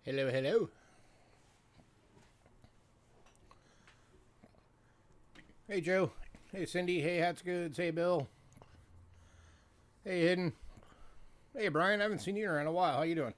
Hello, hello. Hey, Joe. Hey, Cindy. Hey, Hats Goods. Hey, Bill. Hey, Hidden. Hey, Brian. I haven't seen you in a while. How you doing?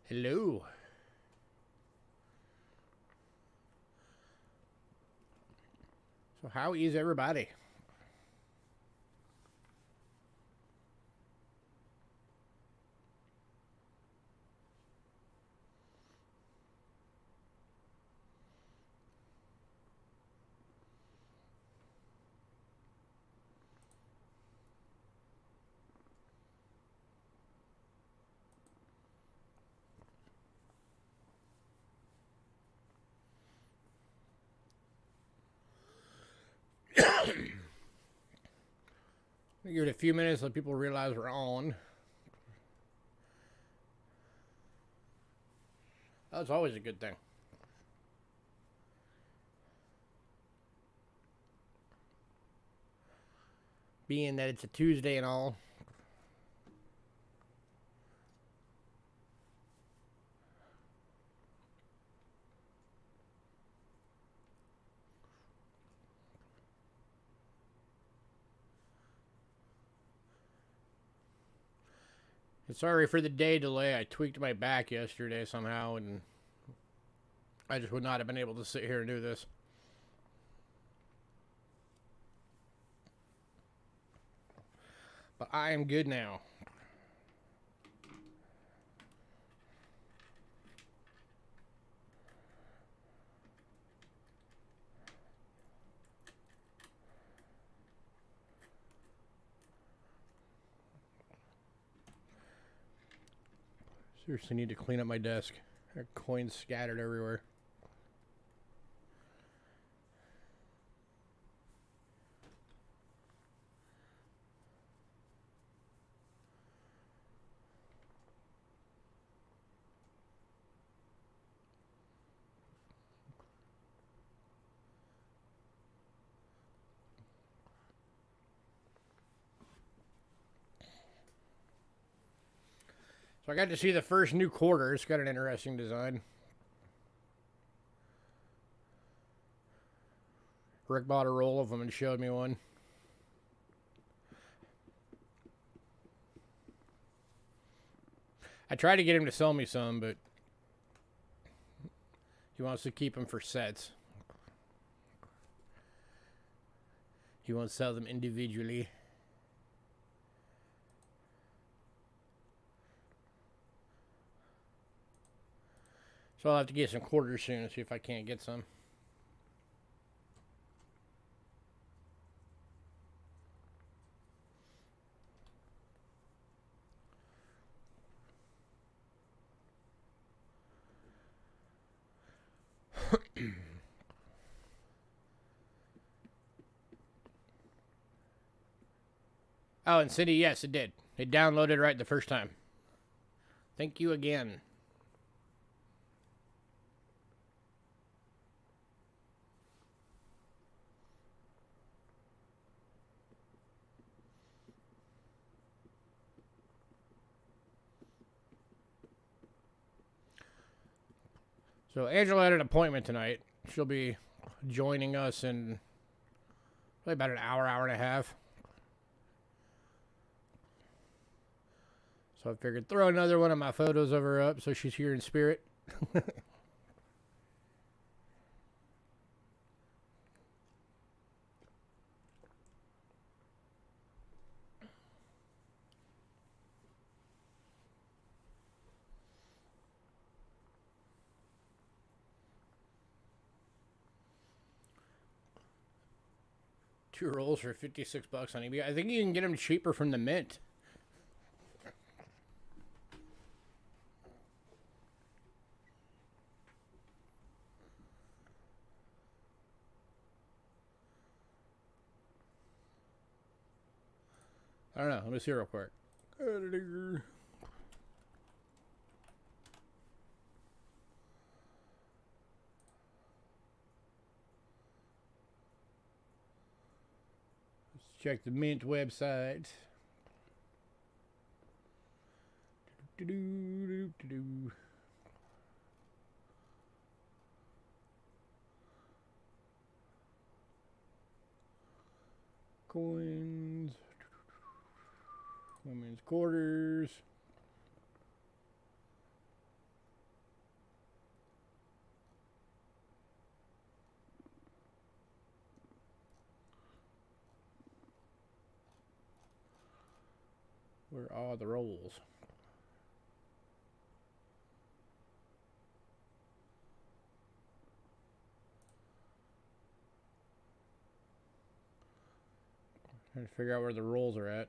Hello. So, how is everybody? Give it a few minutes, let people realize we're on. That's always a good thing. Being that it's a Tuesday and all. Sorry for the day delay. I tweaked my back yesterday somehow, and I just would not have been able to sit here and do this. But I am good now. Seriously need to clean up my desk. There are coins scattered everywhere. So I got to see the first new quarter. It's got an interesting design. Rick bought a roll of them and showed me one. I tried to get him to sell me some, but he wants to keep them for sets. He won't sell them individually. So I'll have to get some quarters soon and see if I can't get some. Oh, and City, yes, it did. It downloaded right the first time. Thank you again. So Angela had an appointment tonight. She'll be joining us in probably about an hour, hour and a half. So I figured throw another one of my photos of her up so she's here in spirit. 2 rolls for $56 on eBay. I think you can get them cheaper from the mint. I don't know. Let me see real quick. Let's check the Mint website. Coins. Women's quarters. Where are the rolls? Trying to figure out where the rolls are at.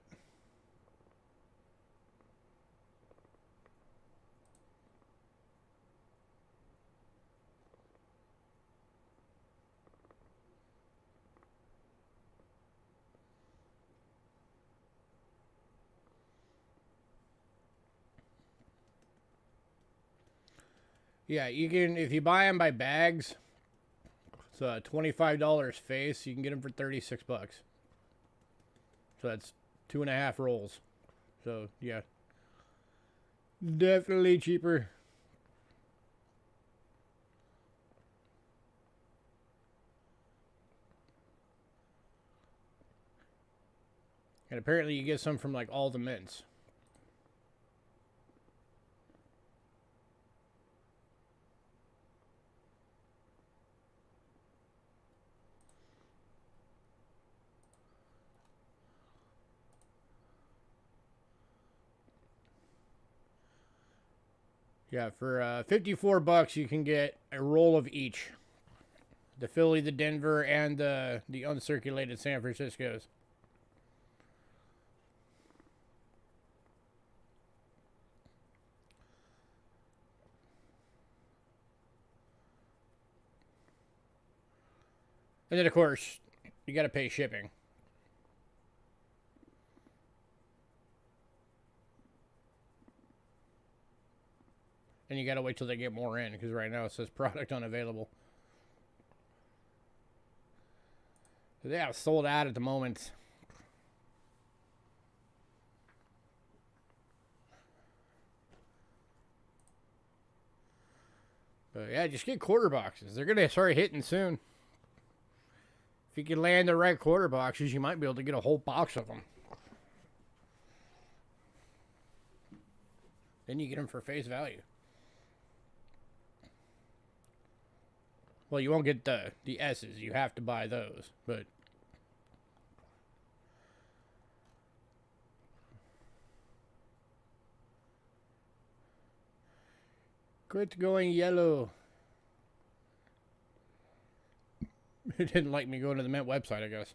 Yeah, you can, if you buy them by bags, it's $25 face. You can get them for 36 bucks. So that's 2.5 rolls. So yeah, definitely cheaper. And apparently you get some from like all the mints. Yeah, for 54 bucks you can get a roll of each. The Philly, the Denver, and the uncirculated San Francisco's. And then, of course, you got to pay shipping. And you got to wait till they get more in, because right now it says product unavailable. So yeah, it's sold out at the moment. But yeah, just get quarter boxes. They're going to start hitting soon. If you can land the right quarter boxes, you might be able to get a whole box of them. Then you get them for face value. Well, you won't get the S's. You have to buy those. But quit going yellow. It didn't like me going to the Mint website, I guess.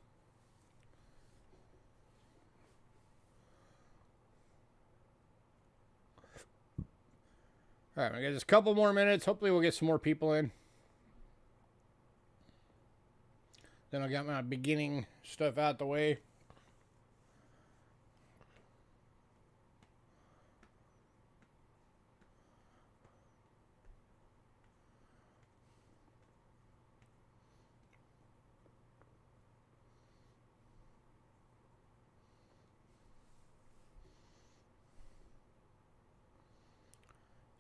Alright, I got just a couple more minutes. Hopefully we'll get some more people in. Then I got my beginning stuff out the way.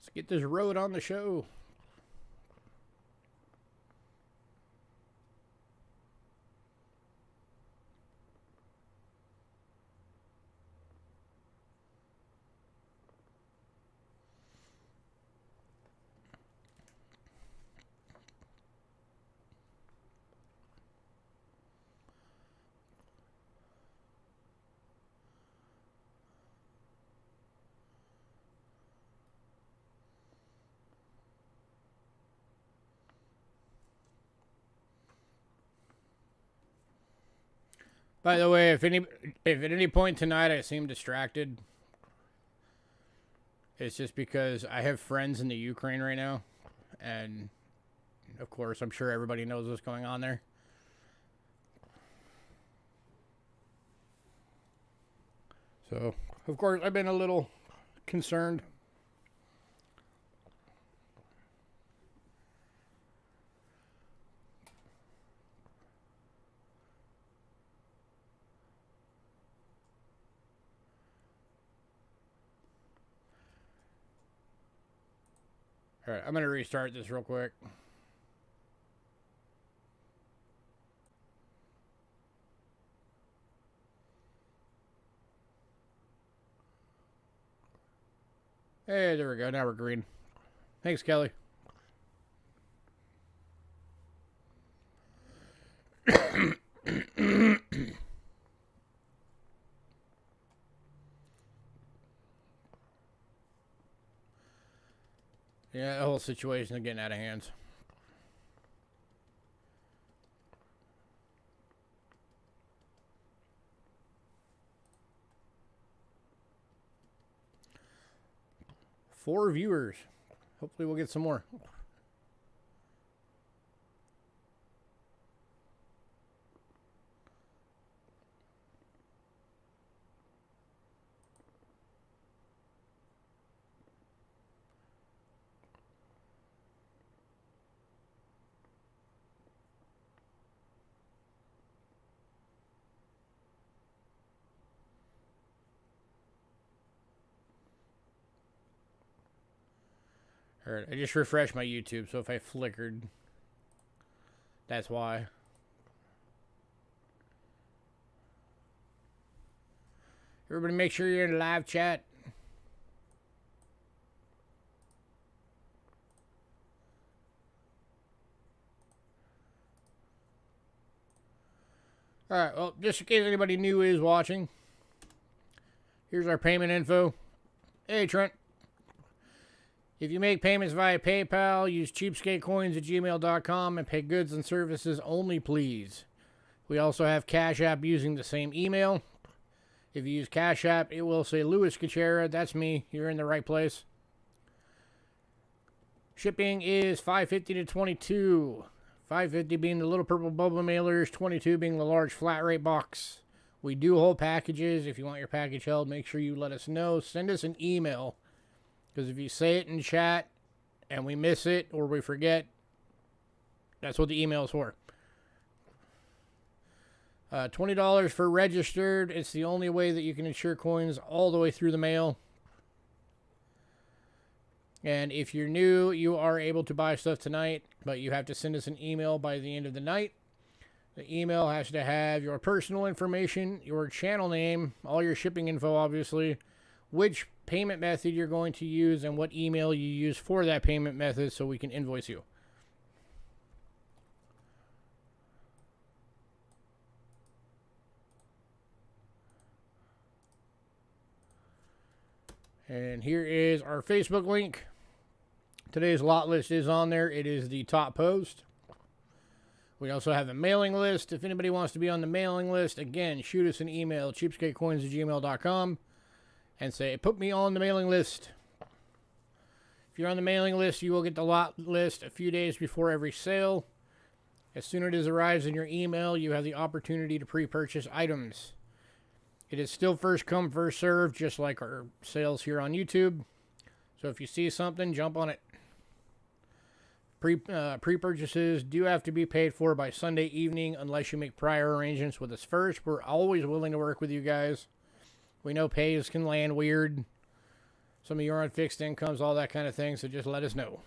Let's get this road on the show. By the way, if at any point tonight I seem distracted, it's just because I have friends in the Ukraine right now, and of course I'm sure everybody knows what's going on there. So, of course, I've been a little concerned. All right, I'm going to restart this real quick. Hey, there we go. Now we're green. Thanks, Kelly. Yeah, the whole situation is getting out of hands. Four viewers. Hopefully we'll get some more. All right, I just refreshed my YouTube, so if I flickered, that's why. Everybody make sure you're in live chat. All right, well, just in case anybody new is watching, here's our payment info. Hey, Trent. If you make payments via PayPal, use cheapskatecoins@gmail.com and pay goods and services only, please. We also have Cash App using the same email. If you use Cash App, it will say Louis Cachera. That's me. You're in the right place. Shipping is $5.50 to $22. $5.50 being the little purple bubble mailers, $22 being the large flat rate box. We do hold packages. If you want your package held, make sure you let us know. Send us an email. Because if you say it in chat and we miss it or we forget, that's what the email is for. $20 for registered. It's the only way that you can insure coins all the way through the mail. And if you're new, you are able to buy stuff tonight, but you have to send us an email by the end of the night. The email has to have your personal information, your channel name, all your shipping info, obviously, which payment method you're going to use, and what email you use for that payment method so we can invoice you. And here is our Facebook link. Today's lot list is on there. It is the top post. We also have a mailing list. If anybody wants to be on the mailing list, again, shoot us an email, cheapskatecoins@gmail.com, and say, put me on the mailing list. If you're on the mailing list, you will get the lot list a few days before every sale. As soon as it arrives in your email, you have the opportunity to pre-purchase items. It is still first come, first served, just like our sales here on YouTube. So if you see something, jump on it. Pre-purchases do have to be paid for by Sunday evening unless you make prior arrangements with us first. We're always willing to work with you guys. We know pays can land weird. Some of you are on fixed incomes, all that kind of thing, so just let us know.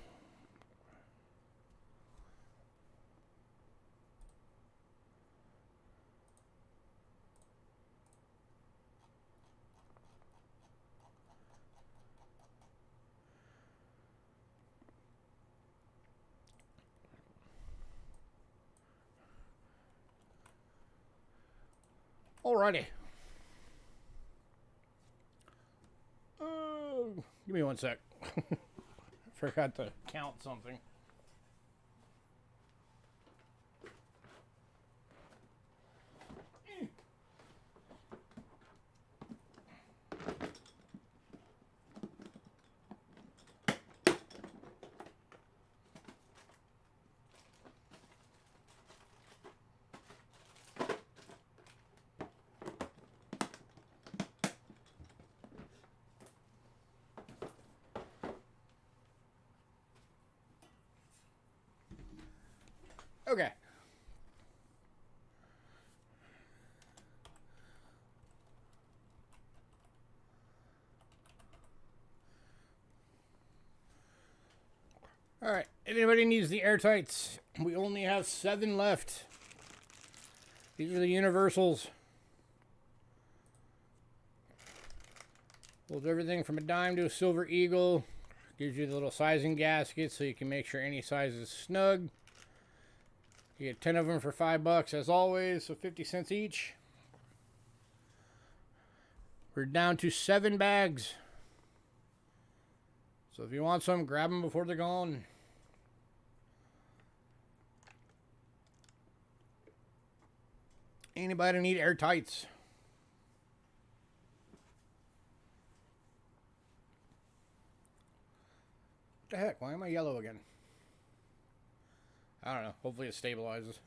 Alrighty. Give me one sec. Forgot to count something. Okay. Alright, if anybody needs the airtights, we only have 7 left. These are the universals. Holds everything from a dime to a silver eagle. Gives you the little sizing gasket so you can make sure any size is snug. You get 10 of them for $5 as always, so 50 cents each. We're down to 7 bags. So if you want some, grab them before they're gone. Anybody need air tights? What the heck? Why am I yellow again? I don't know. Hopefully it stabilizes.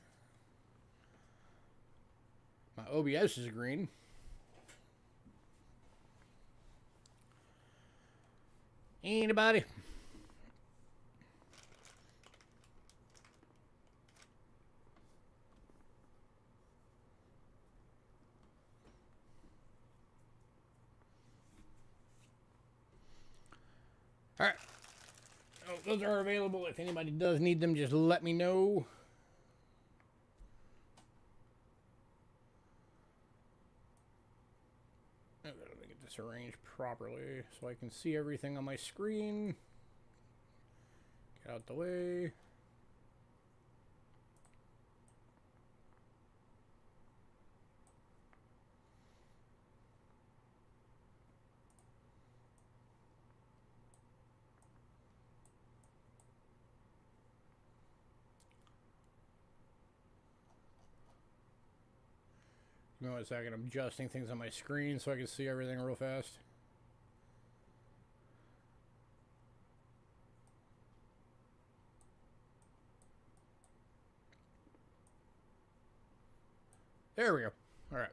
My OBS is green. Anybody? All right. Oh, those are available. If anybody does need them, just let me know. I gotta get this arranged properly so I can see everything on my screen. Get out the way. Give me 1 second, I'm adjusting things on my screen so I can see everything real fast. There we go. All right.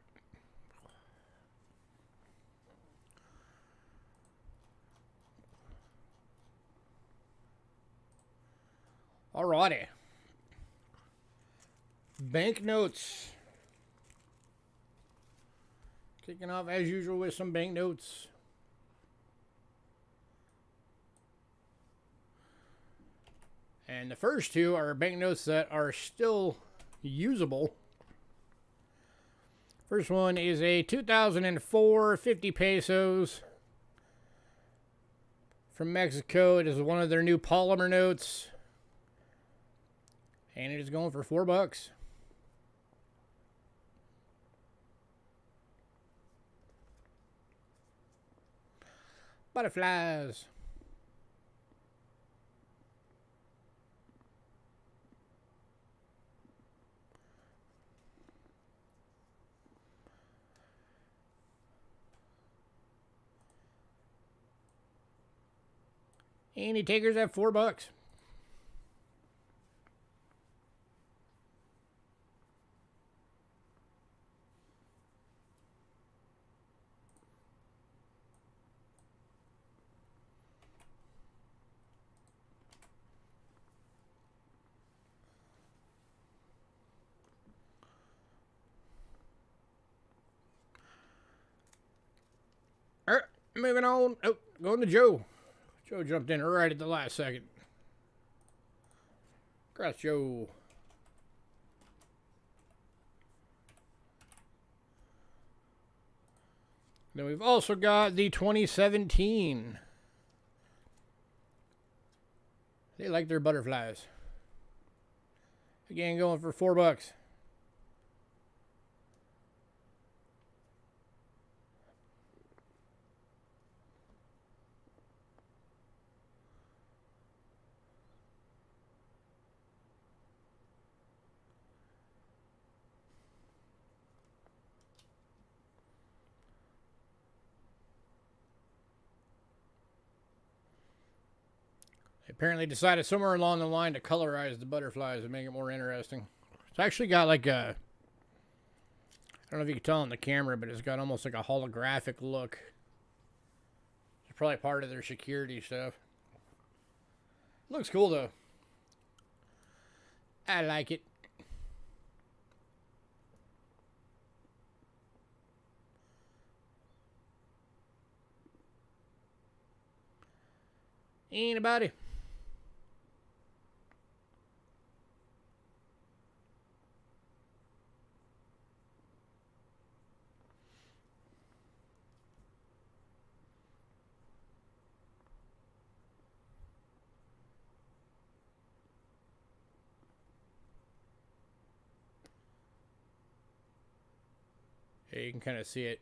Alrighty. Banknotes. Kicking off as usual with some banknotes. And the first two are banknotes that are still usable. First one is a 2004 50 pesos from Mexico. It is one of their new polymer notes. And it is going for $4. Butterflies. Any takers at $4? All right, moving on. Oh, going to Joe. Joe jumped in right at the last second. Congrats, Joe. Then we've also got the 2017. They like their butterflies. Again, going for $4. Apparently decided somewhere along the line to colorize the butterflies and make it more interesting. It's actually got like a, I don't know if you can tell on the camera, but it's got almost like a holographic look. It's probably part of their security stuff. Looks cool though. I like it. Anybody? Yeah, you can kind of see it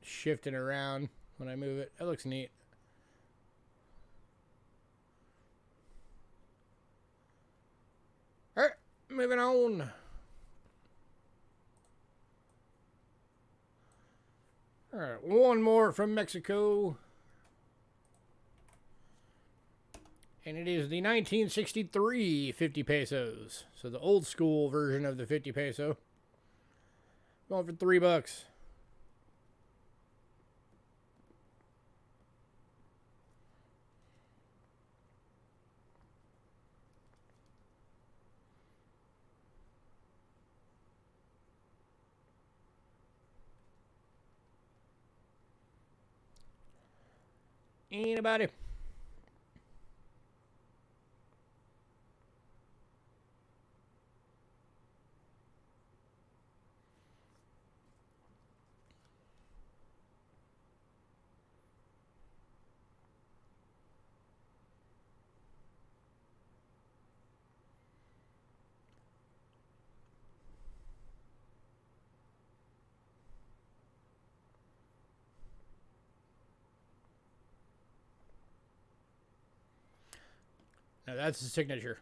shifting around when I move it. That looks neat. All right, moving on. All right, one more from Mexico. And it is the 1963 50 pesos. So the old school version of the 50 peso. Going for $3. Anybody? Now that's the signature.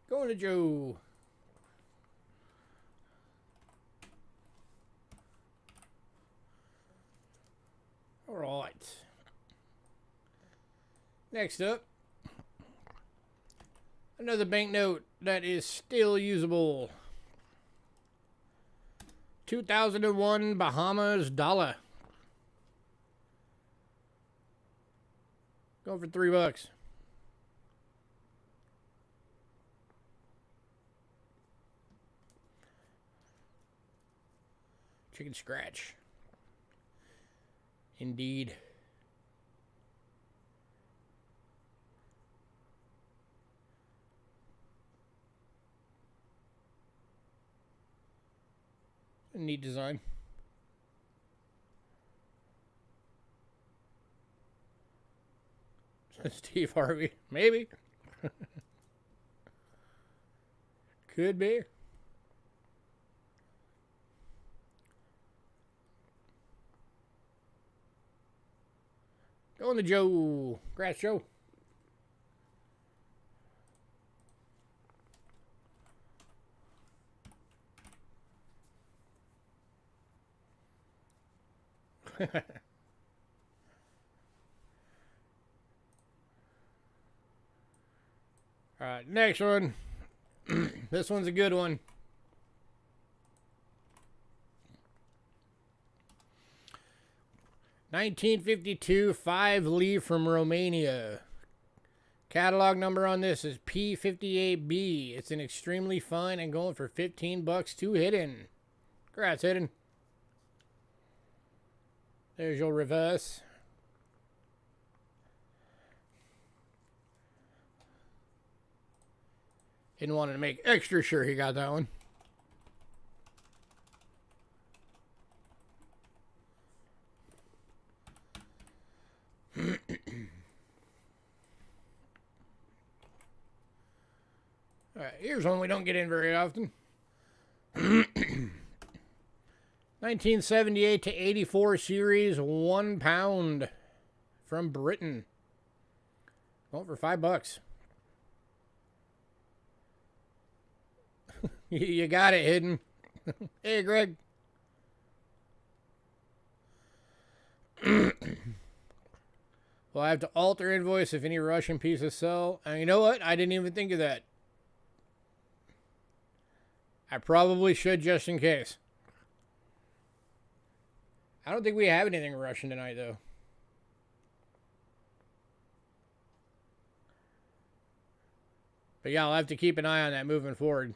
Going to Joe. All right. Next up, another banknote that is still usable. 2001 Bahamas dollar. Going for $3. Chicken scratch. Indeed. A neat design. Steve Harvey. Maybe. Could be. Going to Joe. Grass Joe. Alright, next one. This one's a good one. $1952 5 from Romania. Catalog number on this is P58B. It's an extremely fine and going for $15 to hidden. Congrats, hidden. There's your reverse. Didn't want to make extra sure he got that one. Alright, here's one we don't get in very often. 1978 to 84 series, £1 from Britain. Going for $5. You got it, hidden. Hey, Greg. Well, I have to alter invoice if any Russian pieces sell. And you know what? I didn't even think of that. I probably should just in case. I don't think we have anything Russian tonight, though. But yeah, I'll have to keep an eye on that moving forward.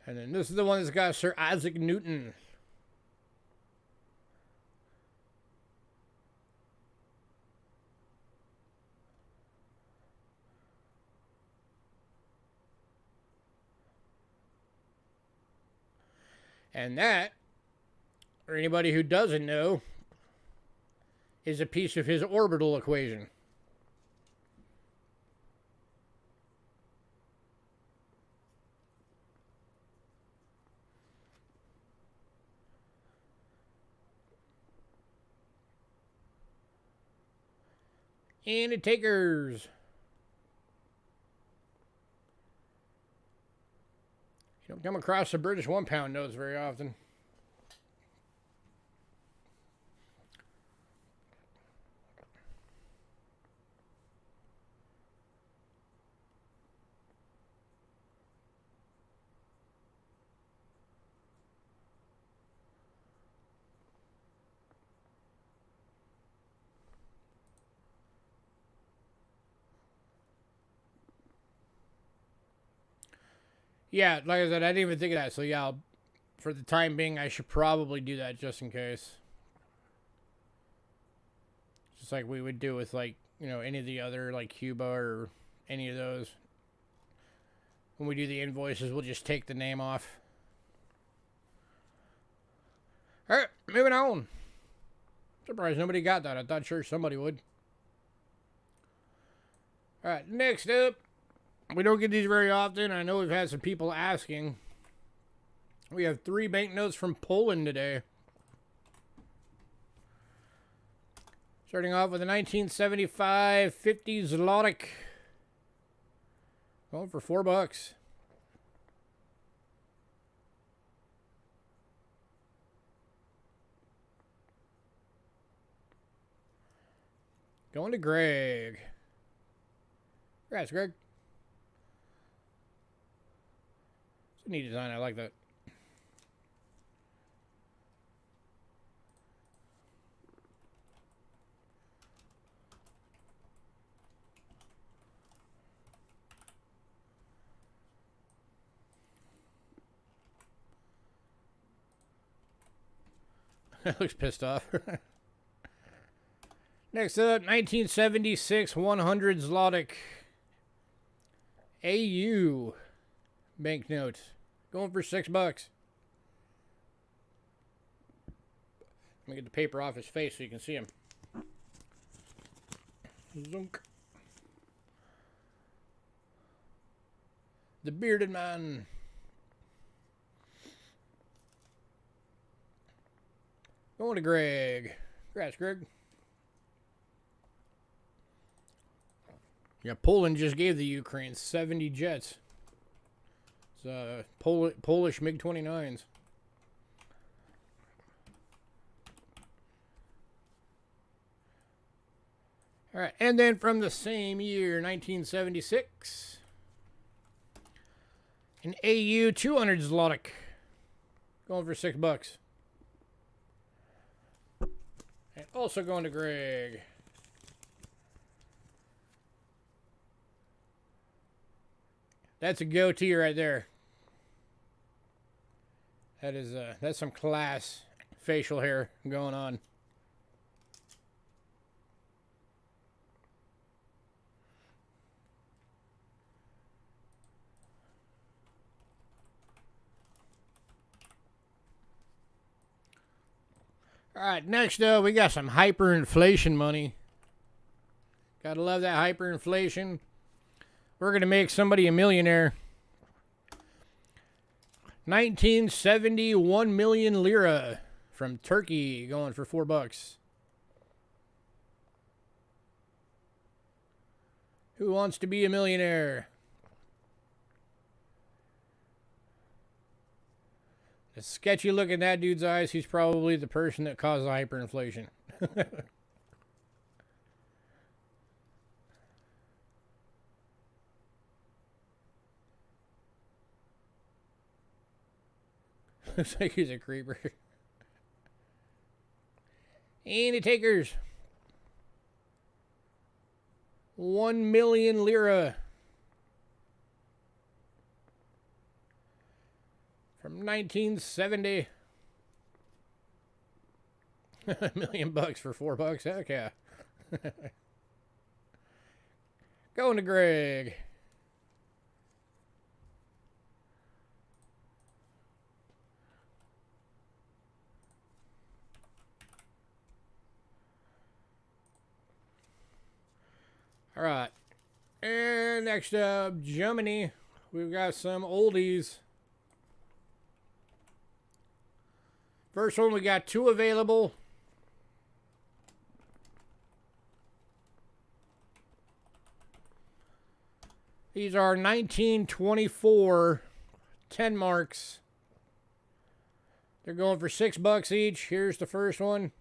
And then this is the one that's got Sir Isaac Newton. And that, or anybody who doesn't know, is a piece of his orbital equation. And the takers. You don't come across the British £1 notes very often. Yeah, like I said, I didn't even think of that. So yeah, for the time being, I should probably do that just in case. Just like we would do with, like, you know, any of the other, like Cuba or any of those. When we do the invoices, we'll just take the name off. All right, moving on. Surprised nobody got that. I thought sure somebody would. All right, next up. We don't get these very often. I know we've had some people asking. We have 3 banknotes from Poland today. Starting off with a 1975 50 zloty. Going for $4. Going to Greg. Congrats, Greg. It's a neat design. I like that. Looks pissed off. Next up, 1976 100 zloty AU banknote. Going for $6. Let me get the paper off his face so you can see him. Zunk. The bearded man. Going to Greg. Congrats, Greg. Yeah, Poland just gave the Ukraine 70 jets. It's Polish MiG-29s. All right, and then from the same year, 1976, an AU 200 zloty. Going for $6. And also going to Greg. That's a goatee right there. That is that's some class facial hair going on. All right, next up, we got some hyperinflation money. Gotta love that hyperinflation. We're gonna make somebody a millionaire. 1970 1 million lira from Turkey, going for $4. Who wants to be a millionaire? The sketchy look in that dude's eyes, he's probably the person that caused the hyperinflation. Looks like he's a creeper. And the takers. 1 million lira. From 1970. $1 million for $4. Heck yeah. Going to Greg. All right. And next up, Germany. We've got some oldies. First one, we got 2 available. These are 1924 10 marks. They're going for $6 each. Here's the first one.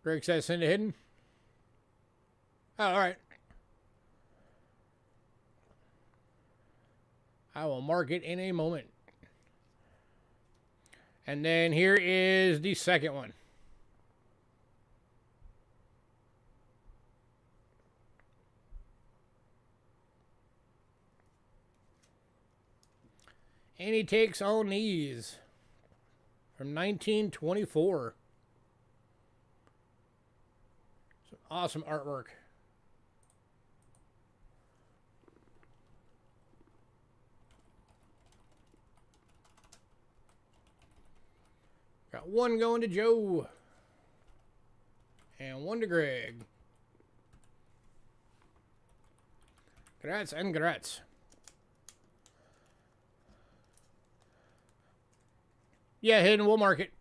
Greg says send it hidden. Oh, all right. I will mark it in a moment. And then here is the second one. And he takes on these from 1924. Some awesome artwork. Got one going to Joe. And one to Greg. Congrats and congrats. Yeah, hidden, we'll mark it.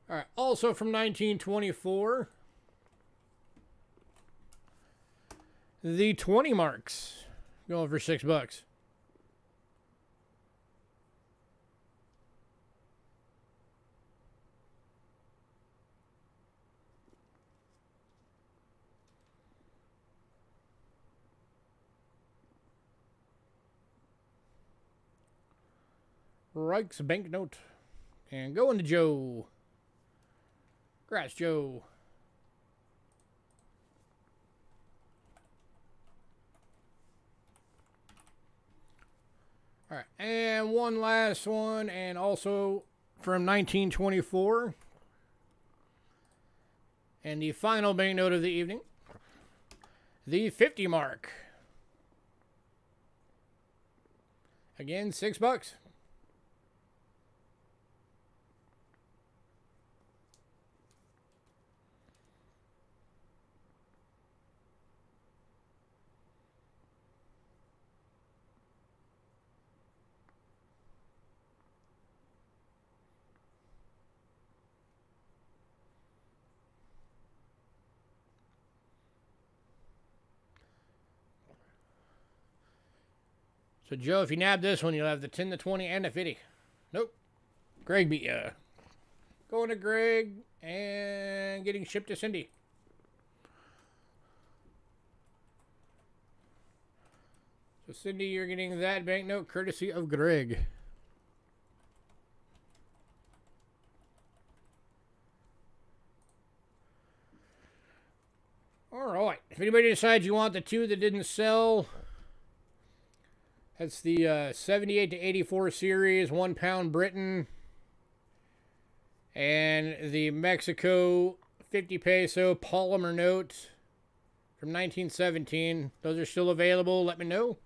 All right, also from 1924. The 20 marks going for $6. Reich's banknote. And going to Joe. Congrats, Joe. All right, and one last one, and also from 1924. And the final banknote of the evening. The 50 mark. Again, $6. So, Joe, if you nab this one, you'll have the 10, the 20, and the 50. Nope. Greg beat ya. Going to Greg and getting shipped to Cindy. So, Cindy, you're getting that banknote courtesy of Greg. All right. If anybody decides you want the 2 that didn't sell... That's the 78 to 84 series, 1 pound Britain. And the Mexico 50 peso polymer note from 1917. Those are still available. Let me know.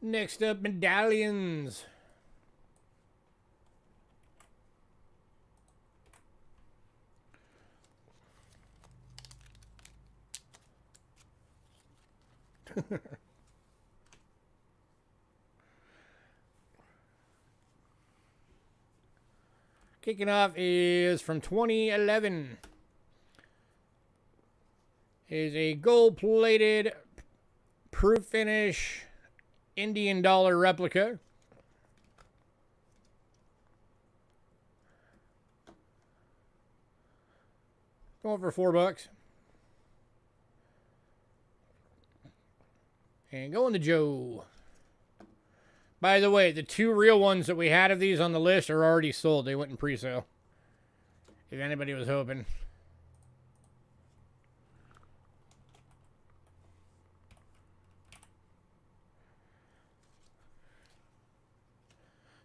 Next up, medallions. Kicking off is from 2011. Is a gold-plated proof finish Indian dollar replica. Going for $4. And going to Joe. By the way, the 2 real ones that we had of these on the list are already sold. They went in pre-sale. If anybody was hoping.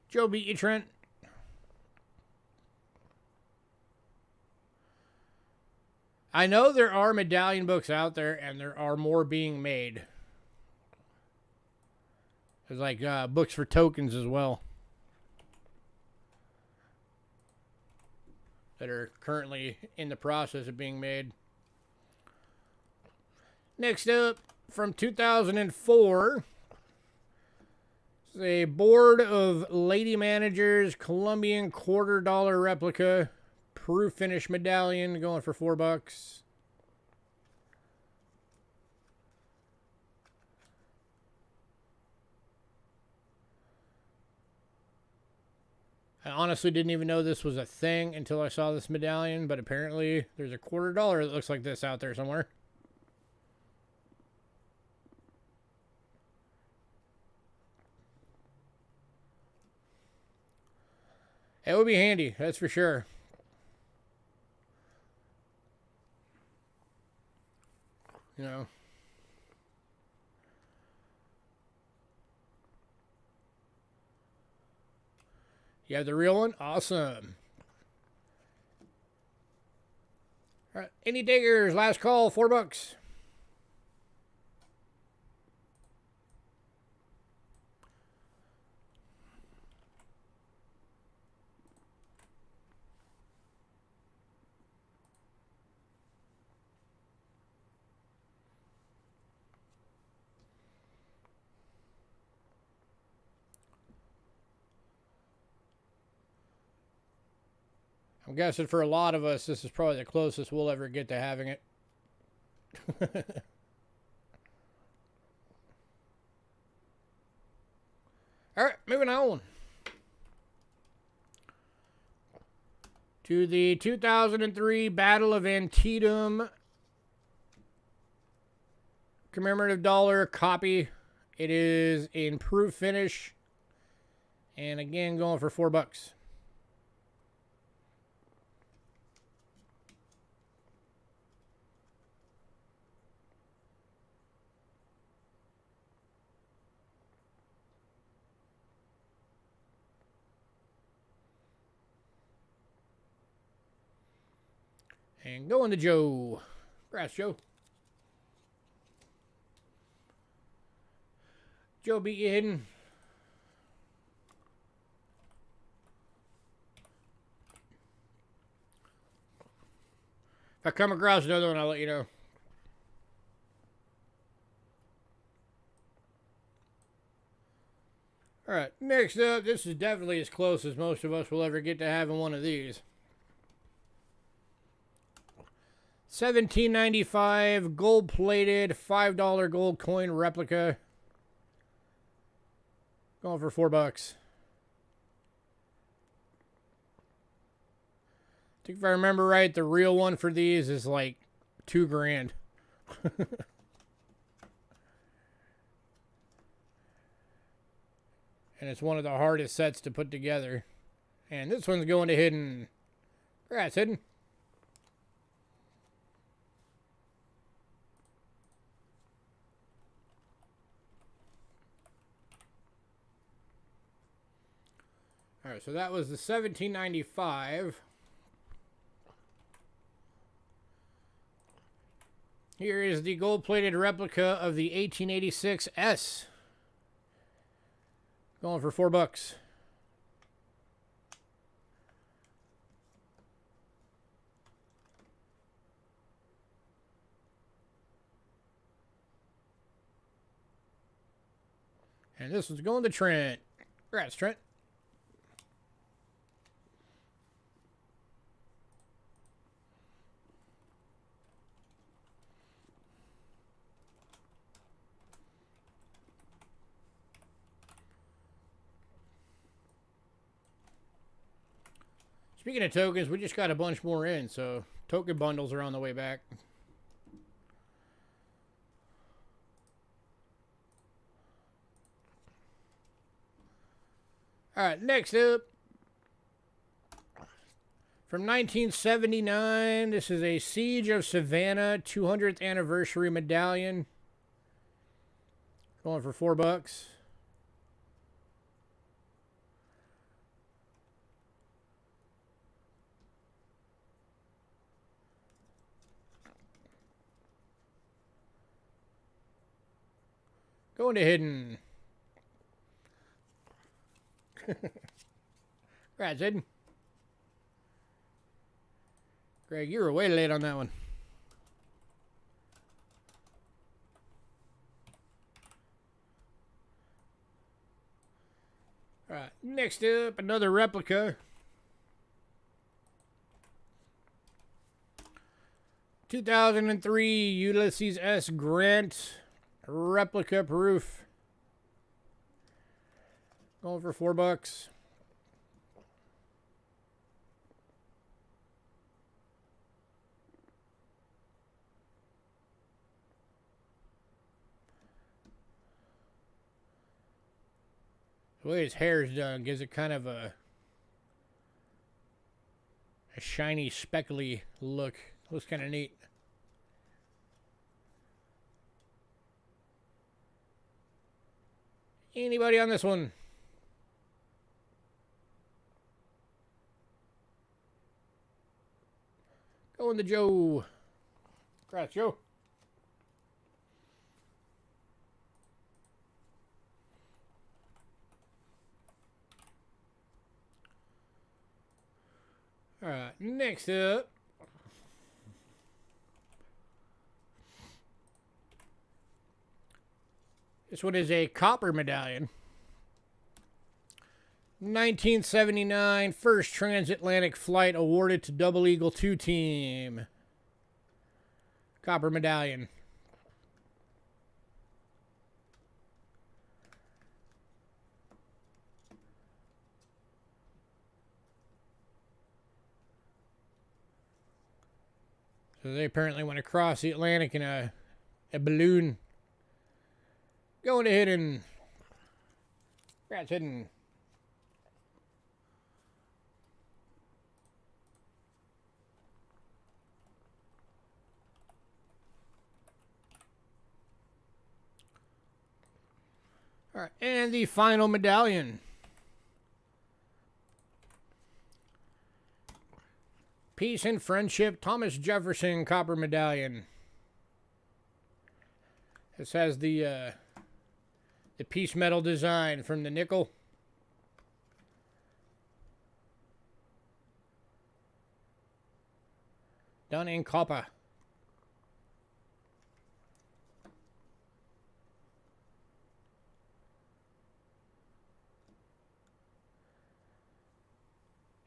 Joe beat you, Trent. I know there are medallion books out there, and there are more being made. There's like books for tokens as well that are currently in the process of being made. Next up, from 2004, a board of Lady Managers Colombian $quarter replica proof finish medallion going for $4. I honestly didn't even know this was a thing until I saw this medallion, but apparently there's a $quarter that looks like this out there somewhere. It would be handy, that's for sure. You know. You have the real one? Awesome. All right, any diggers? Last call, $4. I'm guessing for a lot of us, this is probably the closest we'll ever get to having it. All right, moving on to the 2003 Battle of Antietam commemorative dollar copy. It is in proof finish, and again going for $4. And going to Joe. Congrats, Joe. Joe beat you hidden. If I come across another one, I'll let you know. Alright, next up, this is definitely as close as most of us will ever get to having one of these. 1795 gold-plated $5 gold coin replica. Going for $4. I think if I remember right, the real one for these is like $2 grand. And it's one of the hardest sets to put together. And this one's going to hidden. Congrats, hidden. All right, so that was the 1795. Here is the gold-plated replica of the 1886 S. Going for $4. And this one's going to Trent. Congrats, Trent. Speaking of tokens, we just got a bunch more in, so token bundles are on the way back. All right, next up. From 1979, this is a Siege of Savannah 200th anniversary medallion. Going for $4. Going to hidden. Congrats, Hidden. Greg, you were way late on that one. All right, next up, another replica. 2003 Ulysses S. Grant replica proof. Going for $4. The way his hair is done gives it kind of a shiny, speckly look. Looks kind of neat. Anybody on this one? Going to Joe. Congrats, Joe. All right, next up. This one is a copper medallion. 1979 first transatlantic flight awarded to Double Eagle 2 team. Copper medallion. So they apparently went across the Atlantic in a balloon. Going to hidden. Congrats, hidden. All right, and the final medallion. Peace and Friendship, Thomas Jefferson copper medallion. This has the peace medal design from the nickel. Done in copper.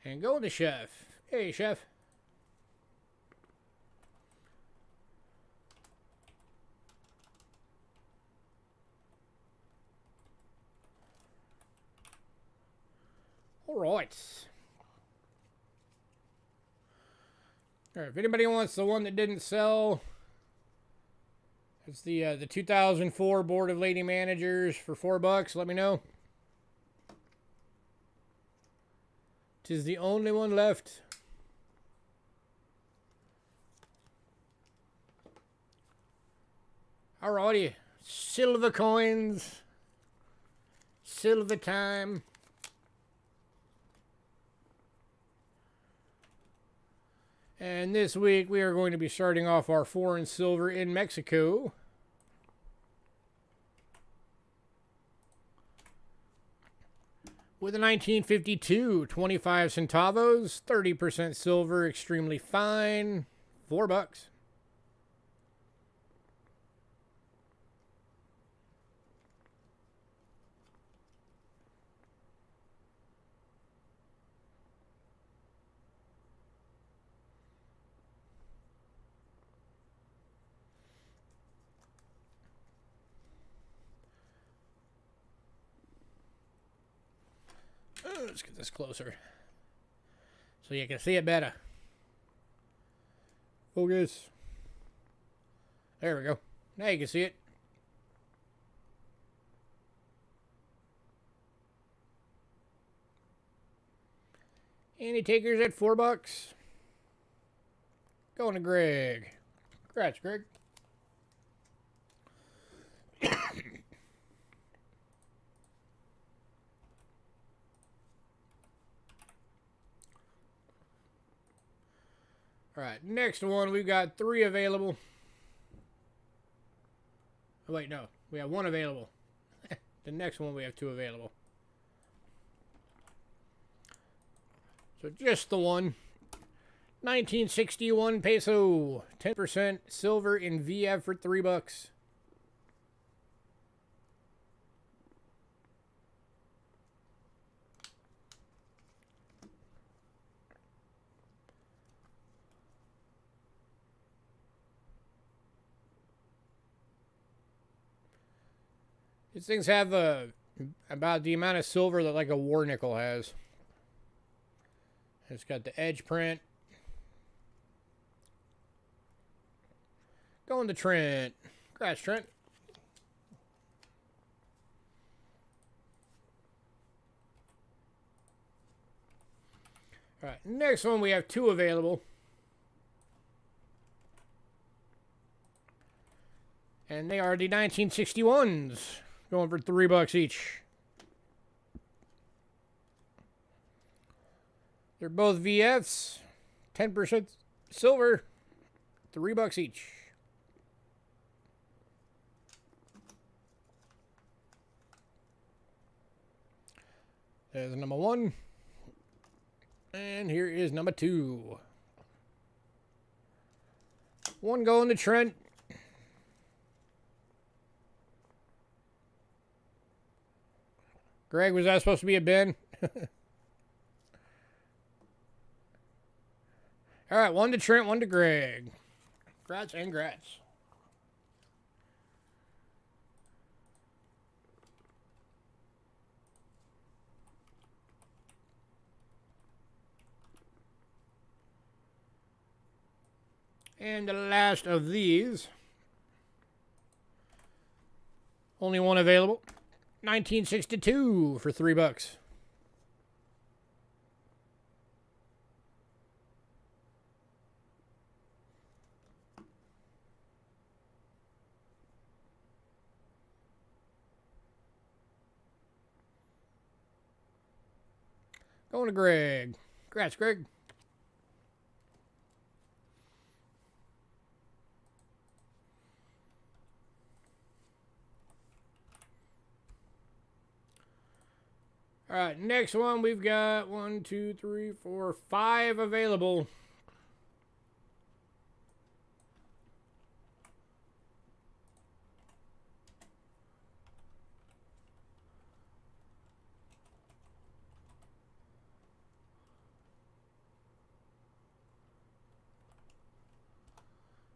And going to Chef. Hey, Chef. All right. All right. If anybody wants the one that didn't sell, it's the 2004 Board of Lady Managers for $4. Let me know. Tis the only one left. Alrighty. Silver coins. Silver time. And this week we are going to be starting off our foreign silver in Mexico. With a 1952 25 centavos, 30% silver, extremely fine, $4. Let's get this closer so you can see it better. Focus. There we go. Now you can see it. Any takers at $4? Going to Greg. Congrats, Greg. All right, next one, we've got 3 available. Oh, wait, no. We have 1 available. The next one, we have 2 available. So just the one. 1961 peso. 10% silver in VF for $3. These things have about the amount of silver that like a war nickel has. It's got the edge print. Going to Trent. Congrats, Trent. All right, next one we have 2 available. And they are the 1961s. Going for $3 each. They're both VFs. 10% silver. $3 each. There's number 1. And here is number 2. 1 going to Trent. Greg, was that supposed to be a Ben? All right, 1 to Trent, 1 to Greg. Grats and grats. And the last of these. Only 1 available. 1962 for $3. Going to Greg. Congrats, Greg. All right, next one, we've got 1, 2, 3, 4, 5 available.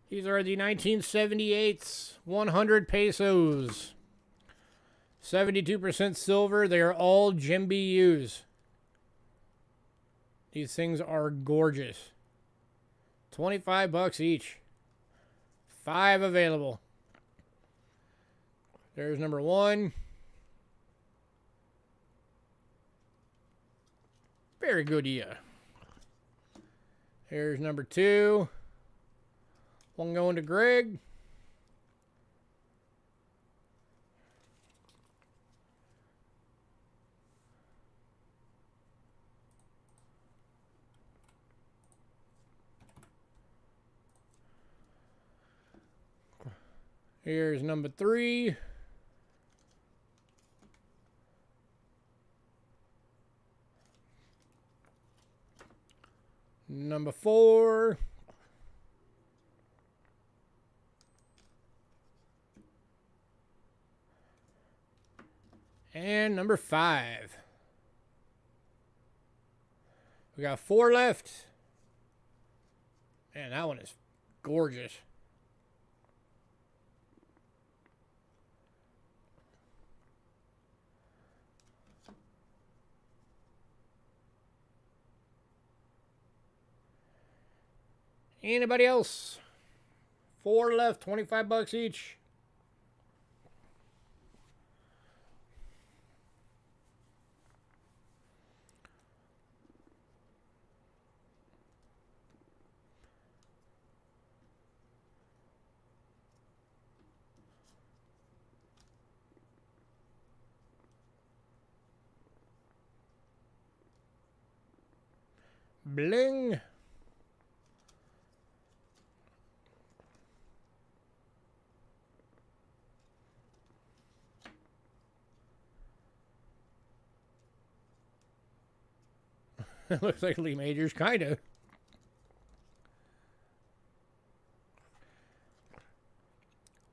These are the 1978s, 100 pesos. 72% silver. They are all GMBUs. These things are gorgeous. $25 each. 5 available. There's number 1. Very good, yeah. Here's number 2. 1 going to Greg. Here's number 3. Number 4. And number 5. We got 4 left. Man, that one is gorgeous. Anybody else? 4 left, $25 each. Bling. Looks like Lee Majors, kind of.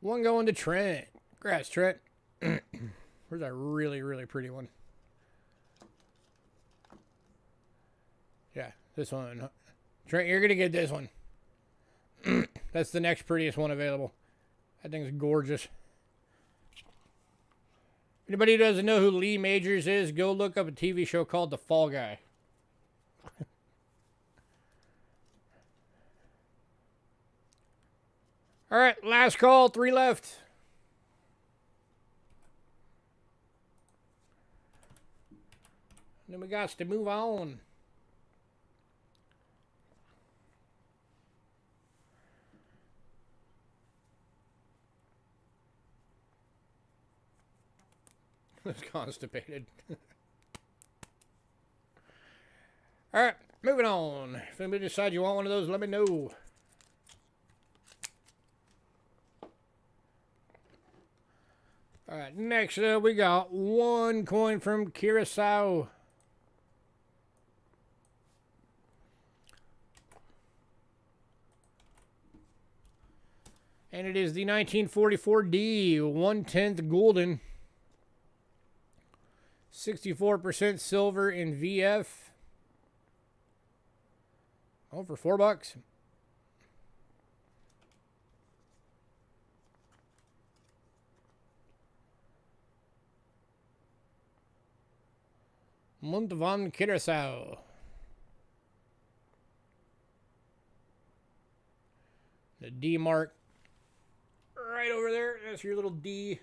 One going to Trent. Congrats, Trent. Where's that really, really pretty one? Yeah, this one. Trent, you're going to get this one. That's the next prettiest one available. That thing's gorgeous. Anybody who doesn't know who Lee Majors is, go look up a TV show called The Fall Guy. All right, last call, 3 left. Then we got to move on. It's constipated. All right, moving on. If anybody decides you want one of those, let me know. All right, next up, we got one coin from Curacao. And it is the 1944 D, 1/10 golden. 64% silver in VF. Oh, for $4. Montalvan Curacao. The D mark right over there. That's your little D.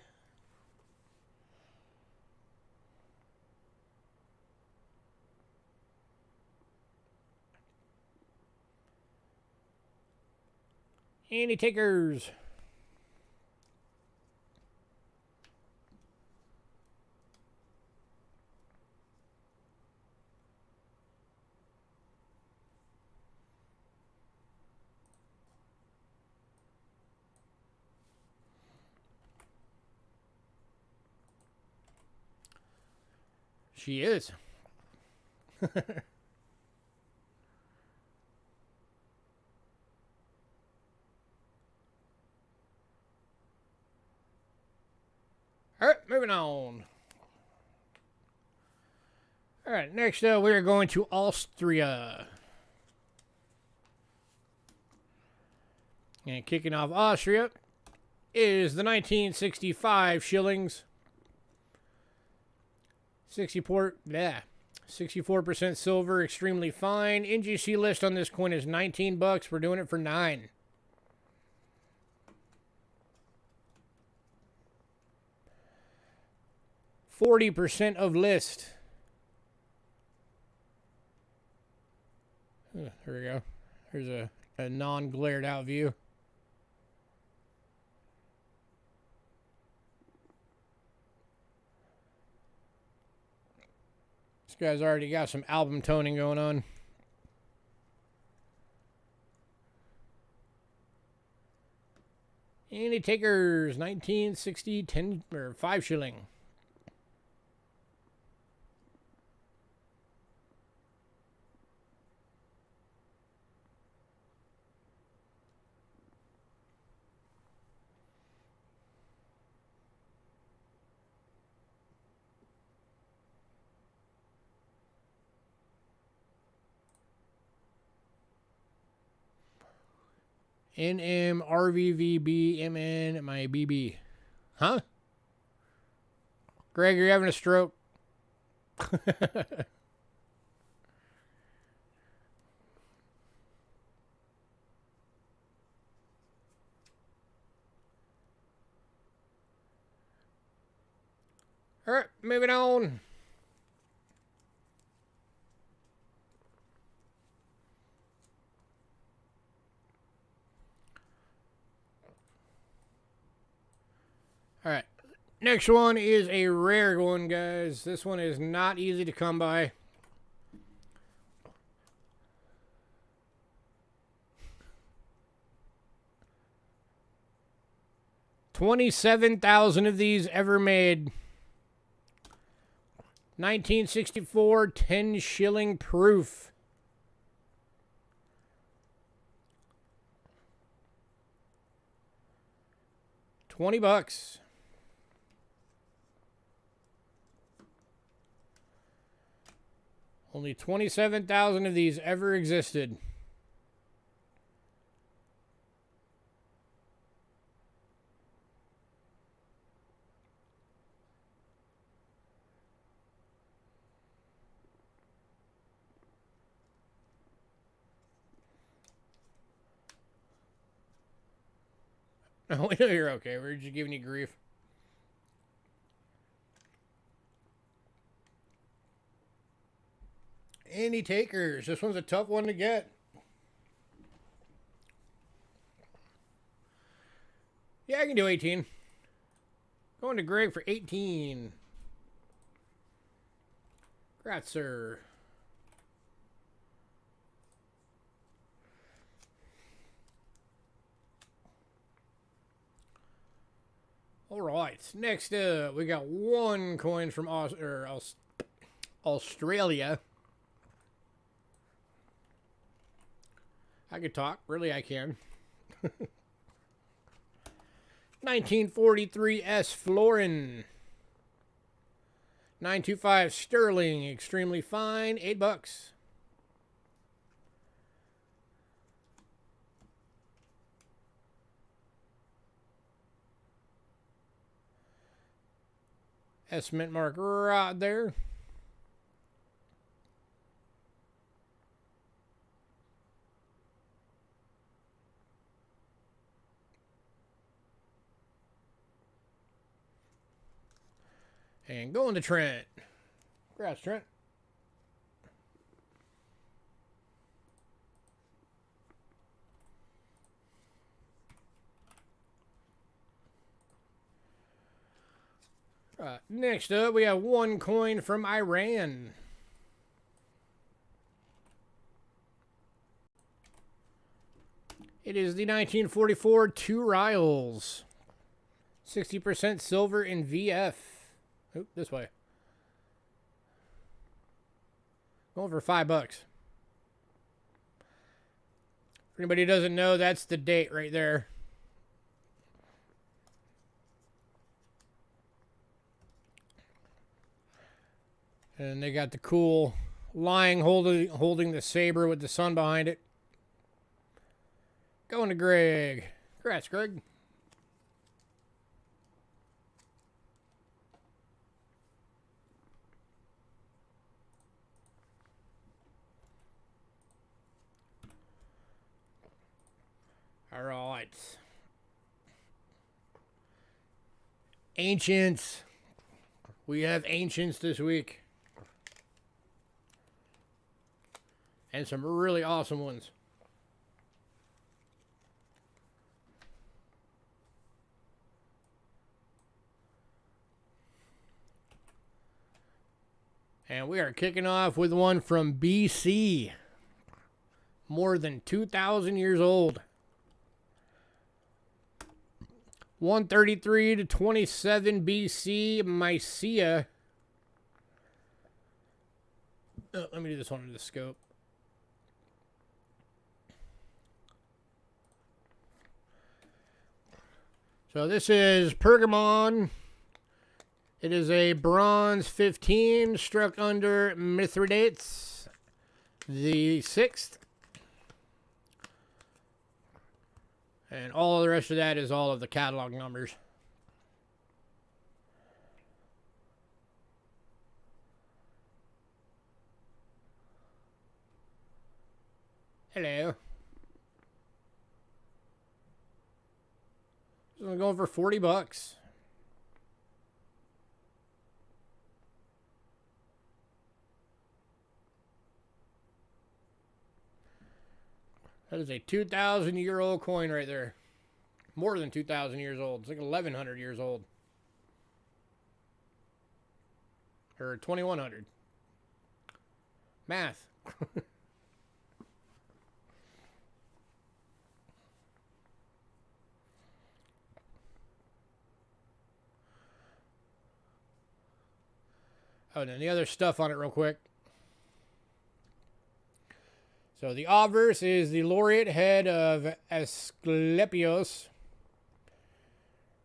Any takers? She is. All right, moving on. All right, next up, we are going to Austria. And kicking off Austria is the 1965 shillings. 64% silver, extremely fine. NGC list on this coin is $19. We're doing it for $9. %40 of list. There we go. Here's a non-glared out view. This guy's already got some album toning going on. Any takers? 1960, 10 or 5 shilling. NM RVVB MN my BB. Huh? Greg, you're having a stroke. All right, moving on. All right, next one is a rare one, guys. This one is not easy to come by. 27,000 of these ever made. 1964, 10 shilling proof. $20. Only 27,000 of these ever existed. Oh, we know you're okay. We're just giving you grief. Any takers? This one's a tough one to get. Yeah, I can do 18. Going to Greg for 18. Congrats, sir. All right. Next up, we got one coin from Australia. I could talk. Really, I can. 1943 S. Florin. 925 Sterling. Extremely fine. $8. S mint mark right there. And going to Trent. Congrats, Trent. Next up, we have one coin from Iran. It is the 1944 2 Rials. 60% silver in VF. Oop, this way. Going for $5. If anybody doesn't know, that's the date right there. And they got the cool lion holding the saber with the sun behind it. Going to Greg. Congrats, Greg. All right. Ancients. We have Ancients this week. And some really awesome ones. And we are kicking off with one from BC. More than 2,000 years old. 133 to 27 BC, Mycia. Oh, let me do this one under the scope. So this is Pergamon. It is a bronze 15 struck under Mithridates the 6th. And all of the rest of that is all of the catalog numbers. Hello. This one's going for $40. That is a 2,000-year-old coin right there. More than 2,000 years old. It's like 1,100 years old. Or 2,100. Math. Oh, and then the other stuff on it real quick. So the obverse is the laureate head of Asclepios.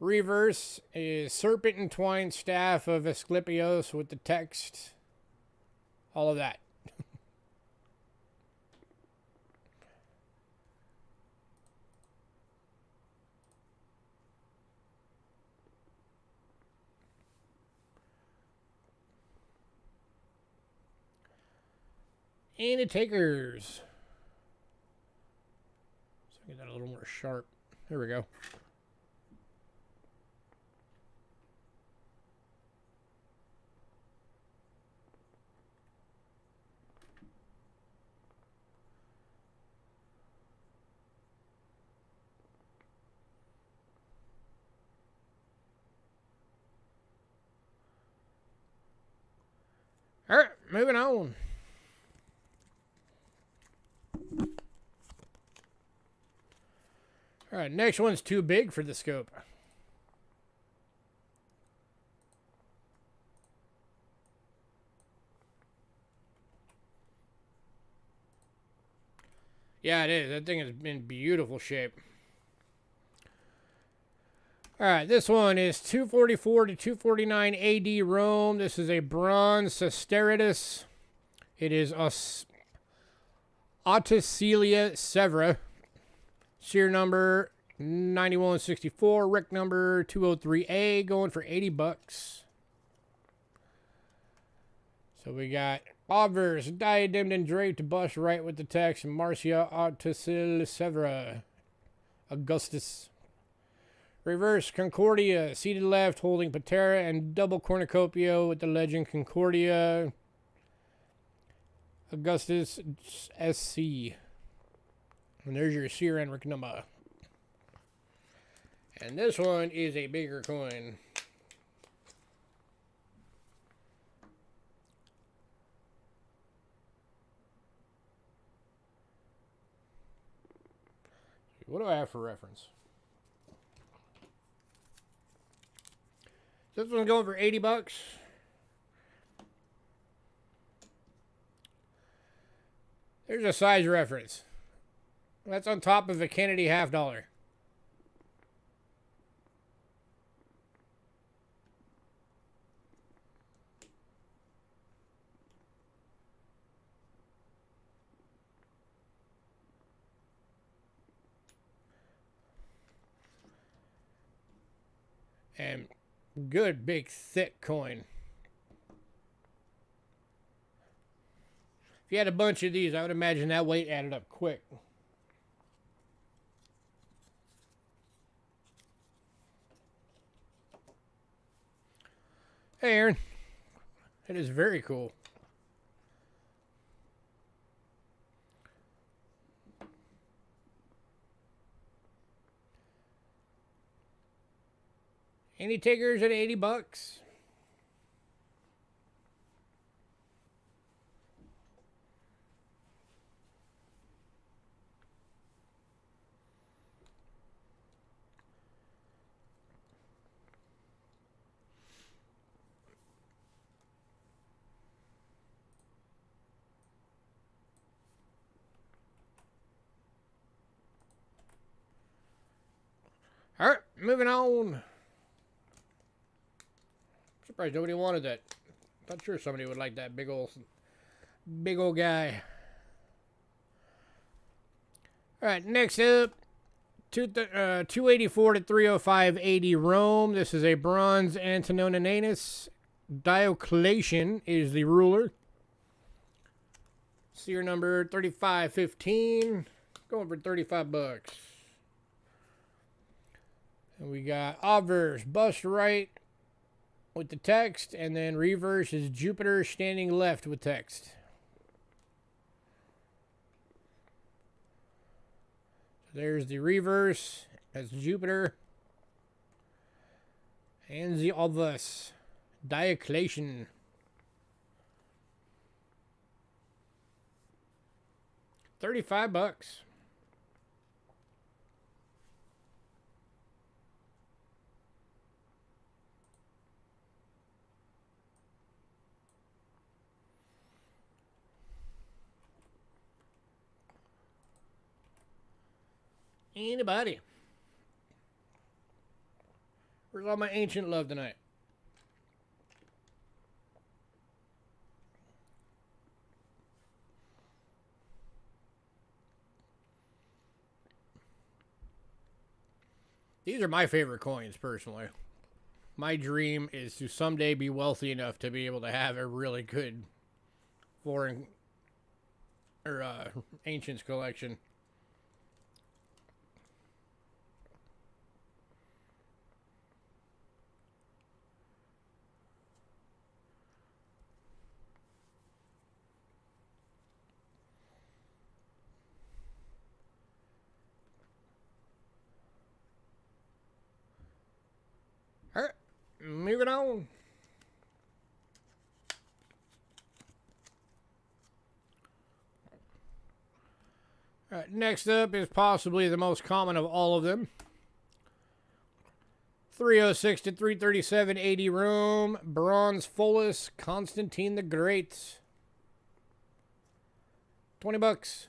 Reverse is serpent entwined staff of Asclepios with the text. All of that. And the takers. So get that a little more sharp. There we go. All right, moving on. All right, next one's too big for the scope. Yeah, it is. That thing is in beautiful shape. All right, this one is 244 to 249 AD Rome. This is a bronze Sesteritus. It is Otticilia Severa. Seer number 9164. Rick number 203A. Going for 80 bucks. So we got obverse, diademed and draped, bust right with the text, Marcia Otticilia Severa. Augustus. Reverse, Concordia, seated left, holding Patera, and double cornucopia with the legend Concordia. Augustus SC. And there's your seer and Rick number. And this one is a bigger coin. What do I have for reference? This one's going for 80 bucks. There's a size reference. That's on top of a Kennedy $50. And good, big, thick coin. If you had a bunch of these, I would imagine that weight added up quick. Hey, Aaron. It is very cool. Any takers at 80 bucks? All right, moving on. Surprised nobody wanted that. Not sure somebody would like that big old guy. All right, next up, 284 to 305 AD Rome. This is a bronze Antoninus. Diocletian is the ruler. Seer number 3515. Going for 35 bucks. And we got obverse, bust right with the text, and then reverse is Jupiter standing left with text. There's the reverse. That's Jupiter. And the obverse, Diocletian. $35. Anybody? Where's all my ancient love tonight? These are my favorite coins, personally. My dream is to someday be wealthy enough to be able to have a really good foreign or ancients collection. All right, moving on. All right, next up is possibly the most common of all of them. 306 to 337 AD Rome, bronze Pholus, Constantine the Great. $20.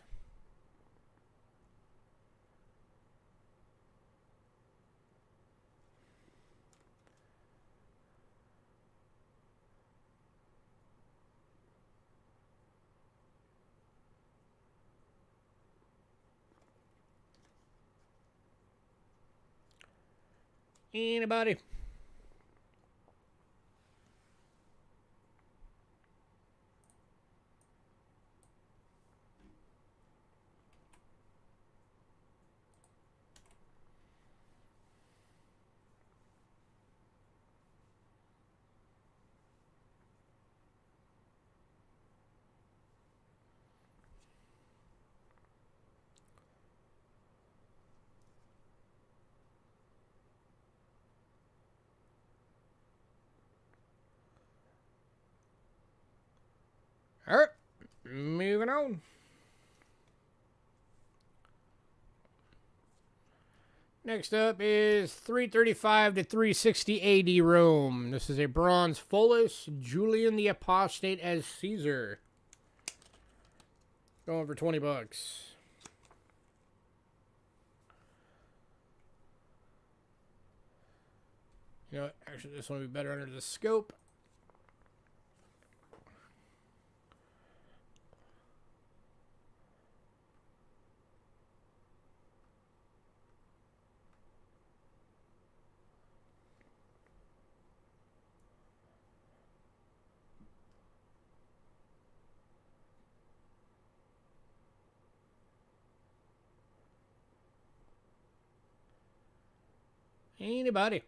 Anybody? All right, moving on. Next up is 335 to 360 AD Rome. This is a bronze Pholus, Julian the Apostate as Caesar. Going for $20. You know what? Actually, this one would be better under the scope. Anybody?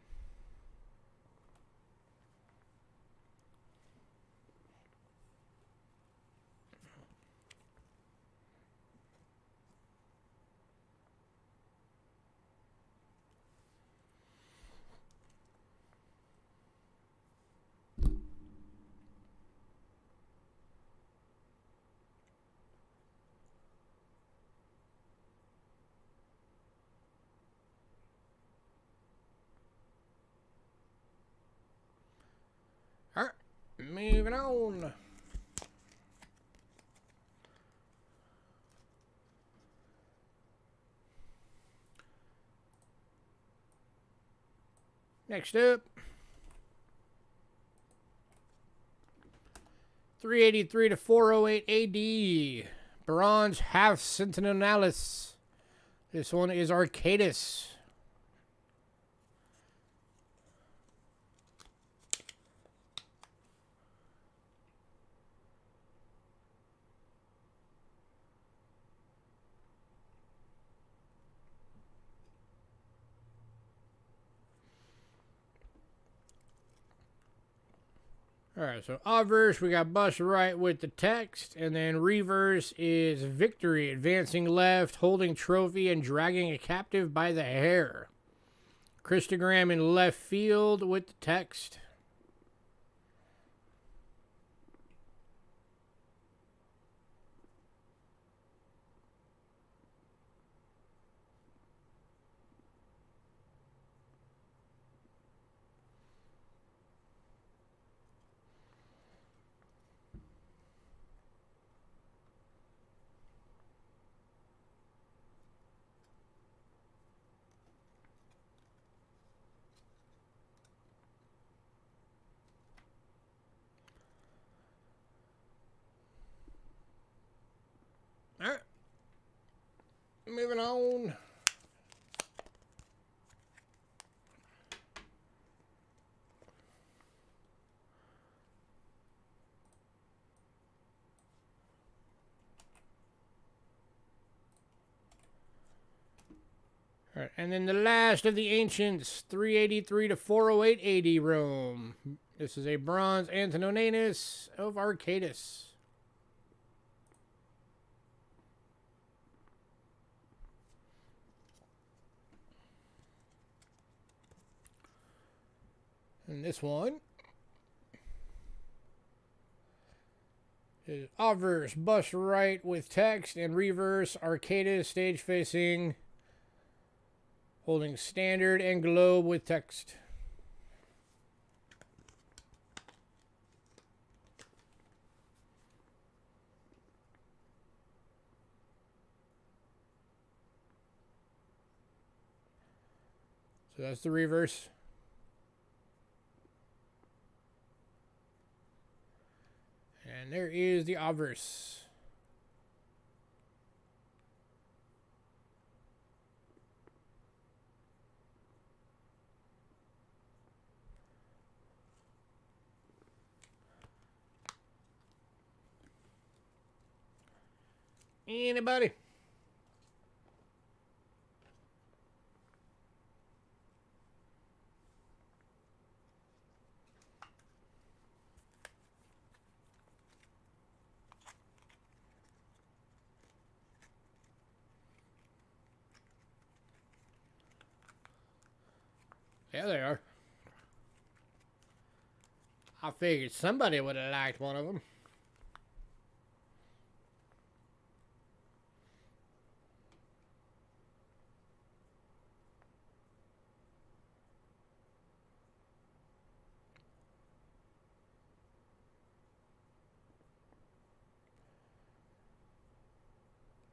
All right, moving on. Next up, 383 to 408 AD, bronze half centenalis. This one is Arcadis. All right, so obverse, we got bust right with the text, and then reverse is victory, advancing left, holding trophy, and dragging a captive by the hair. Christogram in left field with the text. moving on. All right, and then the last of the ancients, 383 to 408 AD Rome. This is a bronze Antoninus of Arcadis. And this one is obverse, bust right with text, and reverse, Arcadis, stage facing, holding standard and globe with text. So that's the reverse. And there is the obverse. Anybody? Yeah, they are. I figured somebody would have liked one of them.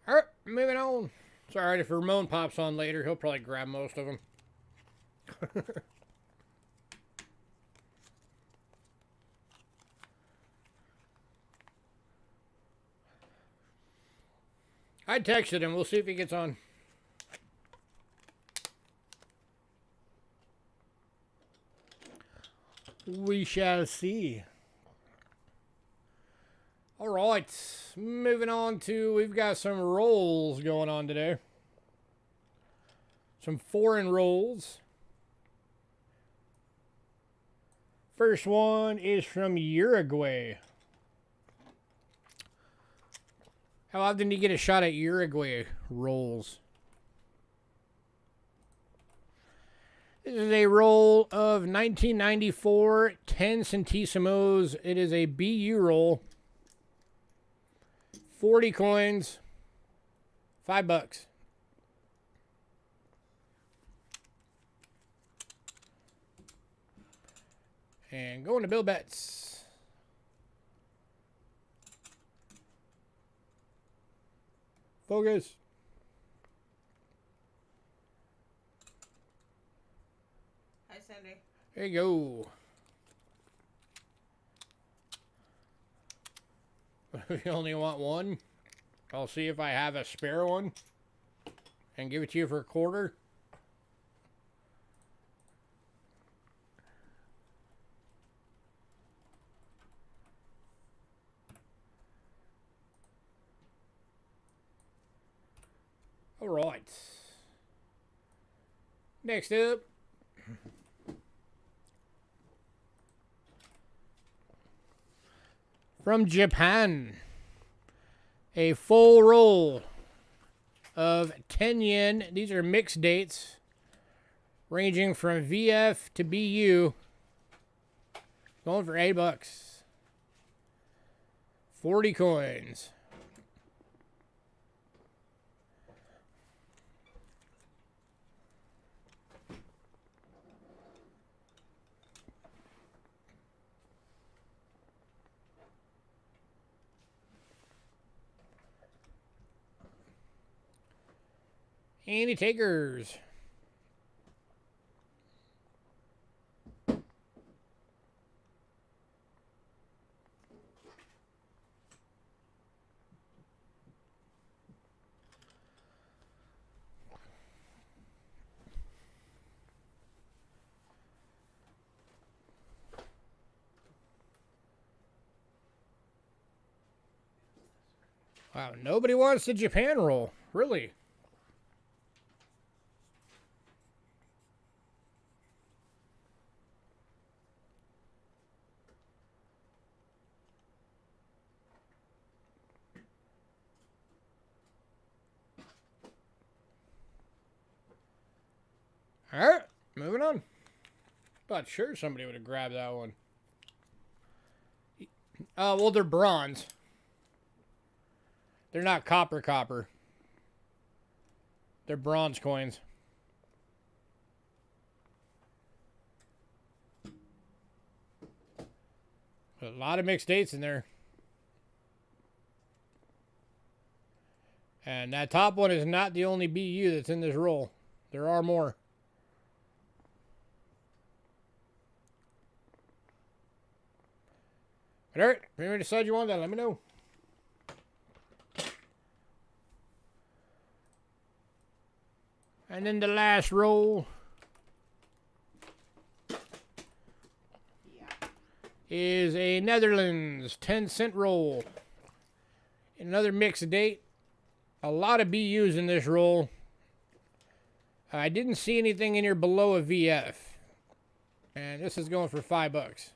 All right, moving on. Sorry, if Ramon pops on later, he'll probably grab most of them. I texted him. We'll see if he gets on. We shall see. All right, moving on to, we've got some rolls going on today. Some foreign rolls. First one is from Uruguay. How often do you get a shot at Uruguay rolls? This is a roll of 1994 10 centésimos. It is a BU roll. 40 coins. $5. And going to Bill Betts. Focus. Hi, Cindy. There you go. If you only want one, I'll see if I have a spare one and give it to you for a quarter. All right. Next up, from Japan, a full roll of 10 yen. These are mixed dates ranging from VF to BU. Going for $8. 40 coins. Any takers? Wow, nobody wants the Japan roll. Really? Alright, moving on. Thought sure somebody would have grabbed that one. Well, they're bronze. They're not copper. They're bronze coins. A lot of mixed dates in there. And that top one is not the only BU that's in this roll. There are more. But alright, if you decide you want that, let me know. And then the last roll is a Netherlands 10-cent roll. Another mixed date. A lot of BUs in this roll. I didn't see anything in here below a VF. And this is going for $5.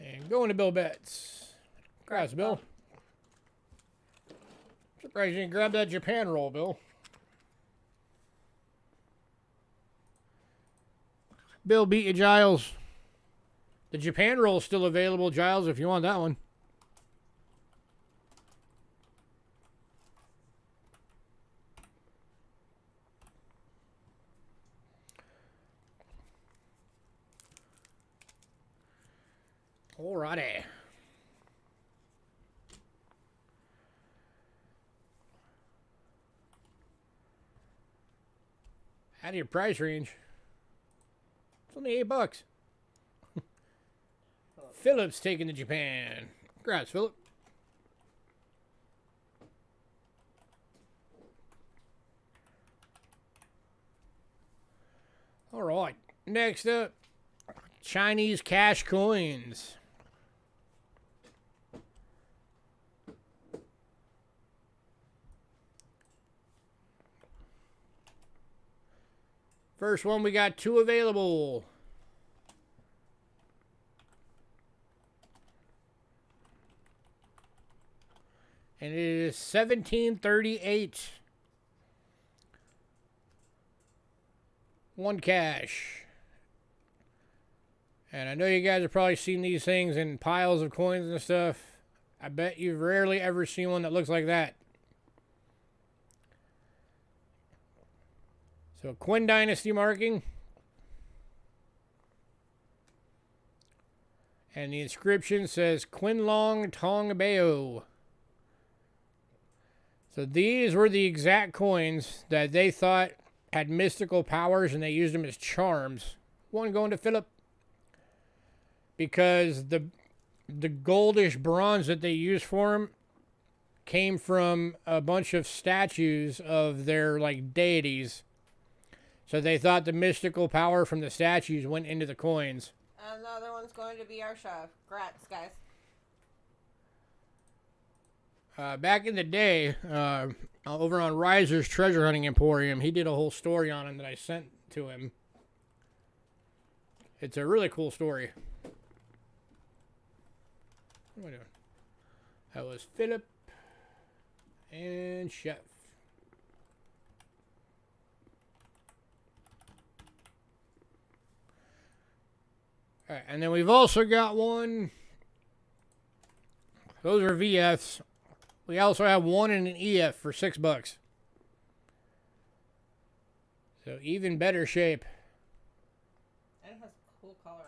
And going to Bill Betts. Congrats, Bill. Surprised you didn't grab that Japan roll, Bill. Bill beat you, Giles. The Japan roll is still available, Giles, if you want that one. Alrighty. Out of your price range. It's only $8. Philip's taking to Japan. Congrats, Philip. All right. Next up, Chinese cash coins. First one, we got 2 available. And it is 1738. 1 cash. And I know you guys have probably seen these things in piles of coins and stuff. I bet you've rarely ever seen one that looks like that. So, Qin Dynasty marking. And the inscription says Quinlong Tong Bao. So these were the exact coins that they thought had mystical powers, and they used them as charms. One going to Philip. Because the goldish bronze that they used for them came from a bunch of statues of their, like, deities. So they thought the mystical power from the statues went into the coins. Another one's going to be our chef. Congrats, guys. Back in the day, over on Riser's Treasure Hunting Emporium, he did a whole story on him that I sent to him. It's a really cool story. What am I doing? That was Philip and Chef. All right, and then we've also got one. Those are VFs. We also have one in an EF for $6. So even better shape. And it has cool coloring.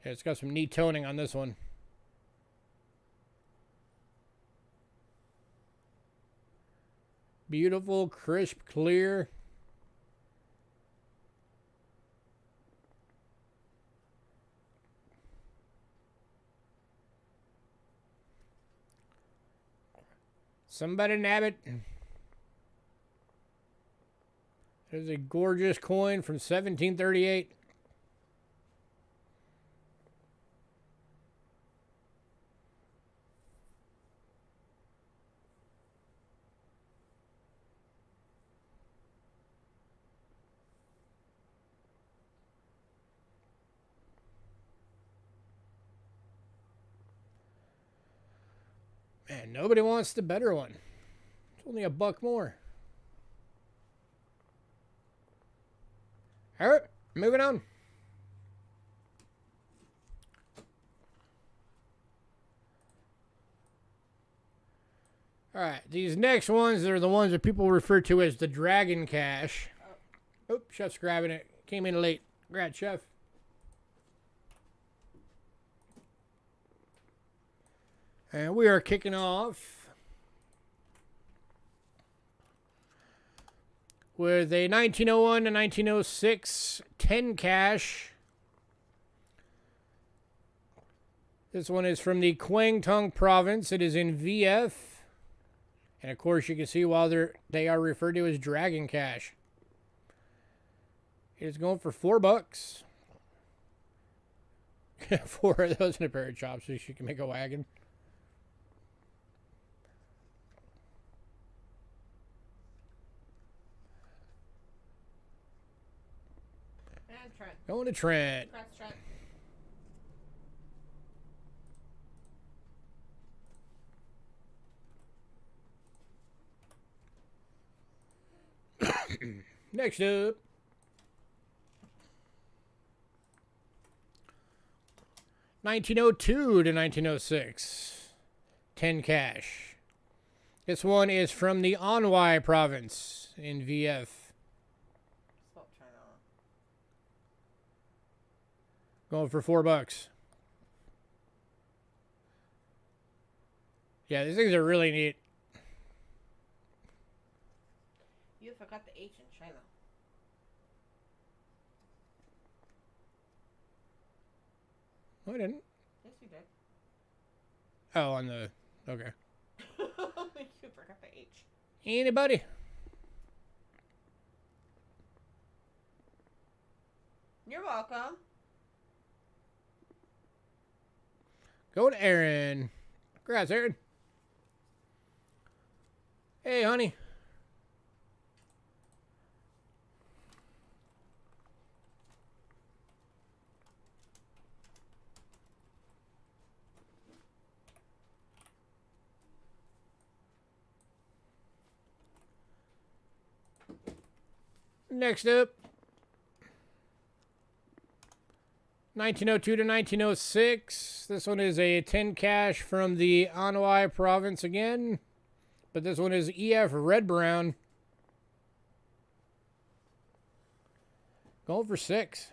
Yeah, it's got some neat toning on this one. Beautiful, crisp, clear. Somebody nab it. There's a gorgeous coin from 1738. Man, nobody wants the better one. It's only $1 more. All right, moving on. All right, these next ones are the ones that people refer to as the Dragon Cash. Oh, Chef's grabbing it. Came in late. Grab, Chef. And we are kicking off with a 1901 to 1906 10 cash. This one is from the Kwangtung province. It is in VF. And of course, you can see why they are referred to as Dragon Cash. It is going for $4. 4 of those in a pair of chopsticks. You can make a wagon. And Trent. Going to Trent. Congrats, Trent. Next up. $1902 to 1906. 10 cash. This one is from the Anhui province in VF. Spelled China. Going for $4. Yeah, these things are really neat. You forgot the H in China. No, I didn't. Yes, you did. Oh, on the... Okay. You forgot the H. Anybody? You're welcome. Go to Aaron. Congrats, Aaron. Hey, honey. Next up, 1902 to 1906. This one is a 10 cash from the Anhui province again, but this one is EF Red Brown. Going for $6.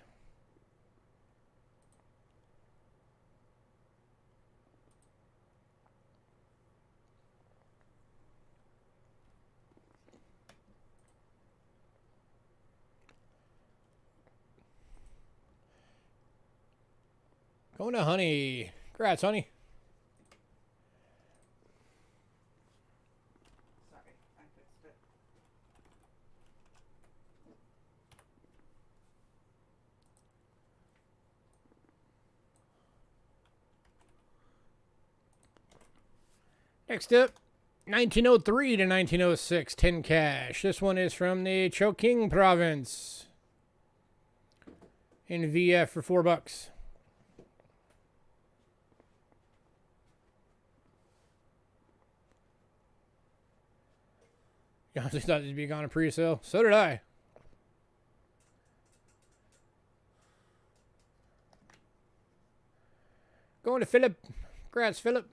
Going to Honey. Congrats, Honey. Sorry, I fixed it. Next up, 1903 to 1906, 10 cash. This one is from the Chongqing province in VF for $4. You honestly thought they'd be gone in pre-sale? So did I. Going to Philip. Congrats, Philip.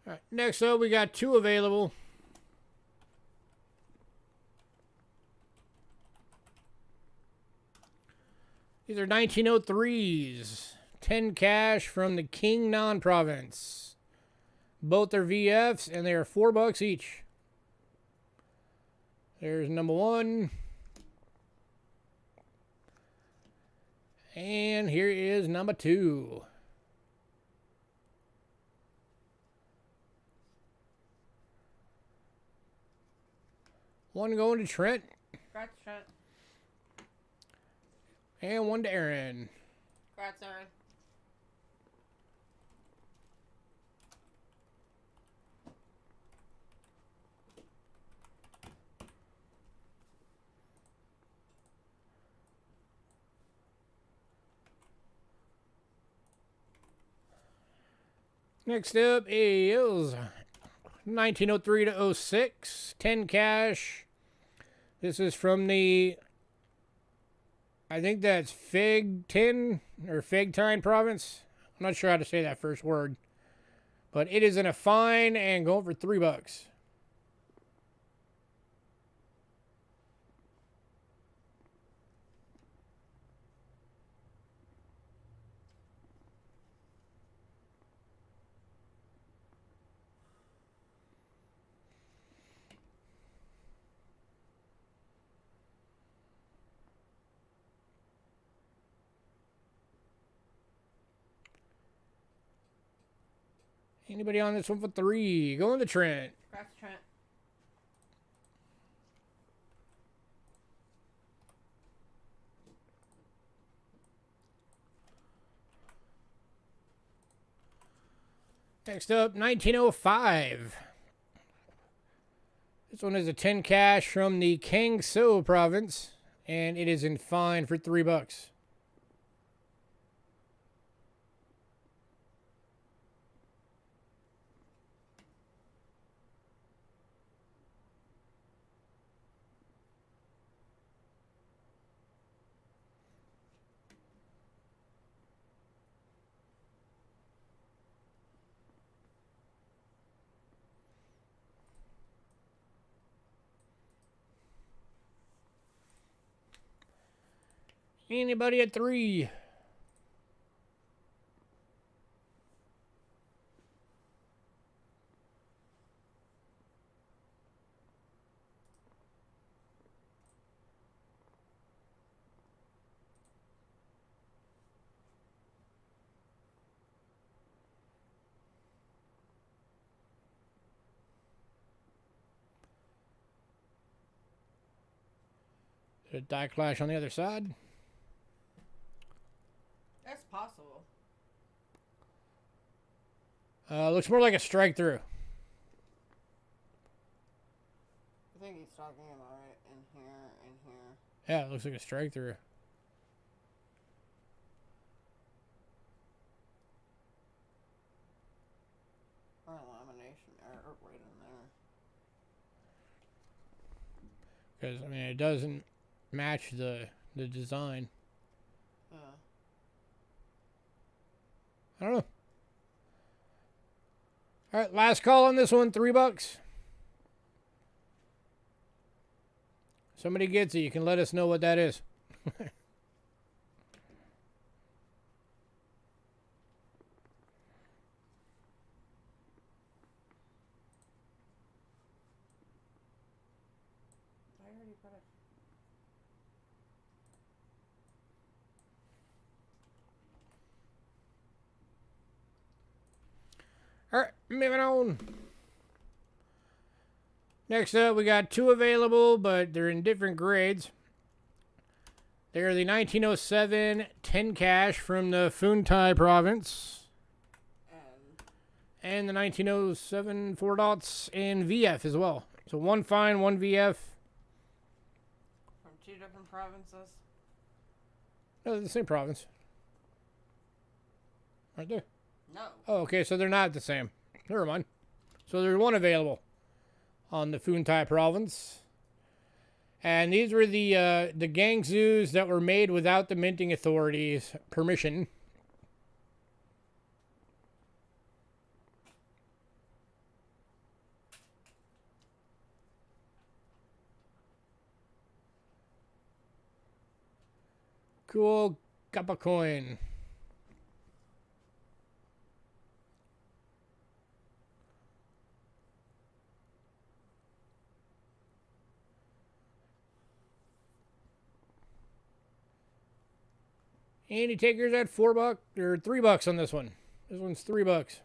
All right, next up, we got 2 available. These are 1903s. 10 cash from the Qingnan province. Both are VFs, and they are $4 each. There's number 1. And here is number 2. One going to Trent. Congrats, Trent. And one to Aaron. Congrats, Aaron. Next up is 1903 to 06, 10 cash. This is from the, I think that's Fig-Tin or Fig-Tine province. I'm not sure how to say that first word. But it is in a fine and going for $3. Anybody on this one for 3? Going to Trent. Congrats, Trent. Next up, 1905. This one is a 10 cash from the Kangso province, and it is in fine for $3. Anybody at 3? A die clash on the other side. That's possible. Looks more like a strike through. I think he's talking about it in here, in here. Yeah, it looks like a strike through. Or lamination error right in there. Because, I mean, it doesn't match the design. Yeah. I don't know. All right, last call on this one, $3. Somebody gets it. You can let us know what that is. I already put it. All right, moving on. Next up, we got 2 available, but they're in different grades. They're the 1907 10 cash from the Funtai province. And the 1907 4 dots in VF as well. So 1 fine, 1 VF. From 2 different provinces. No, they're the same province. Aren't they? No. Oh, okay, so they're not the same. Never mind. So there's 1 available on the Funtai province. And these were the Gangzus that were made without the minting authorities' permission. Cool Kappa coin. Andy Taker's at $4 or $3 on this one. This one's $3.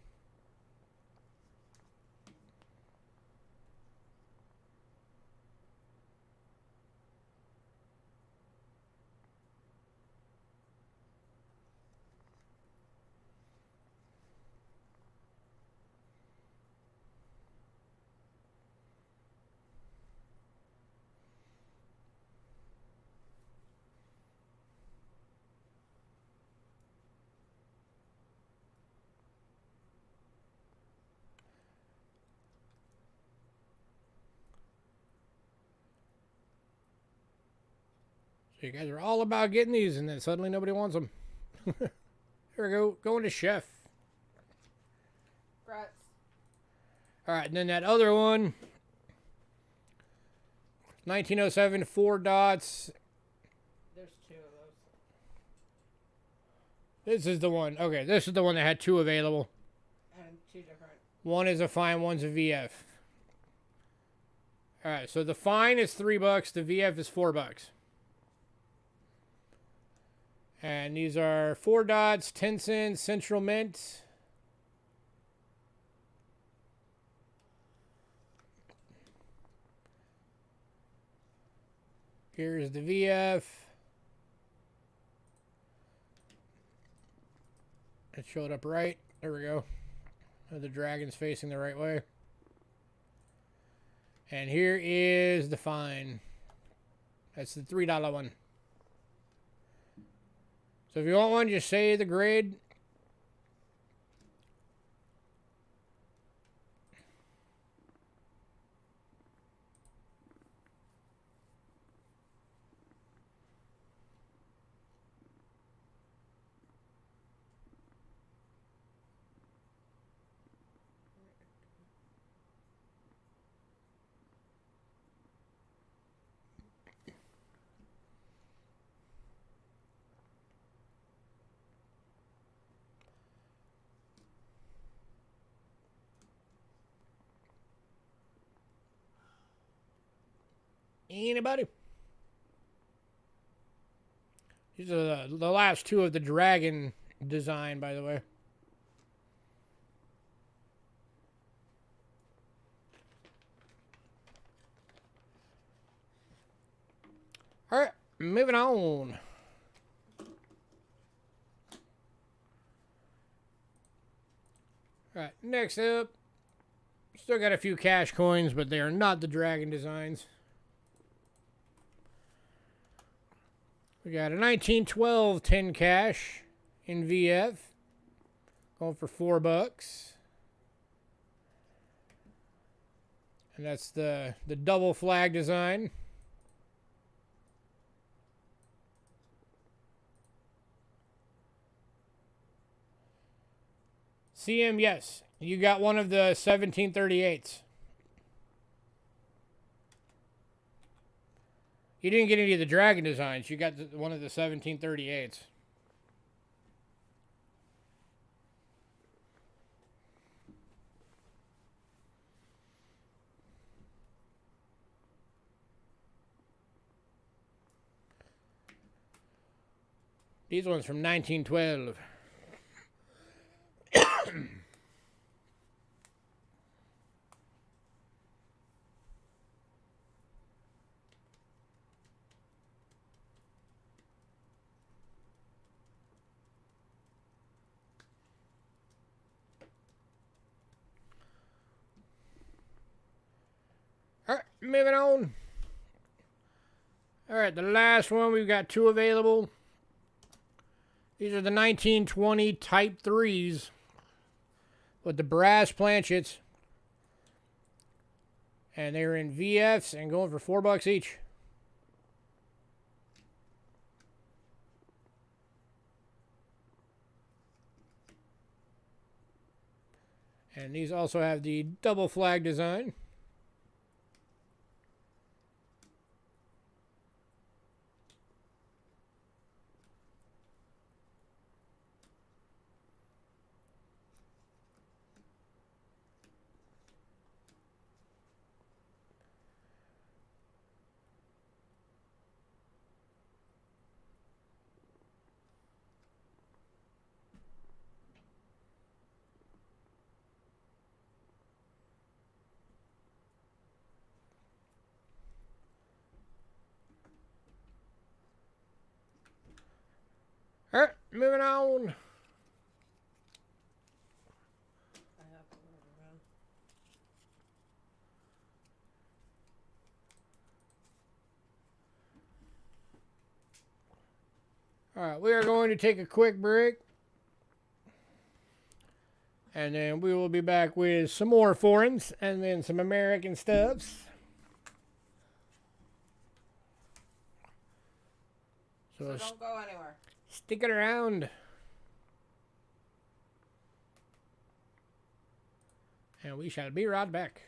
So you guys are all about getting these, and then suddenly nobody wants them. Here we go. Going to Chef. Grats. All right, and then that other one. 1907, 4 dots. There's 2 of those. This is the one. Okay, this is the one that had 2 available. And 2 different. One is a fine, one's a VF. All right, so the fine is $3. The VF is $4. And these are 4 dots, 10 cents, Central Mint. Here's the VF. It showed up right. There we go. The dragon's facing the right way. And here is the fine. That's the $3 one. So if you want one, just say the grade. Anybody? These are the last 2 of the dragon design, by the way. All right, moving on. All right, next up, still got a few cash coins, but they are not the dragon designs. We got a 1912 10 cash in VF, going for $4. And that's the double flag design. CM, yes. You got one of the 1738s. You didn't get any of the dragon designs. You got one of the 1738s. These ones from 1912. All right, moving on. All right, the last one, we've got 2 available. These are the 1920 Type 3s with the brass planchets. And they're in VFs and going for $4 each. And these also have the double flag design. Moving on. I have to move around. All right, we are going to take a quick break. And then we will be back with some more foreigns and then some American stuffs. So don't go anywhere. Stick it around. And we shall be right back.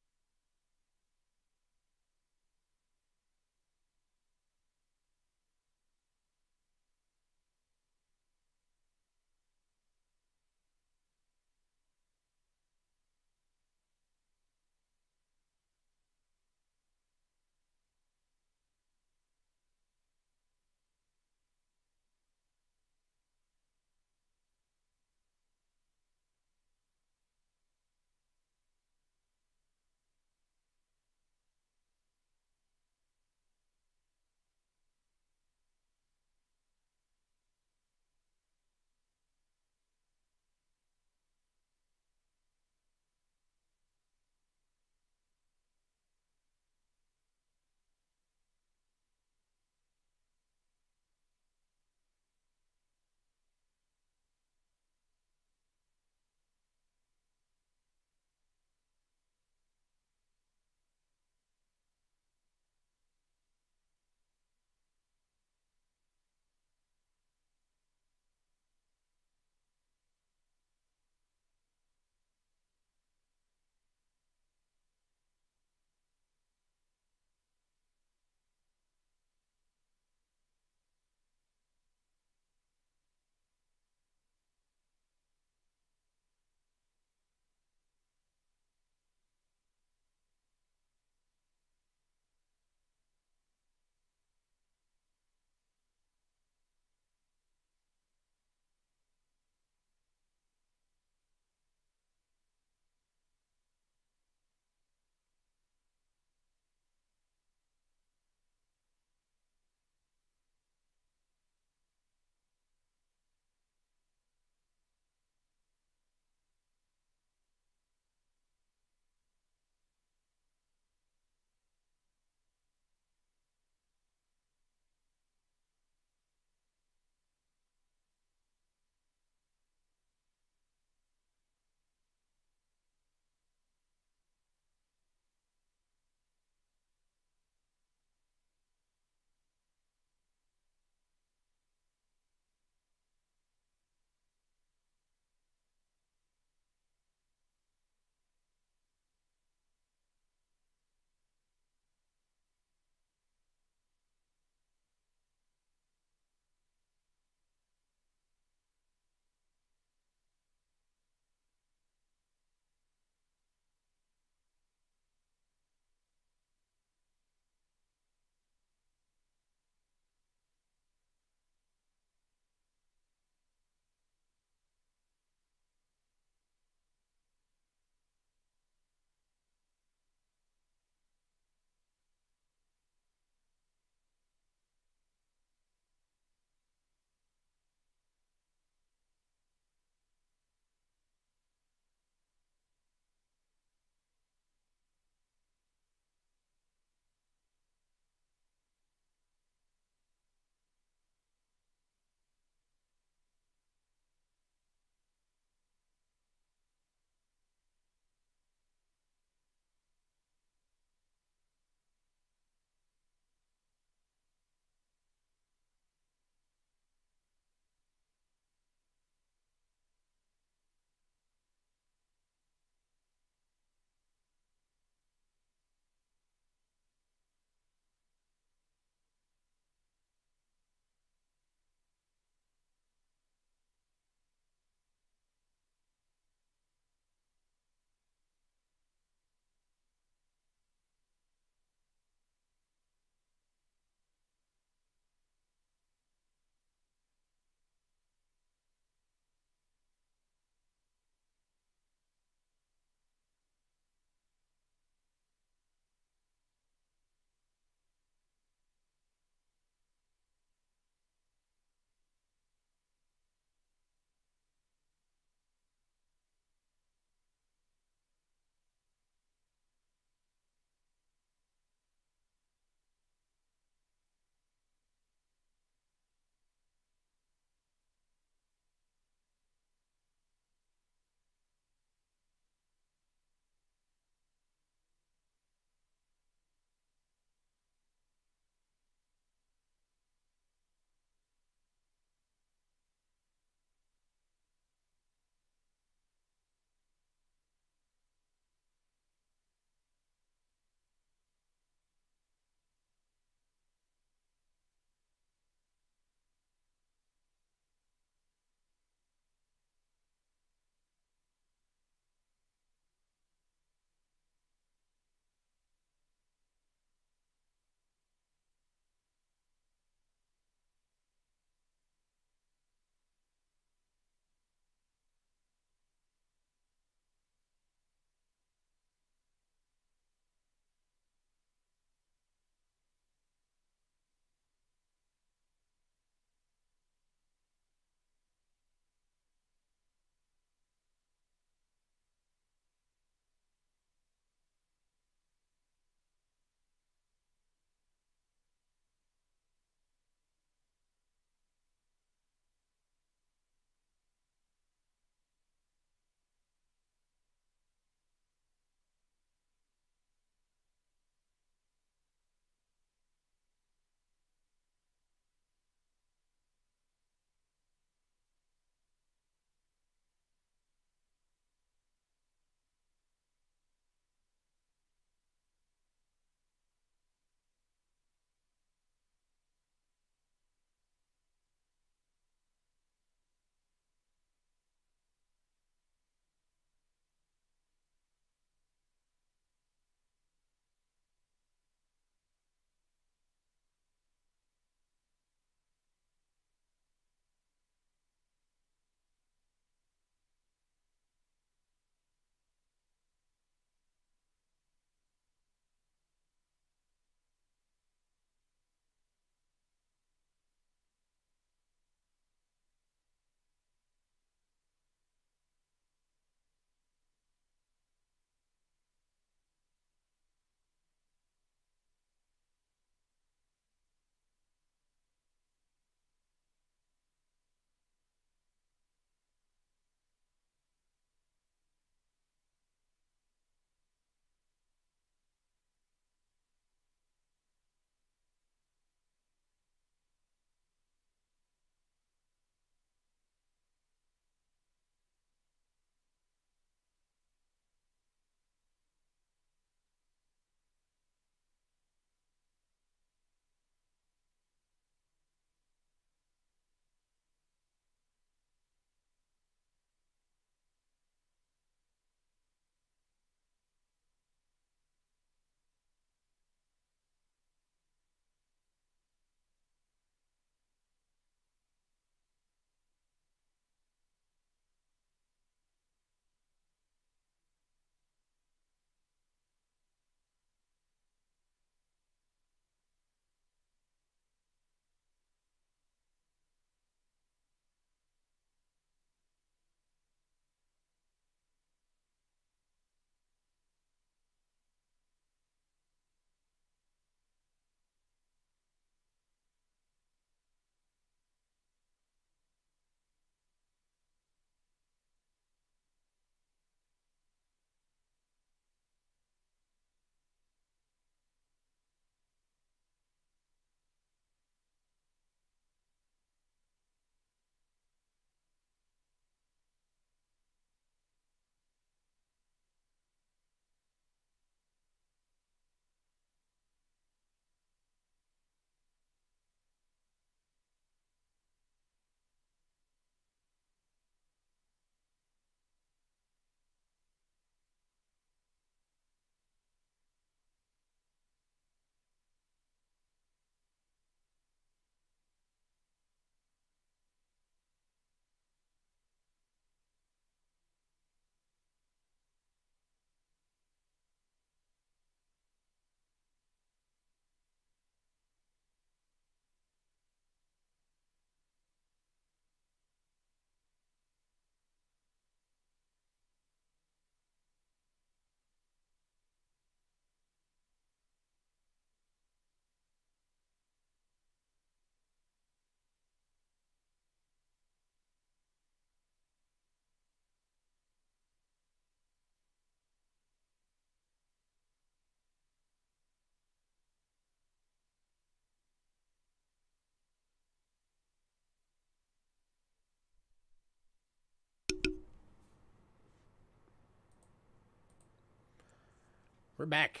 We're back.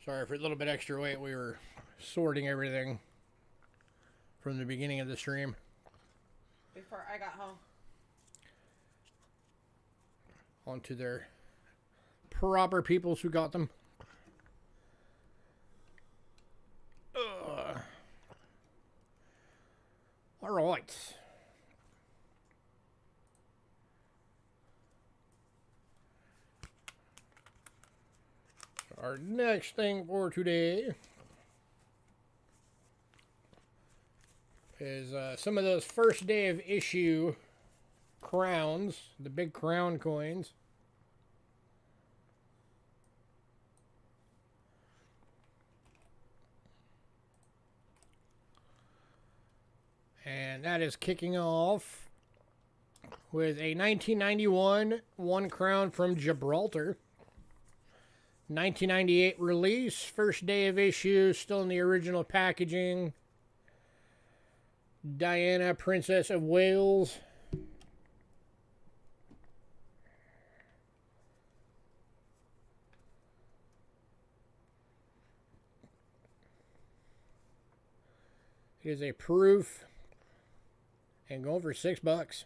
Sorry for a little bit extra wait. We were sorting everything from the beginning of the stream. Before I got home. Onto their proper peoples who got them. All right. Our next thing for today is some of those first day of issue crowns, the big crown coins. And that is kicking off with a 1991 1 crown from Gibraltar. 1998 release, first day of issue, still in the original packaging. Diana, Princess of Wales. It is a proof and going for $6.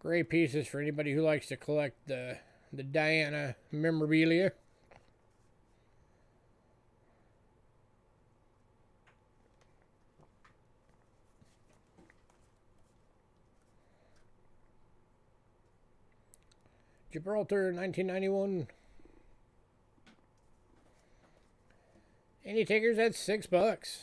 Great pieces for anybody who likes to collect the Diana memorabilia. Gibraltar, 1991. Any takers at $6.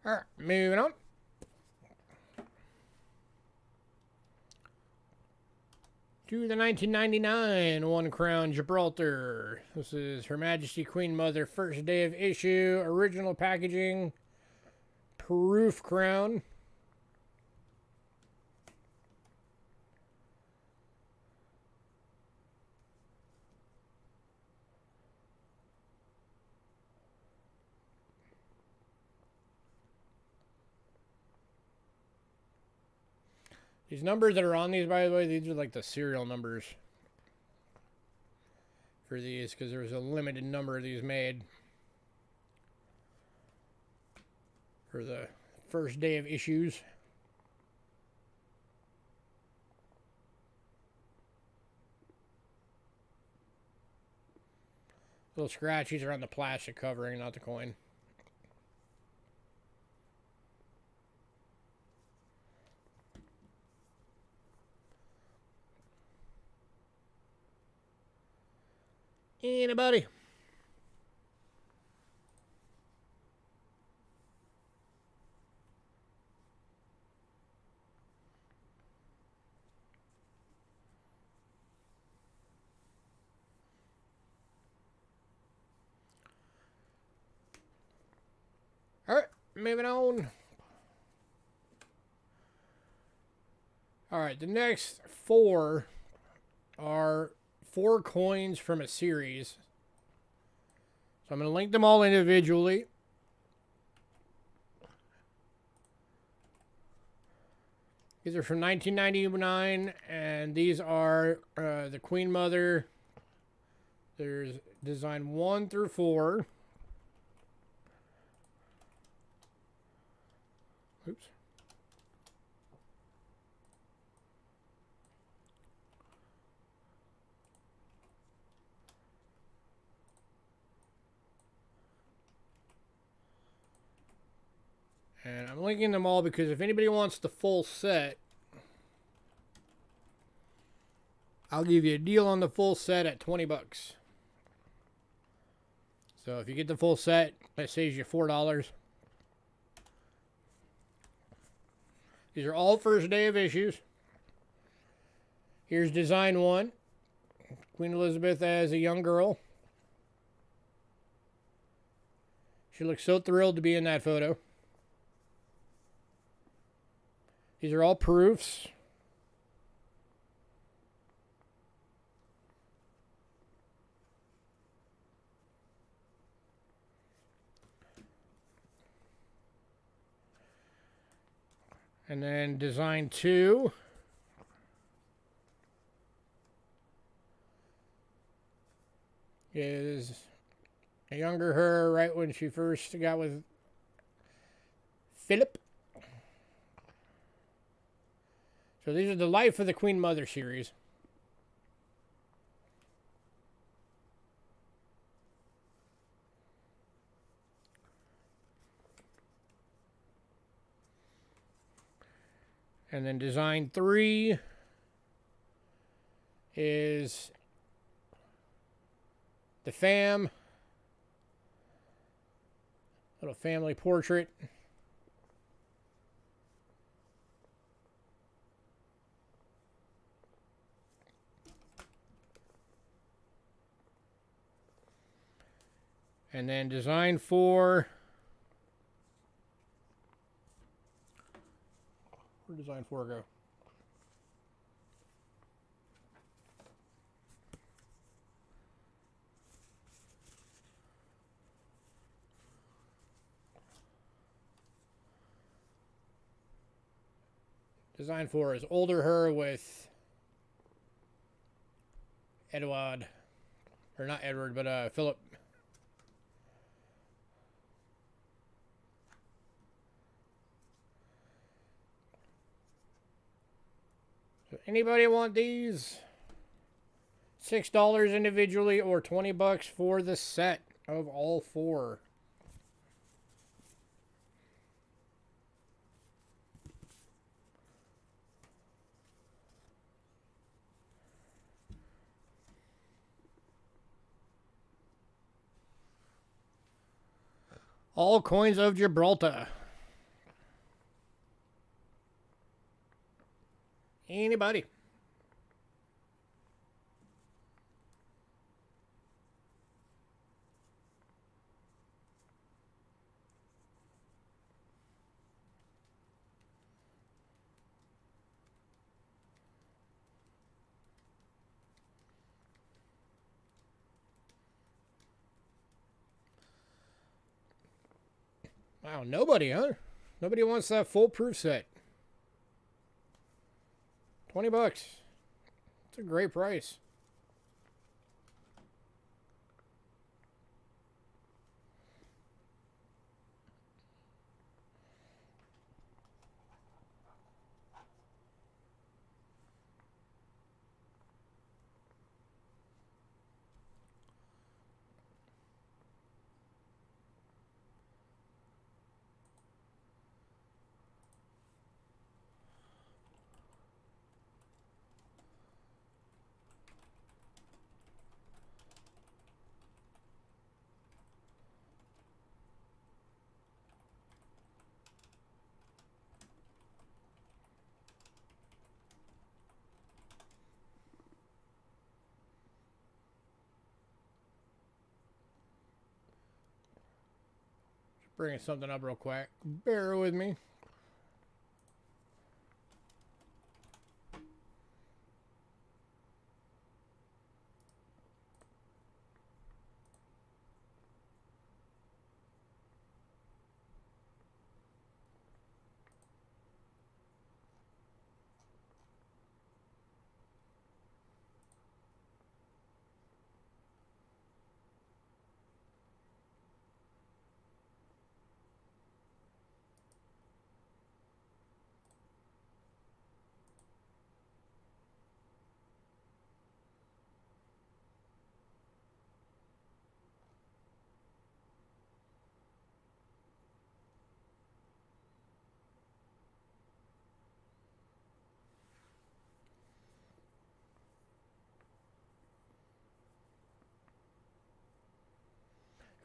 All right, moving on. To the 1999 1 crown Gibraltar. This is Her Majesty Queen Mother, first day of issue, original packaging, proof crown. These numbers that are on these, by the way, these are like the serial numbers for these because there was a limited number of these made for the first day of issues. Little scratches are on the plastic covering, not the coin. Anybody? All right, moving on. All right, the next 4 are 4 coins from a series. So I'm going to link them all individually. These are from 1999, and these are the Queen Mother. There's design 1 through 4. Oops. And I'm linking them all because if anybody wants the full set, I'll give you a deal on the full set at 20 bucks. So if you get the full set, that saves you $4. These are all first day of issues. Here's design 1. Queen Elizabeth as a young girl. She looks so thrilled to be in that photo. These are all proofs. And then design 2. Is a younger her right when she first got with Philip. So these are the Life of the Queen Mother series. And then design 3 is the fam. Little family portrait. And then design 4. Where'd design 4 go? Design 4 is older her with Edward. Or not Edward, but Philip. So anybody want these? $6 individually or 20 bucks for the set of all 4. All coins of Gibraltar. Anybody? Wow, nobody, huh? Nobody wants that foolproof set. 20 bucks. It's a great price. Bringing something up real quick. Bear with me.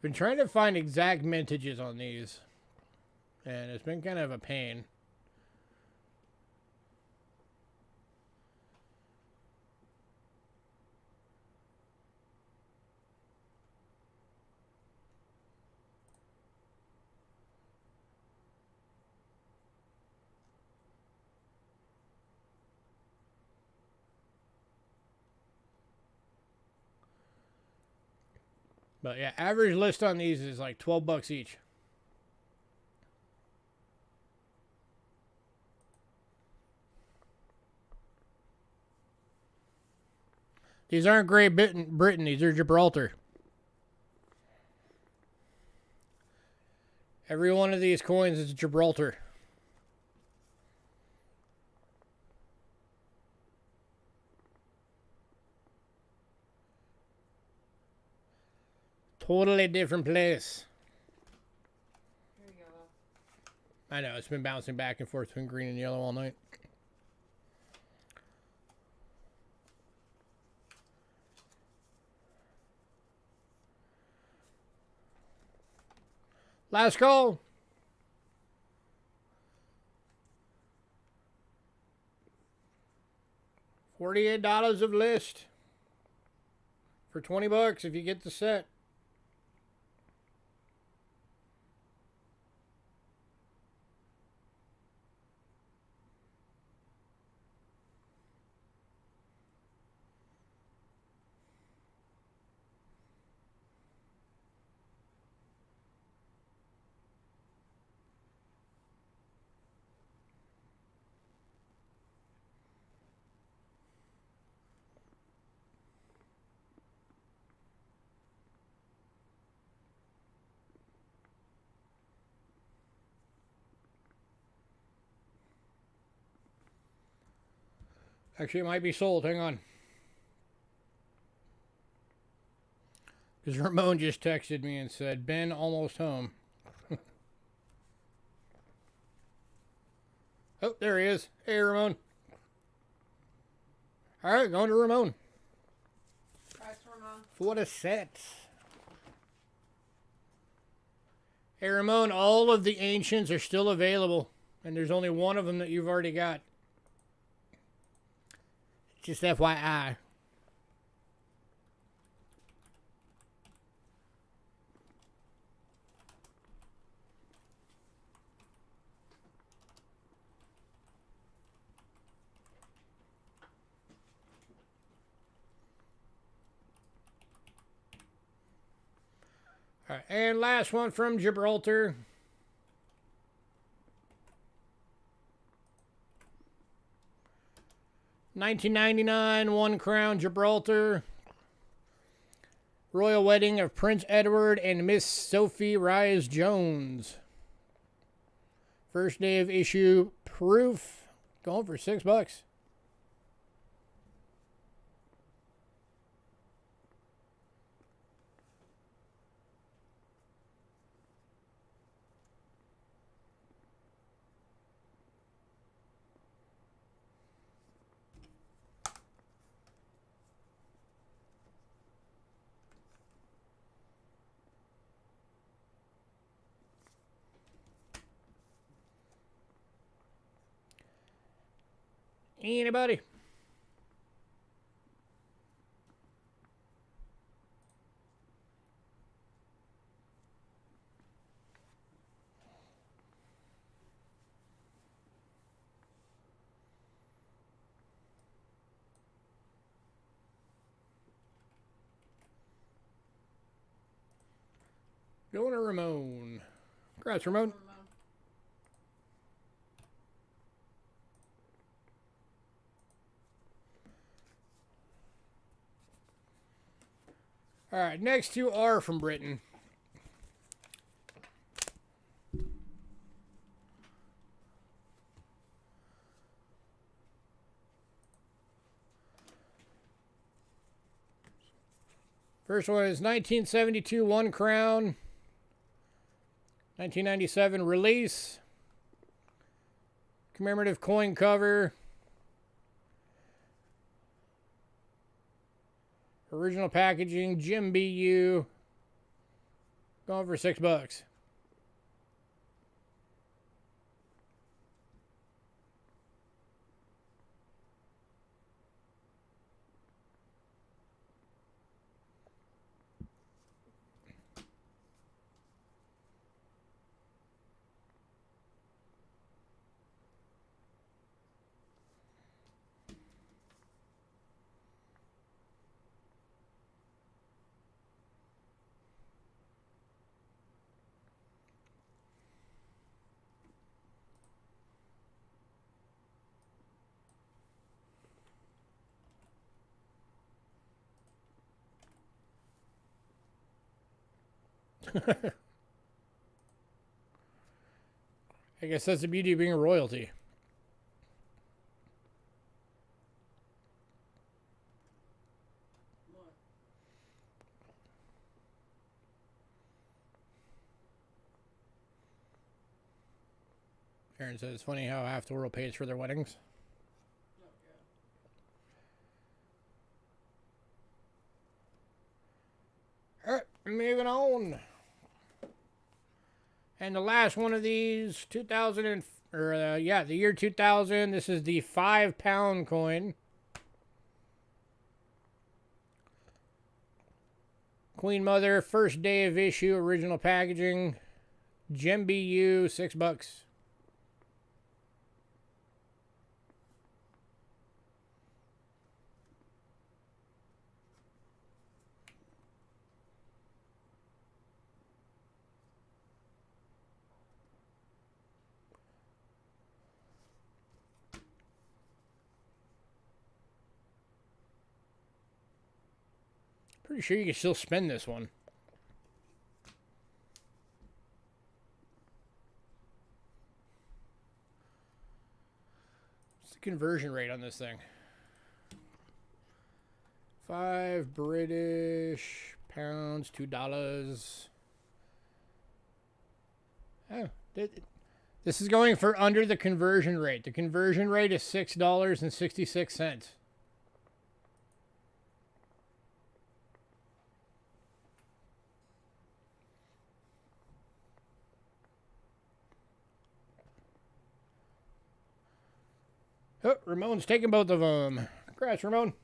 Been trying to find exact mintages on these, and it's been kind of a pain. But yeah, average list on these is like 12 bucks each. These aren't Great Britain, these are Gibraltar. Every one of these coins is Gibraltar. Totally different place. Here you go. I know, it's been bouncing back and forth between green and yellow all night. Last call. $48 of list for 20 bucks if you get the set. Actually, it might be sold. Hang on. Because Ramon just texted me and said, Ben, almost home. Oh, there he is. Hey, Ramon. All right, going to Ramon. Price, Ramon. For the sets. Hey, Ramon, all of the ancients are still available. And there's only one of them that you've already got. Just FYI. All right, and last one from Gibraltar. $19.99, 1 crown, Gibraltar. Royal wedding of Prince Edward and Miss Sophie Rise Jones. First day of issue proof. Going for $6. Anybody? Going to Ramon. Congrats, Ramon. All right, next two are from Britain. First one is 1972 1 crown. 1997 release. Commemorative coin cover. Original packaging, Jim BU. Going for $6. I guess that's the beauty of being a royalty. Aaron says it's funny how half the world pays for their weddings. Alright, moving on. And the last one of these, the year 2000. This is the 5-pound coin. Queen Mother, first day of issue, original packaging. Gem BU, $6. Pretty sure you can still spend this one. What's the conversion rate on this thing? 5 British pounds, $2. Oh, this is going for under the conversion rate. The conversion rate is $6.66. Oh, Ramon's taking both of them. Congrats, Ramon.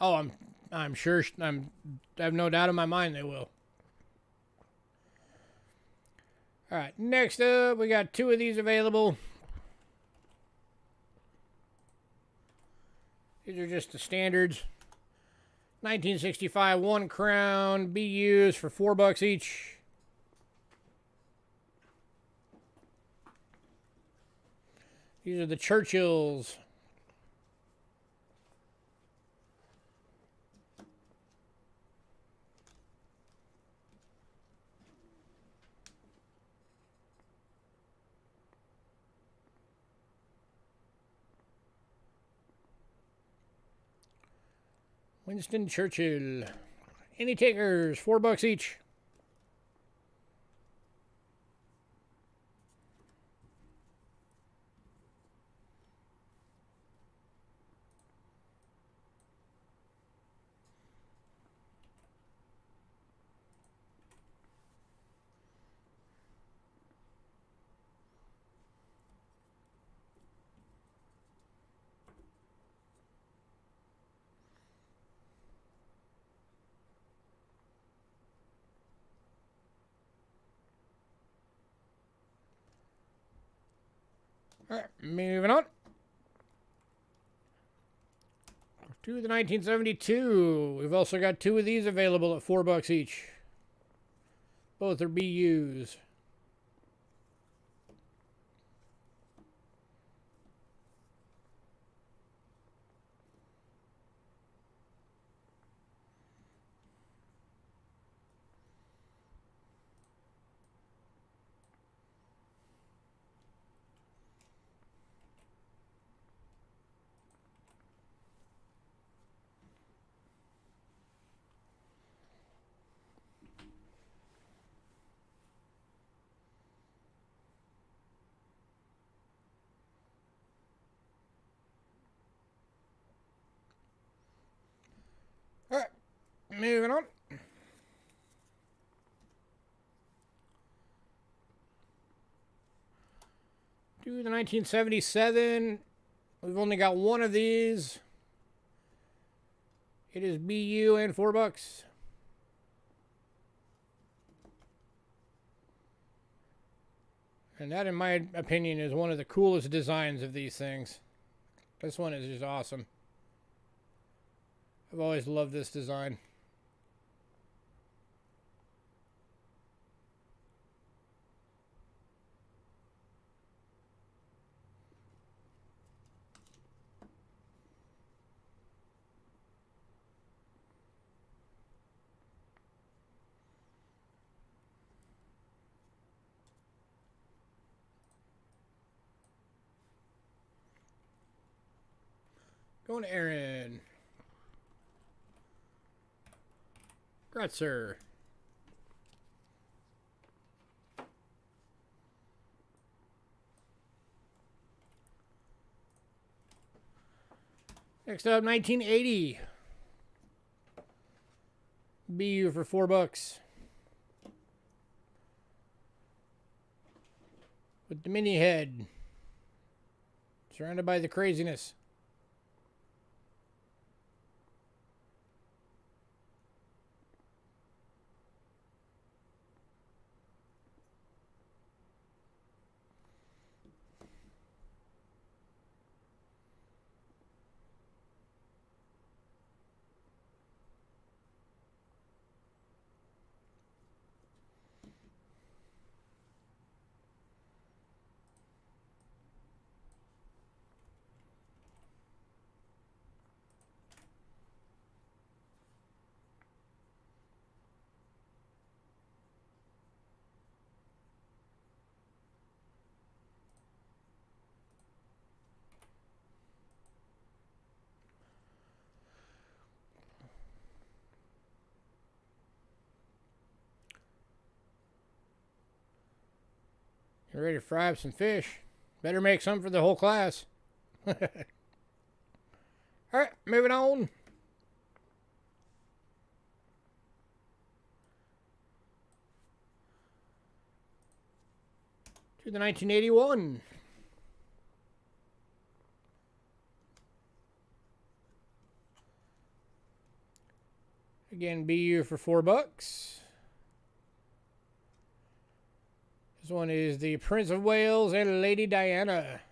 Oh, I'm sure I have no doubt in my mind they will. All right, next up, we got 2 of these available. These are just the standards. 1965 1 crown BUs for $4 each. These are the Churchills. Winston Churchill. Any takers? $4 each. All right, moving on. To the 1972. We've also got 2 of these available at $4 each. Both are BUs. moving on. To the 1977. We've only got one of these. It is BU and $4. And that, in my opinion, is one of the coolest designs of these things. This one is just awesome. I've always loved this design. Going to Aaron. Gratzer. Next up, 1980. BU for $4. With the mini head. Surrounded by the craziness. You ready to fry up some fish? Better make some for the whole class. Alright, moving on. To the 1981. Again, BU for $4. This one is the Prince of Wales and Lady Diana.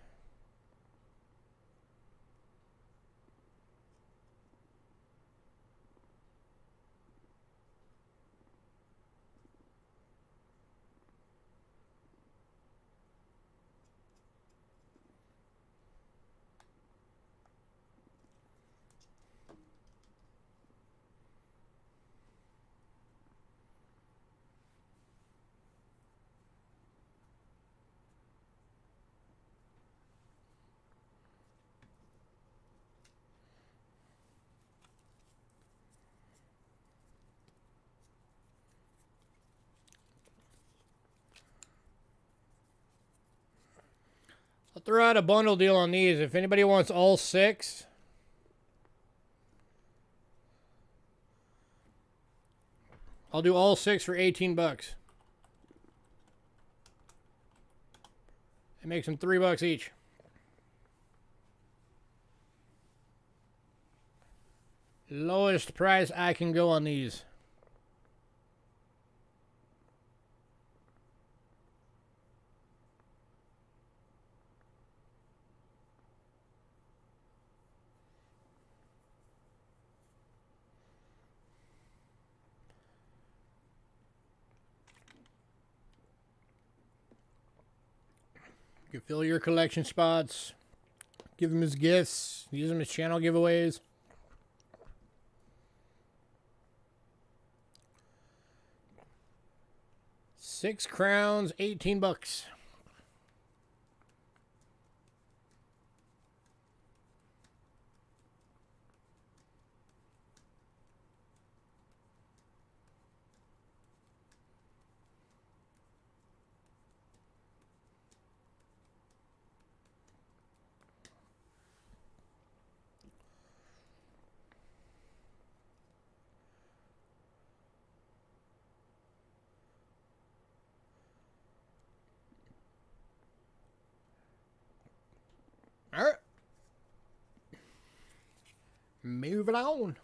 I'll throw out a bundle deal on these. If anybody wants all 6, I'll do all 6 for $18. It makes them $3 each. Lowest price I can go on these. You can fill your collection spots, give them as gifts, use them as channel giveaways. Six crowns, $18. All right. Moving on.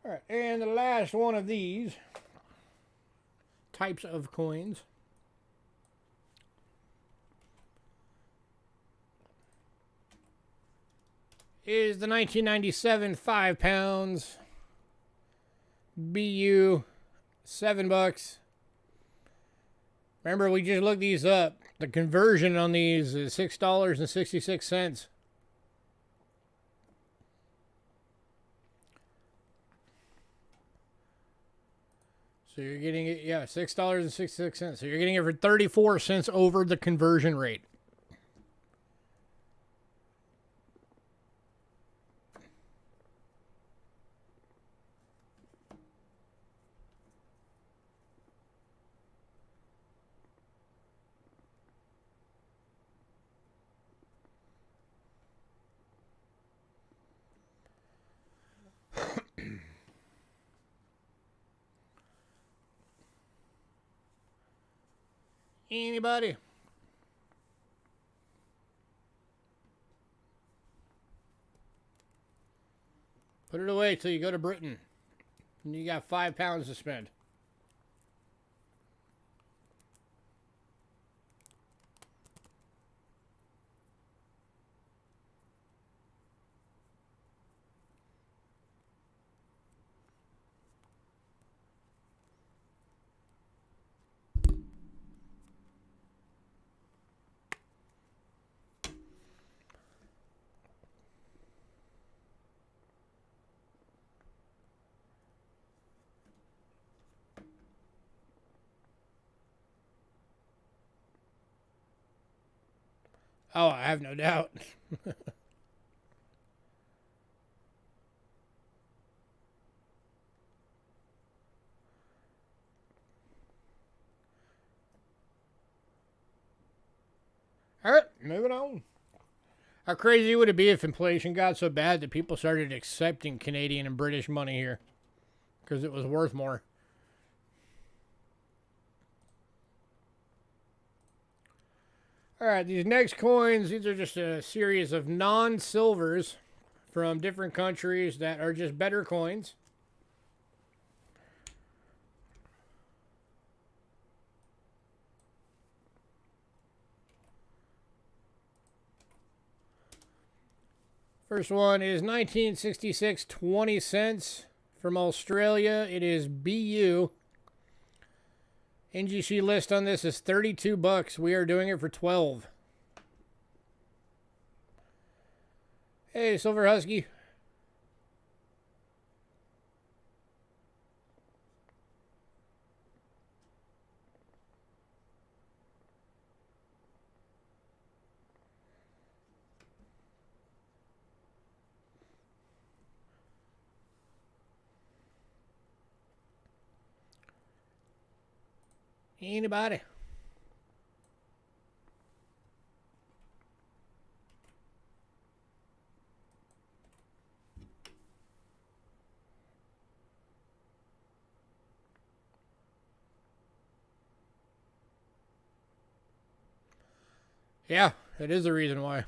All right, and the last one of these types of coins is the 1997 5 pounds BU, $7. Remember, we just looked these up. The conversion on these is $6.66. So you're getting it, yeah, $6.66. So you're getting it for 34 cents over the conversion rate. Anybody? Put it away till you go to Britain. And you got 5 pounds to spend. Oh, I have no doubt. All right, moving on. How crazy would it be if inflation got so bad that people started accepting Canadian and British money here because it was worth more? All right, these next coins, these are just a series of non-silvers from different countries that are just better coins. First one is 1966, 20 cents from Australia. It is BU. NGC list on this is $32. We are doing it for 12. Hey, Silver Husky. Anybody? Yeah, it is the reason why.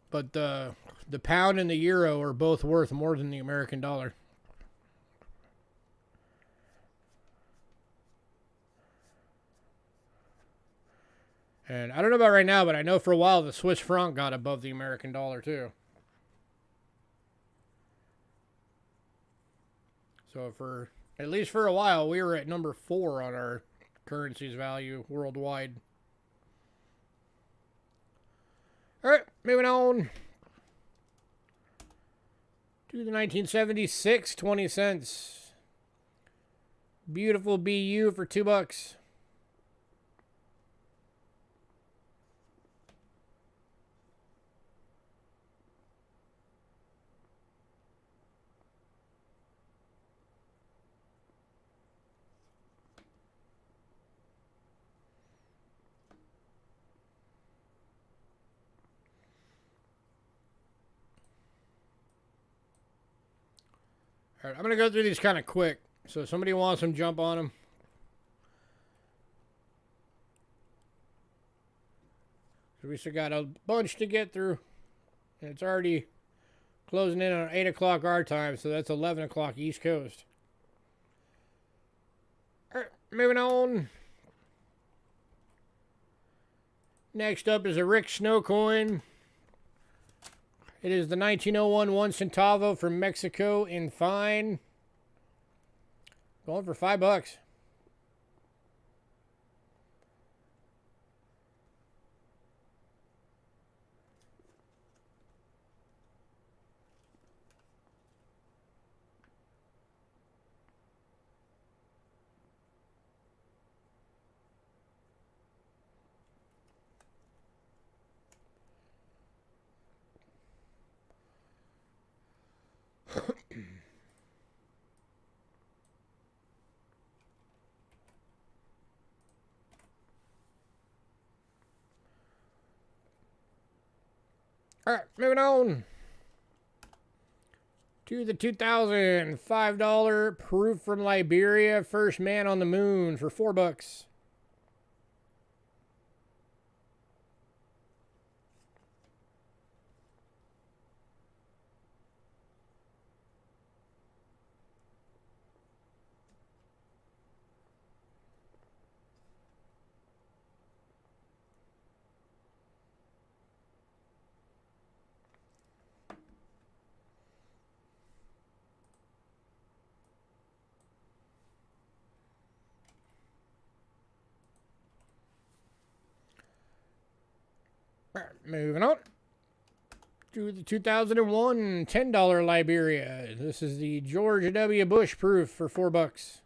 But the pound and the euro are both worth more than the American dollar. And I don't know about right now, but I know for a while the Swiss franc got above the American dollar too. So for at least for a while, we were at number 4 on our currency's value worldwide. All right, moving on to the 1976, 20 cents. Beautiful BU for $2. All right, I'm going to go through these kind of quick. So somebody wants them, jump on them. So we still got a bunch to get through. And it's already closing in on 8 o'clock our time, so that's 11 o'clock East Coast. All right, moving on. Next up is a Rick Snow coin. It is the 1901 1 centavo from Mexico in fine. Going for $5. All right, moving on to the $2,005 proof from Liberia, first man on the moon for $4. All right, moving on to the 2001 $10 Liberia. This is the George W. Bush proof for $4. This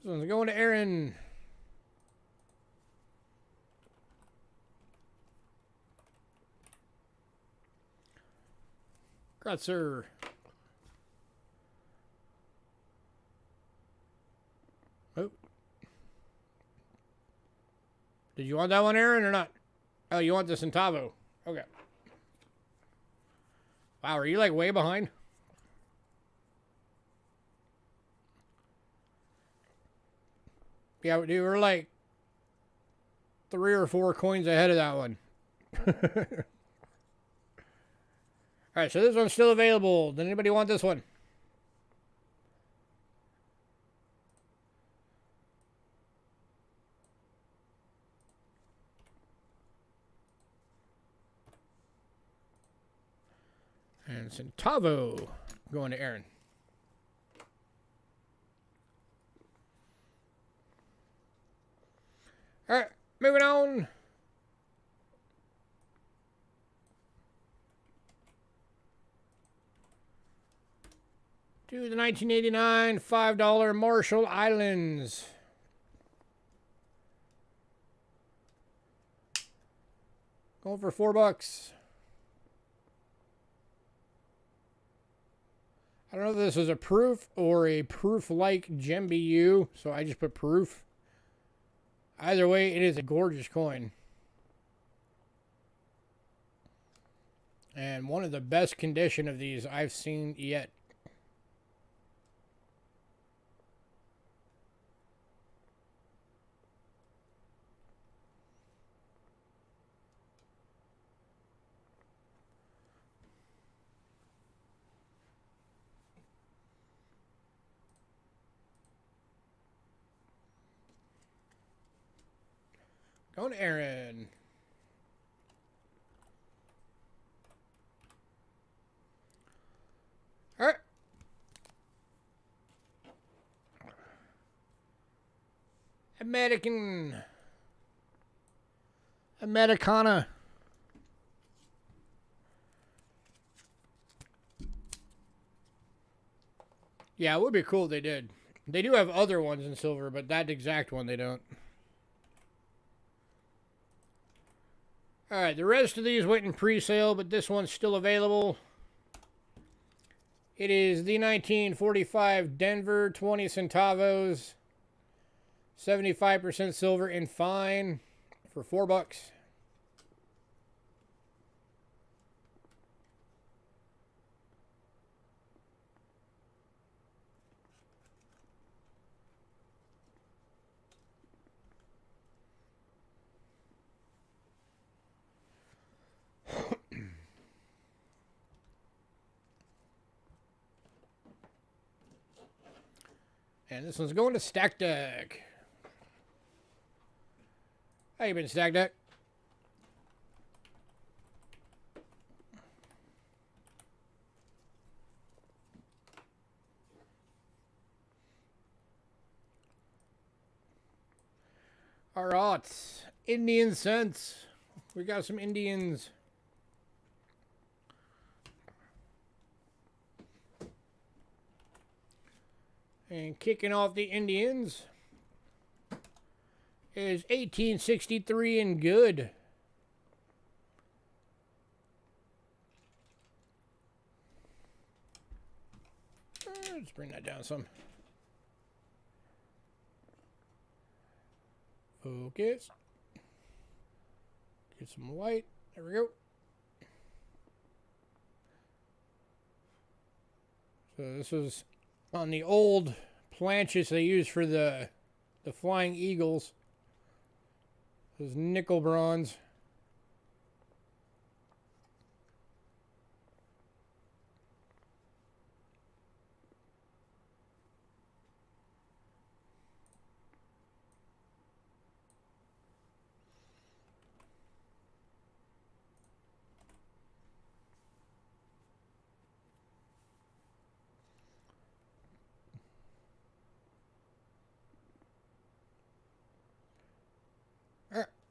one's going to Aaron. Congrats, sir. Oh. Did you want that one, Aaron, or not? Oh, you want the centavo. Okay. Wow, are you like way behind? Yeah, dude, we're like 3 or 4 coins ahead of that one. All right, so this one's still available. Does anybody want this one? And centavo going to Aaron. All right, moving on. To the 1989 $5 Marshall Islands. Going for $4. I don't know if this is a proof or a proof-like GemBU, so I just put proof. Either way, it is a gorgeous coin. And one of the best condition of these I've seen yet. Going to Aaron. All right. Americana. Yeah, it would be cool if they did. They do have other ones in silver, but that exact one they don't. All right, the rest of these went in pre-sale, but this one's still available. It is the 1945 Denver 20 centavos, 75% silver in fine for $4. And this one's going to Stack Deck. How you been, Stack Deck? All right, Indian cents. We got some Indians. And kicking off the Indians is 1863 and good. Let's bring that down some. Focus. Get some light. There we go. So this is on the old planches they used for the Flying Eagles. This is nickel bronze.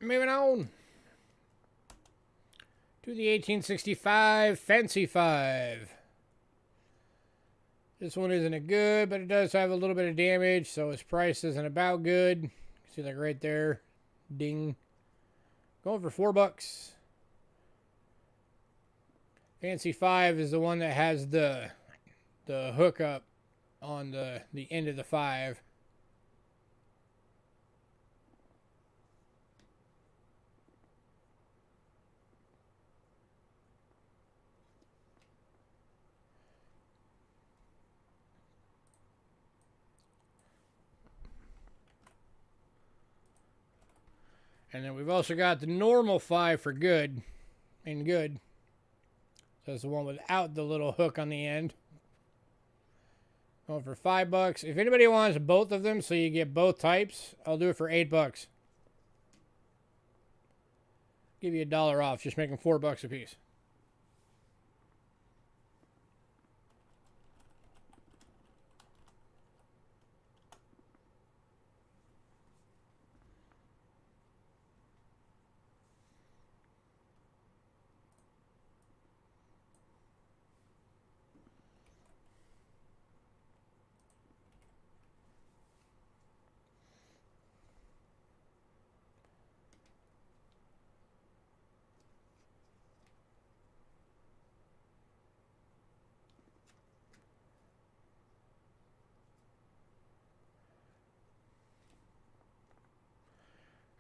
Moving on to the 1865 Fancy 5. This one isn't a good, but it does have a little bit of damage, so its price isn't about good. See that right there? Ding. Going for $4. Fancy 5 is the one that has the hookup on the end of the 5. And then we've also got the normal 5 for good and good. So it's the one without the little hook on the end. Going for $5. If anybody wants both of them so you get both types, I'll do it for $8. Give you $1 off, just making $4 a piece.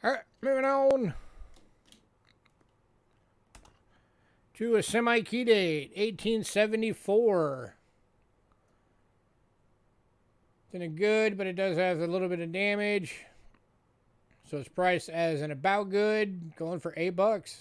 All right, moving on to a semi-key date, 1874. It's in a good, but it does have a little bit of damage. So it's priced as an about good, going for $8.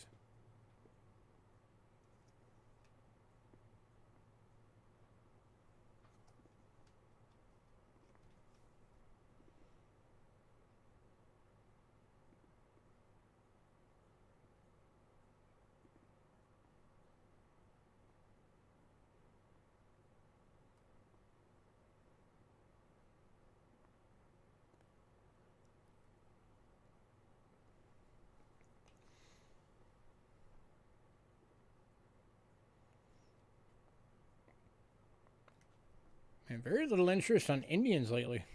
And very little interest on Indians lately.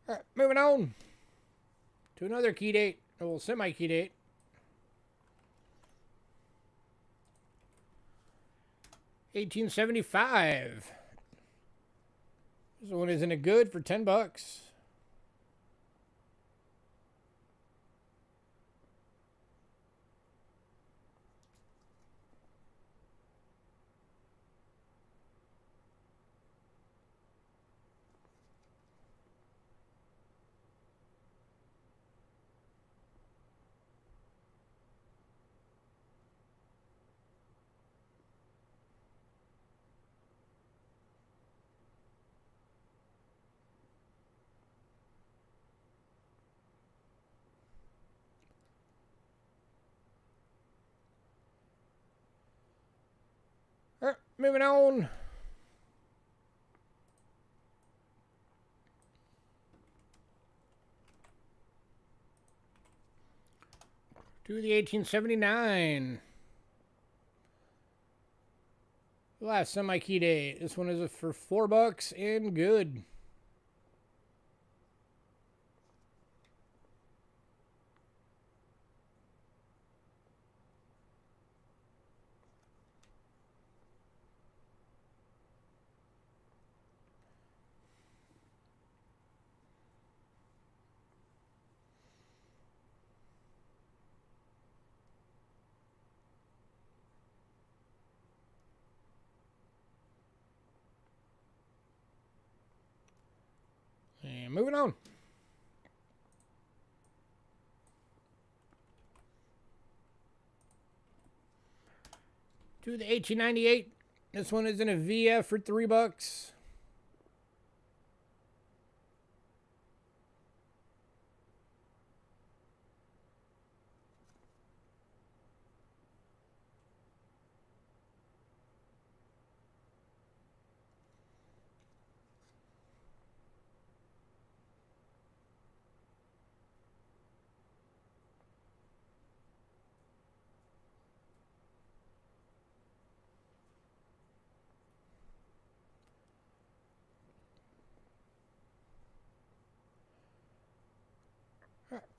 All right, moving on to another key date, well, semi-key date. 1875. This one isn't a good for $10. Moving on. To the 1879. Last semi-key day. This one is for $4 and good. And moving on. To the 1898. This one is in a VF for $3.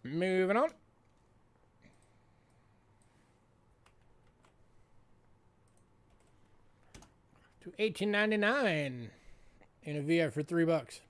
Moving on. To 1899 in a VF for $3.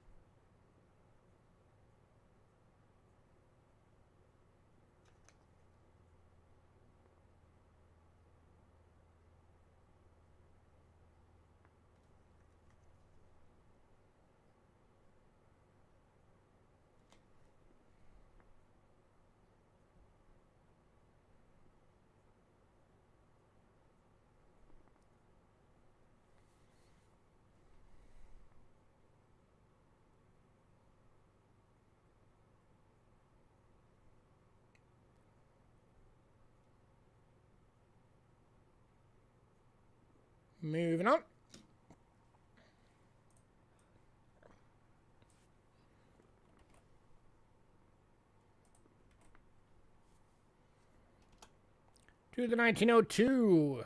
Moving on. To the 1902.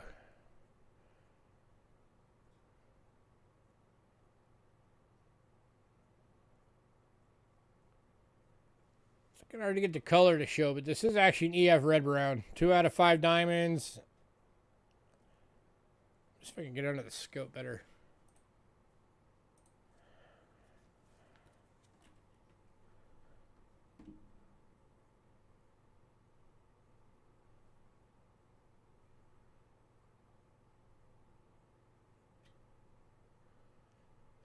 I can already get the color to show, but this is actually an EF red brown. 2 out of 5 diamonds. Just if I can get under the scope better.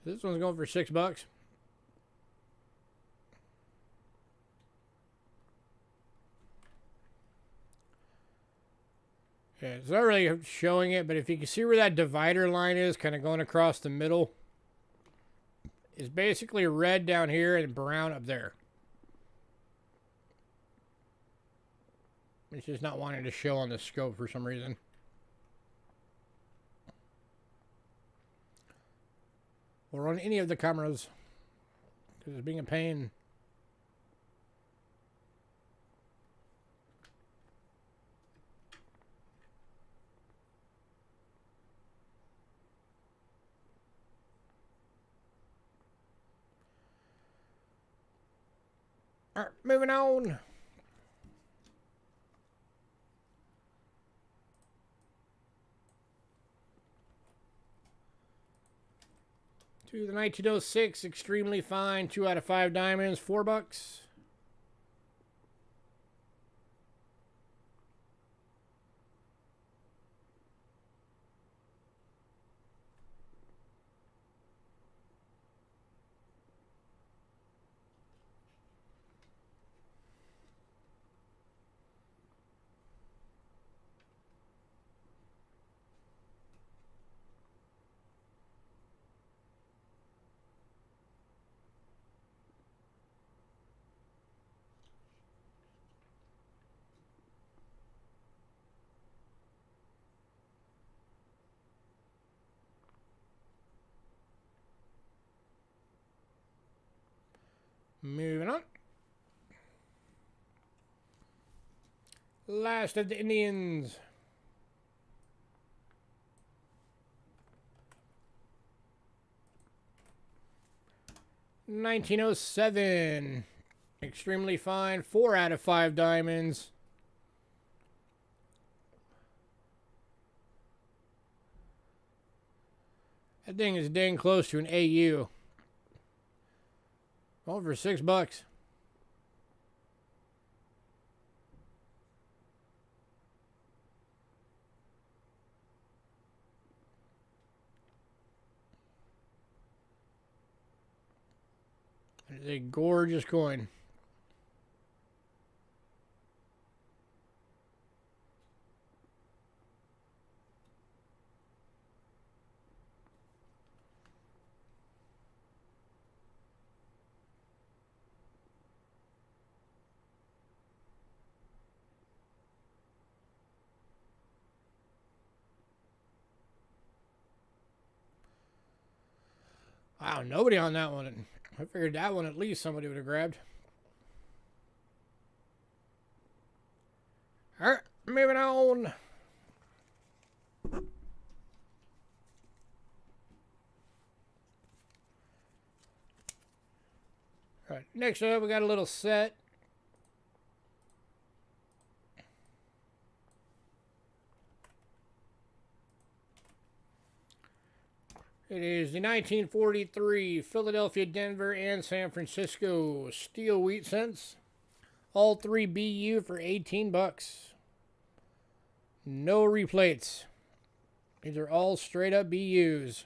This one's going for $6. Yeah, it's not really showing it, but if you can see where that divider line is, kind of going across the middle, is basically red down here and brown up there. It's just not wanting to show on the scope for some reason. Or on any of the cameras, because it's being a pain. All right, moving on. To the 1906, extremely fine, 2 out of 5 diamonds, $4. Moving on. Last of the Indians. $1907. Extremely fine. 4 out of 5 diamonds. That thing is dang close to an AU. All for $6. That is a gorgeous coin. Wow, nobody on that one. I figured that one at least somebody would have grabbed. All right, moving on. All right, next up, we got a little set. It is the 1943 Philadelphia, Denver, and San Francisco steel wheat cents. All 3 BU for $18. No replates. These are all straight up BUs.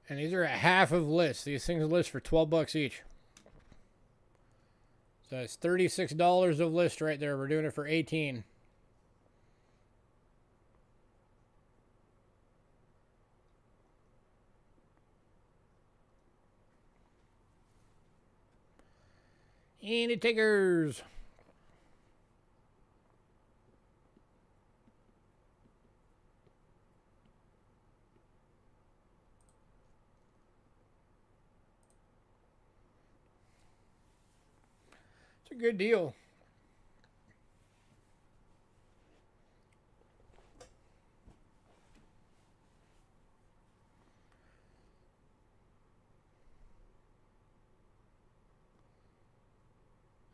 And these are a half of list. These things list for $12 each. So it's $36 of list right there. We're doing it for 18. Any takers? It's a good deal.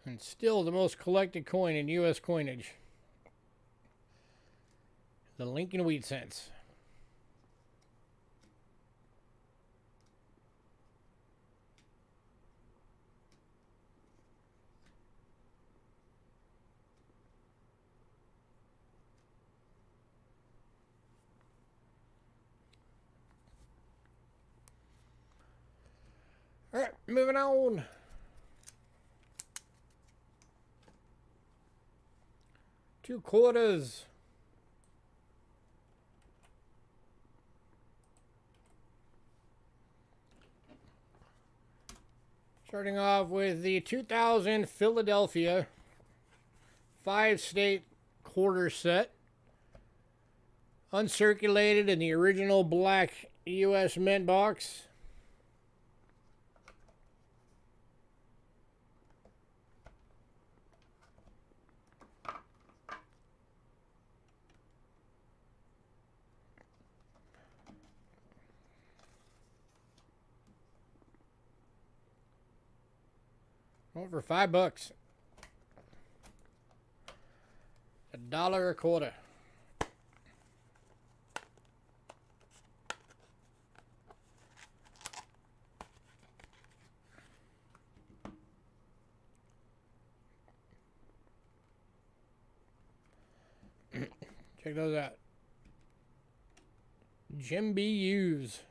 And still the most collected coin in U.S. coinage. The Lincoln wheat cents. All right, moving on. Two quarters. Starting off with the 2000 Philadelphia 5-state quarter set. Uncirculated in the original black U.S. Mint box. Over $5. $1 a quarter. Check those out. Jim B. Hughes.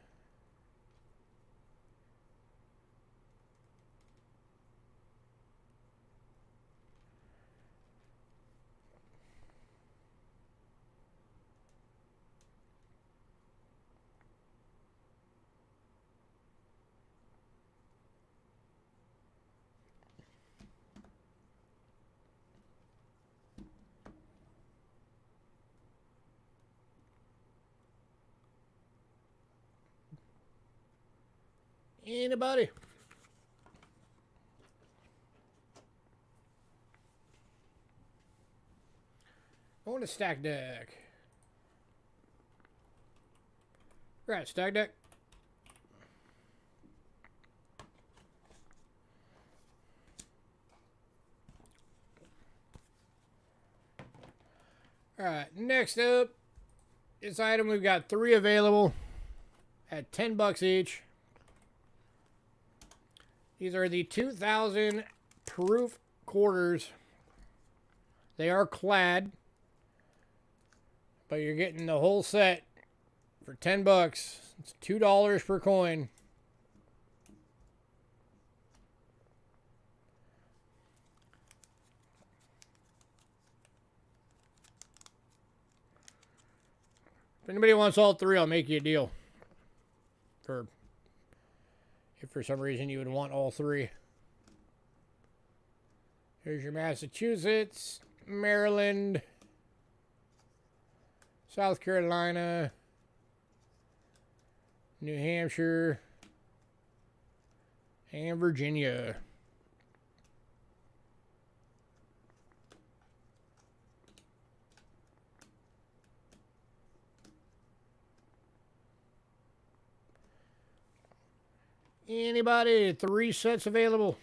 Anybody? Going to stack deck. Right, stack deck. Alright, next up, this item we've got 3 available at $10 each. These are the 2000 proof quarters. They are clad, but you're getting the whole set for $10. It's $2 per coin. If anybody wants all 3, I'll make you a deal. If for some reason you would want all 3. Here's your Massachusetts, Maryland, South Carolina, New Hampshire, and Virginia. Anybody? 3 sets available.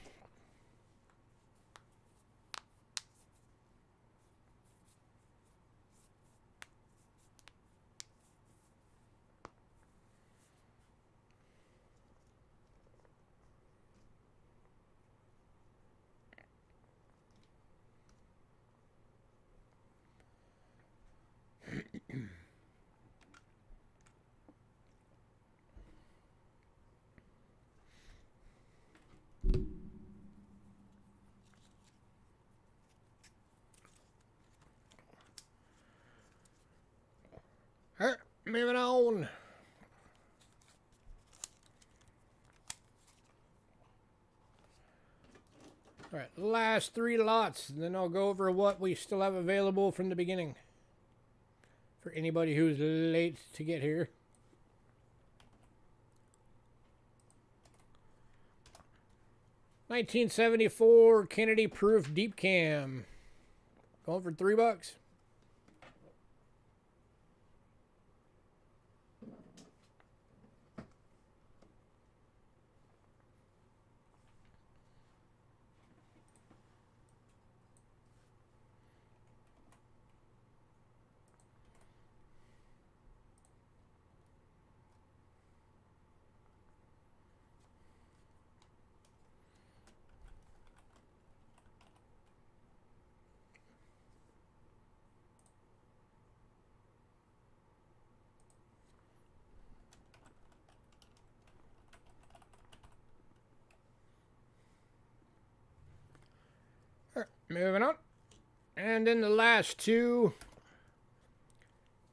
All right, moving on. All right, last 3 lots, and then I'll go over what we still have available from the beginning. For anybody who's late to get here. $1974 Kennedy Proof Deep Cam. Going for $3. Moving on. And then the last 2.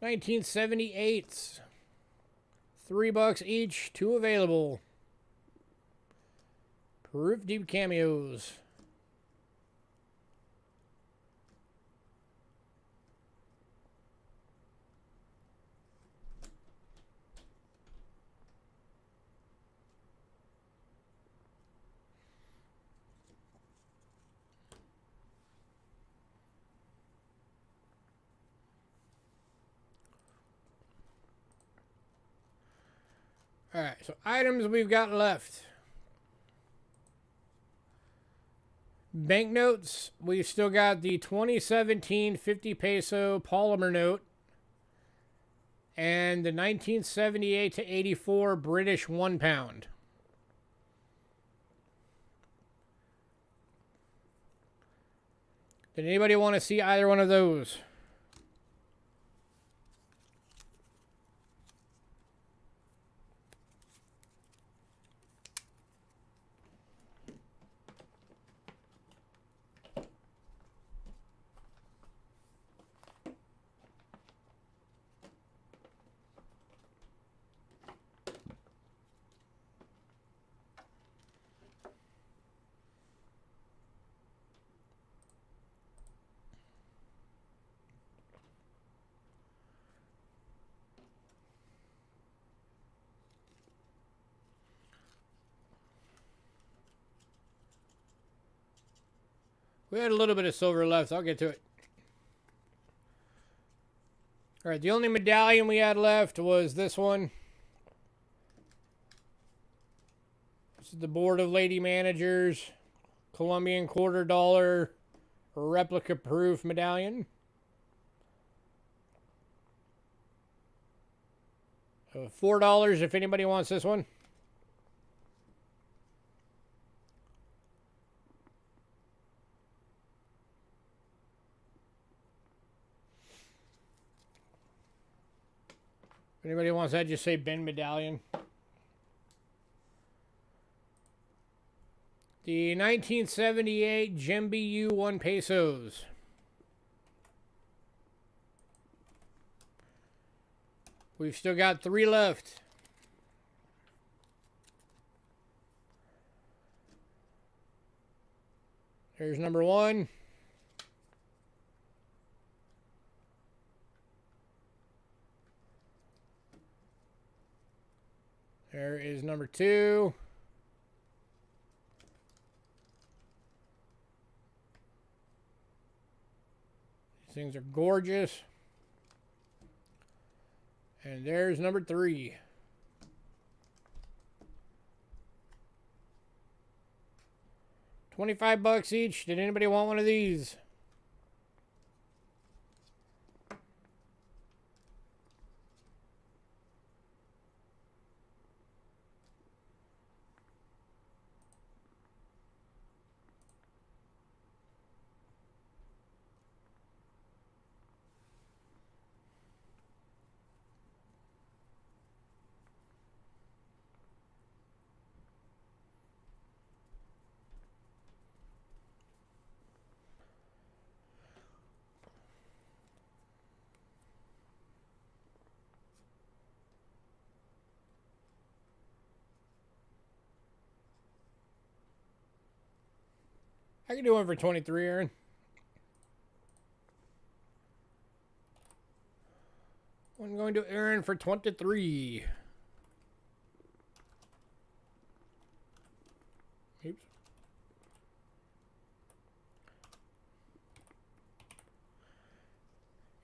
1978s. $3 each. 2 available. Proof Deep Cameos. Alright, so items we've got left. Banknotes, we've still got the 2017 50 peso polymer note and the 1978 to 84 British £1. Did anybody want to see either one of those? We had a little bit of silver left. I'll get to it. All right, the only medallion we had left was this one. This is the Board of Lady Managers Colombian $quarter replica proof medallion. $4 if anybody wants this one. If anybody wants that, just say Ben Medallion. The 1978 Jembe U 1 Pesos. We've still got 3 left. There's number 1. There is number 2. These things are gorgeous. And there's number 3. $25 each. Did anybody want one of these? I can do one for 23, Aaron. I'm going to Aaron for 23. Oops.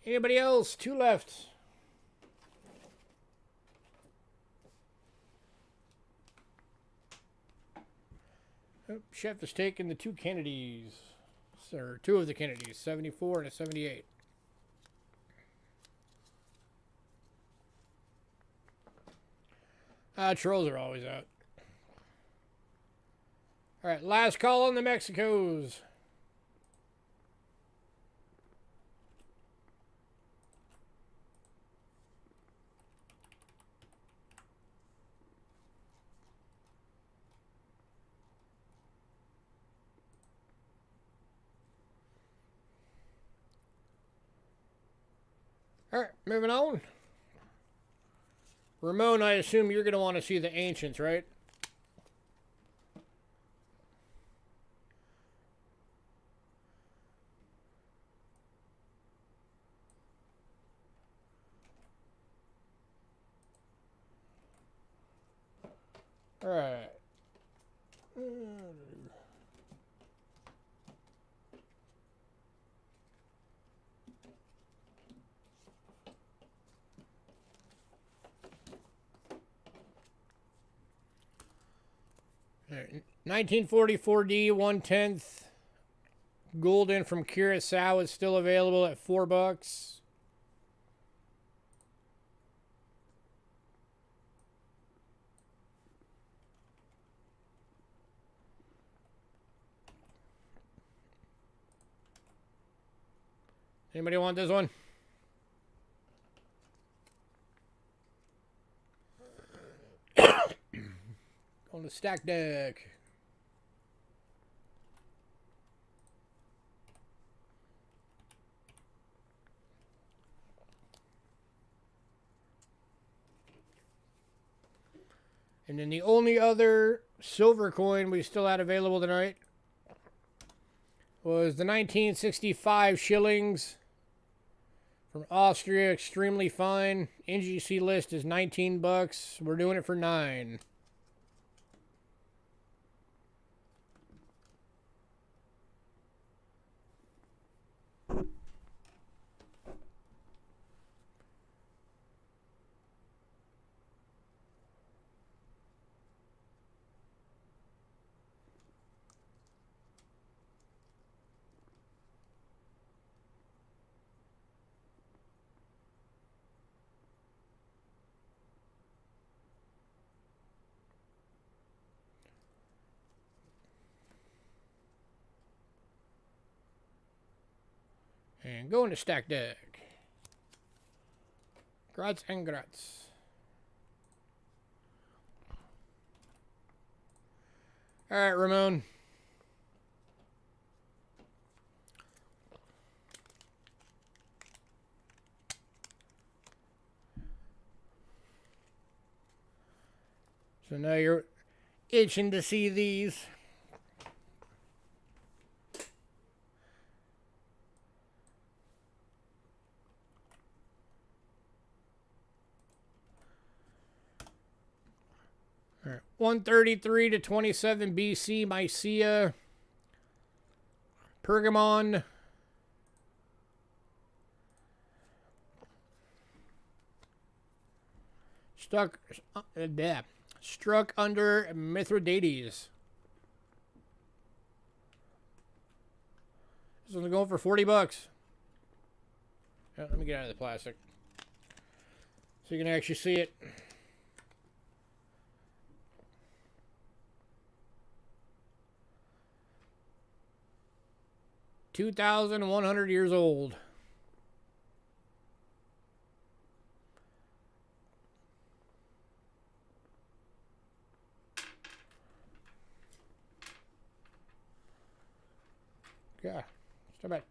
Anybody else? 2 left. Oh, Chef has taken the 2 Kennedys. Or 2 of the Kennedys. 74 and a 78. Trolls are always out. Alright, last call on the Mexicos. Alright, moving on. Ramon, I assume you're going to want to see the ancients, right? Alright. 1944D 1/10 Golden from Curacao is still available at $4. Anybody want this one? On the stack deck. And then the only other silver coin we still had available tonight was the 1965 shillings from Austria, extremely fine. NGC list is $19. We're doing it for $9. And go into stack deck. Grats and grats. Alright, Ramon. So now you're itching to see these. All right. 133 to 27 BC, Mycia, Pergamon, struck under Mithridates. This one's going for 40 bucks. Oh, let me get out of the plastic so you can actually see it. $2,100 years old. Yeah, stop it.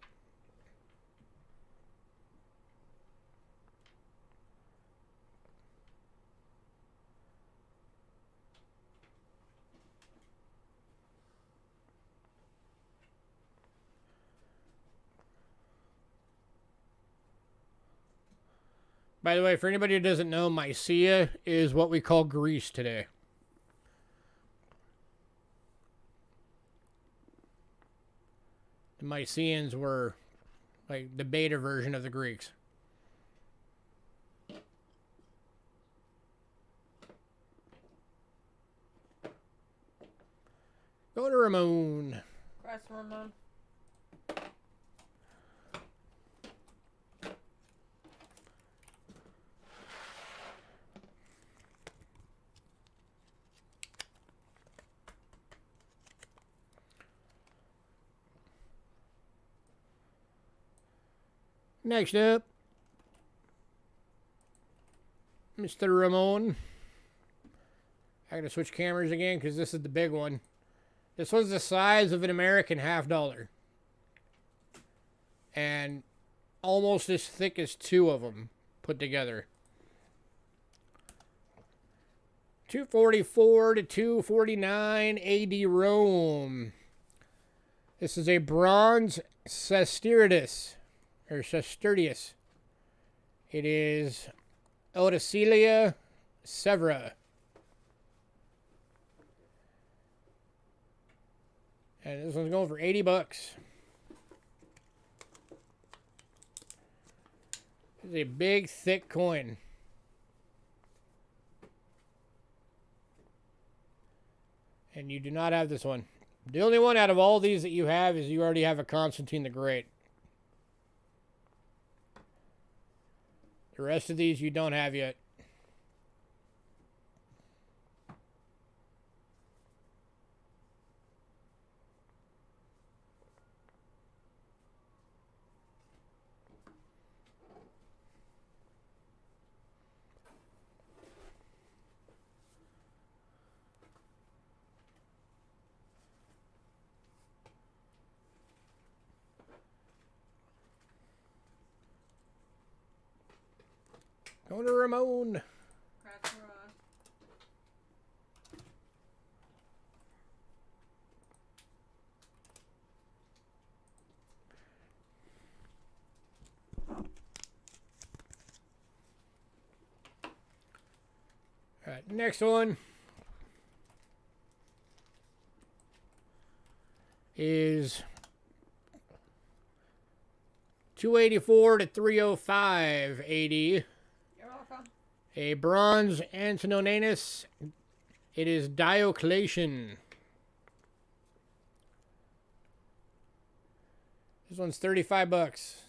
By the way, for anybody who doesn't know, Mycia is what we call Greece today. The Mycians were like the beta version of the Greeks. Go to Ramon. Press Ramon. Next up, Mr. Ramon. I gotta switch cameras again because this is the big one. This was the size of an American $50. And almost as thick as two of them put together. 244 to 249 AD Rome. This is a bronze Sesterius. Or Sesterius. It is Odacilia Severa. And this one's going for 80 bucks. It's a big, thick coin. And you do not have this one. The only one out of all these that you have is you already have a Constantine the Great. The rest of these you don't have yet. Going to Ramon. Press Ramon. All right, next one is 284 to 305 AD. A bronze Antoninus. It is Diocletian. This one's 35 bucks.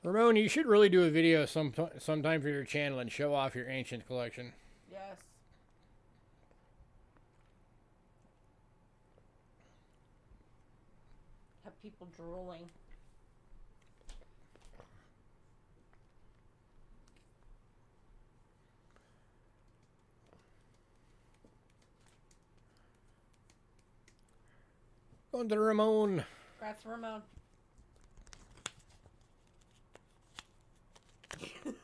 Ramon, you should really do a video sometime for your channel and show off your ancient collection. Yes. Have people drooling. Going to Ramon. Congrats, Ramon. Okay.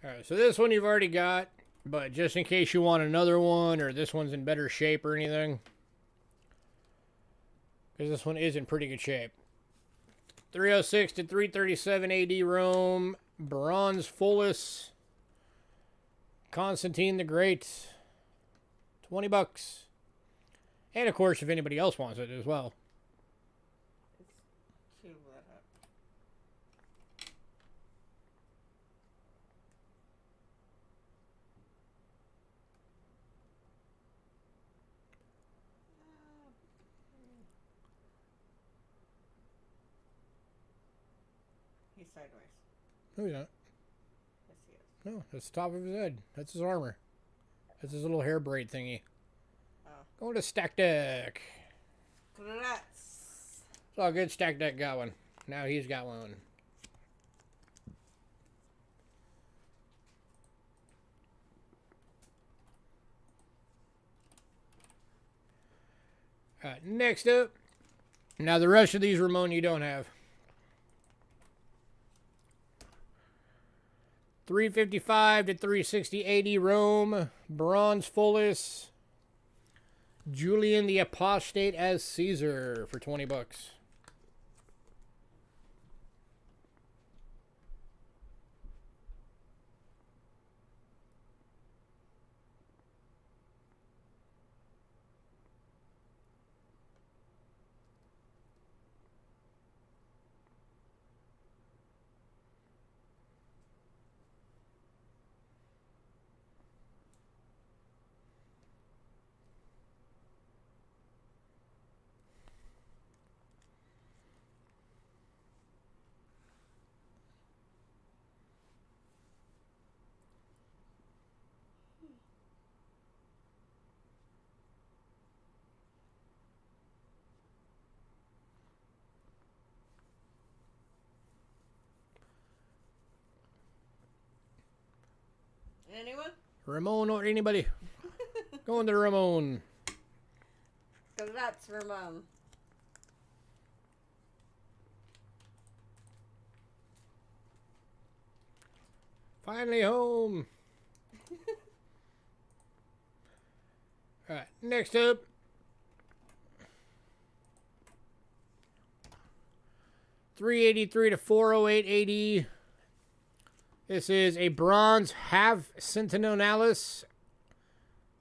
Alright, so this one you've already got, but just in case you want another one, or this one's in better shape or anything, because this one is in pretty good shape. 306 to 337 AD Rome, bronze fullest, Constantine the Great, 20 bucks. And of course, if anybody else wants it as well. It's too lit up. He's sideways. No, he's not. Yes, he is. No, that's the top of his head. That's his armor. That's his little hair braid thingy. Oh. Going to Stack Deck. Congrats. It's all good. Stack Deck got one. Now he's got one. Alright, next up. Now the rest of these, Ramon, you don't have. 355 to 360 AD Rome, bronze fullest, Julian the Apostate as Caesar for 20 bucks. Anyone? Ramon or anybody? Going to Ramon. Congrats, Ramon. Finally home. Alright, next up. $383 to $408.80. This is a bronze half Centenalis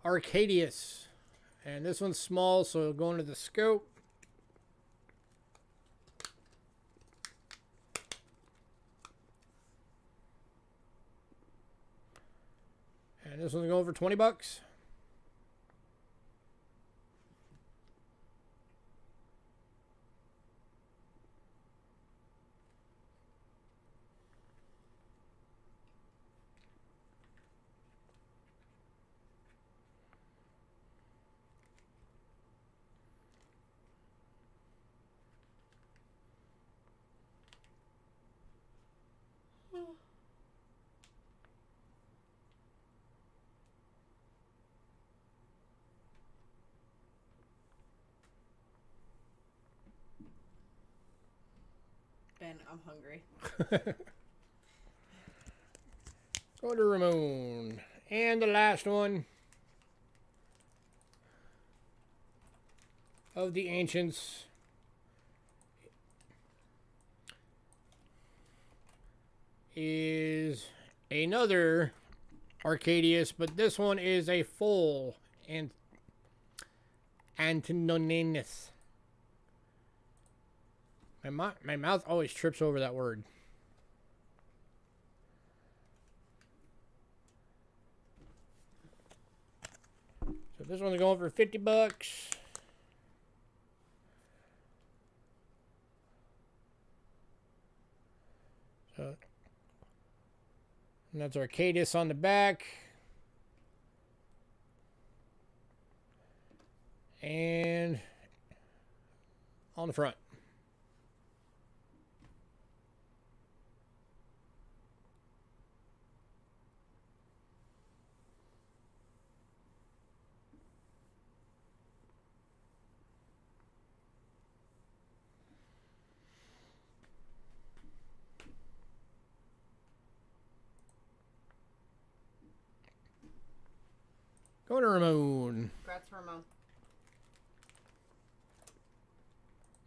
Arcadius. And this one's small, so going to the scope. And this one's going for 20 bucks. Ben, I'm hungry. Going to Ramon. And the last one of the ancients is another Arcadius, but this one is a full Antoninus. My mouth always trips over that word. So this one's going for 50 bucks. So, and that's Arcadis on the back. And on the front. Going to Ramon. Congrats, Ramon.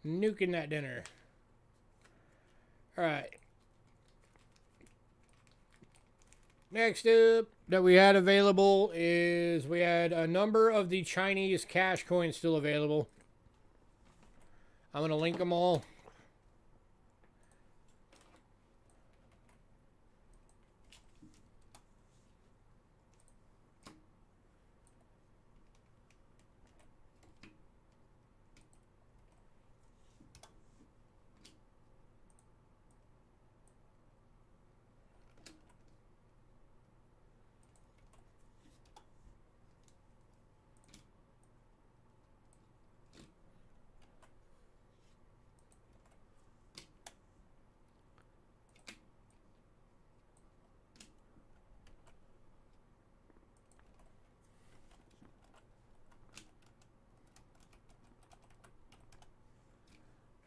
Nuking that dinner. Alright. Next up that we had available is we had a number of the Chinese cash coins still available. I'm going to link them all.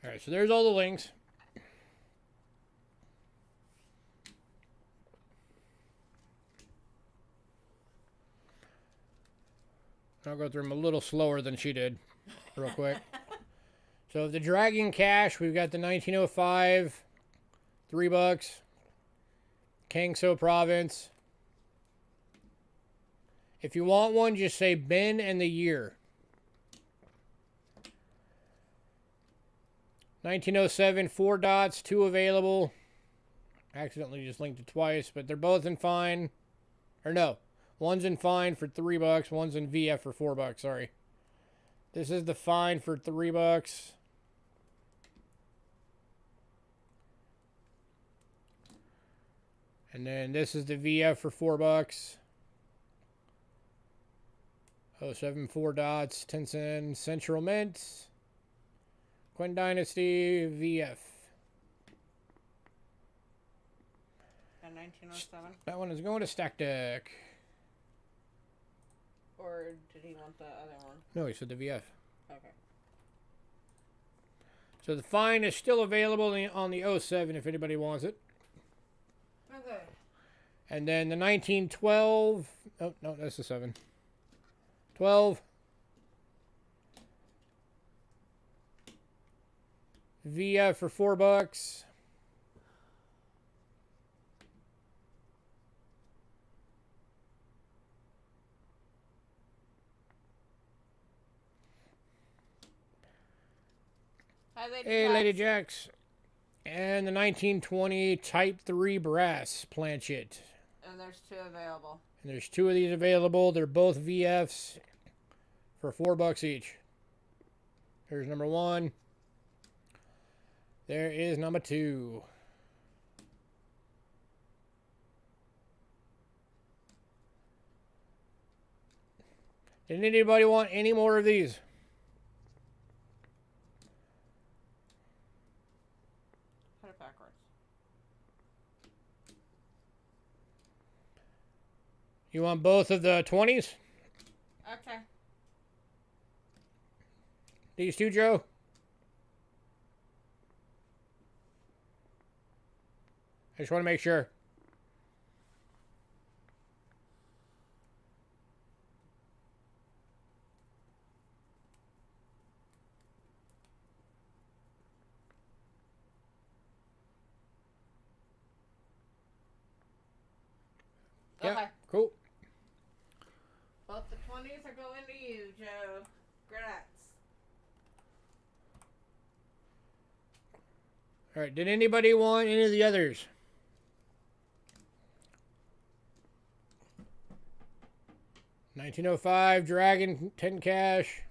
Alright, so there's all the links. I'll go through them a little slower than she did, real quick. So the Dragon Cash, we've got the 1905, $3. Kangso Province. If you want one, just say Ben and the year. 1907, 4 dots, 2 available. Accidentally just linked it twice, but they're both in fine. Or no, one's in fine for $3, one's in VF for $4, sorry. This is the fine for $3. And then this is the VF for $4. 07, 4 dots, 10 cents, Central Mint. Quen Dynasty, VF. And 1907? That one is going to Stack Deck. Or did he want the other one? No, he said the VF. Okay. So the fine is still available on the 07 if anybody wants it. Okay. And then the 1912. Oh, no, that's the 7. 12. VF for $4. Hi, Lady Hey, Jax. Lady Jax. And the 1920 Type 3 brass planchet. And there's 2 available. And there's 2 of these available. They're both VFs for $4 each. Here's number 1. There is number 2. Did anybody want any more of these? Put it backwards. You want both of the 20s? Okay. These 2, Joe? I just want to make sure. Okay. Yeah, cool. Both the 20s are going to you, Joe. Congrats. All right. Did anybody want any of the others? $1905 Dragon 10 cash.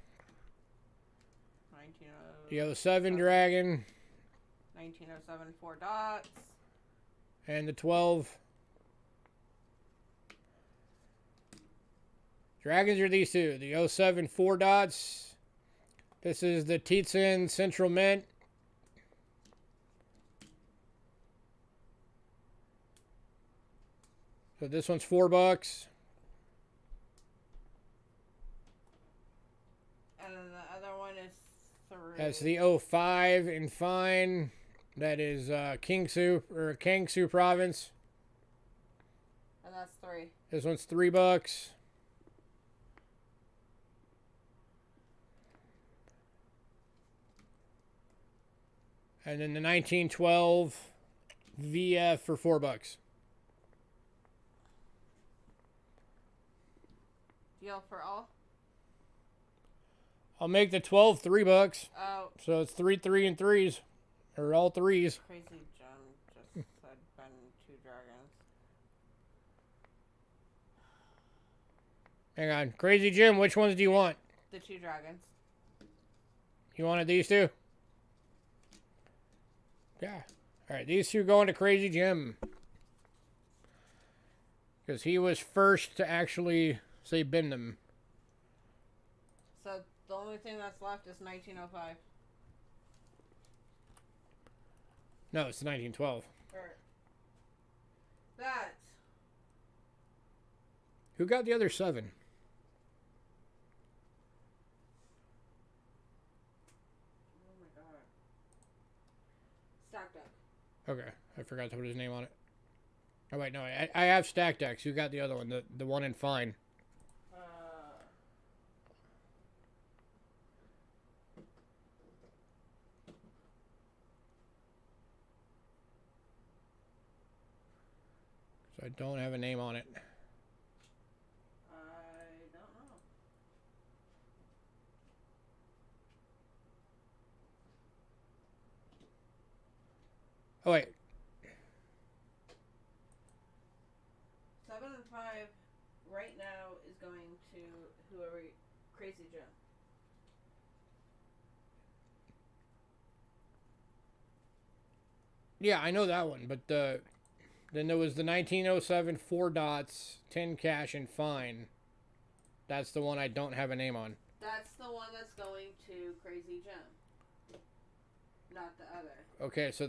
1907. The 07 Dragon. 1907 4 dots. And the 12. Dragons are these two. The 07 4 dots. This is the Tietzen Central Mint. So this one's $4. And then the other one is 3. That's the 05 in fine. That is Kangsu or Kangsu province. And that's 3. This one's $3. And then the 1912 VF for $4. Deal for all? I'll make the 12 $3. Oh. So it's 3 and 3s. Or all 3s. Crazy Jim just said Ben 2 dragons. Hang on. Crazy Jim, which ones do you want? The 2 dragons. You wanted these two? Yeah. Alright, these two going to Crazy Jim. Because he was first to actually say bend them. So the only thing that's left is 1905. No, it's 1912. That. Who got the other 7? Oh my god. Stacked up. Okay, I forgot to put his name on it. Oh wait, no, I have stack decks. Who got the other one? The one in fine. So I don't have a name on it. I don't know. Oh wait. 7 and 5 right now is going to whoever Crazy Jim. Yeah, I know that one, but then there was the 1907 4 dots, 10 cash and fine. That's the one I don't have a name on. That's the one that's going to Crazy Jim. Not the other. Okay, so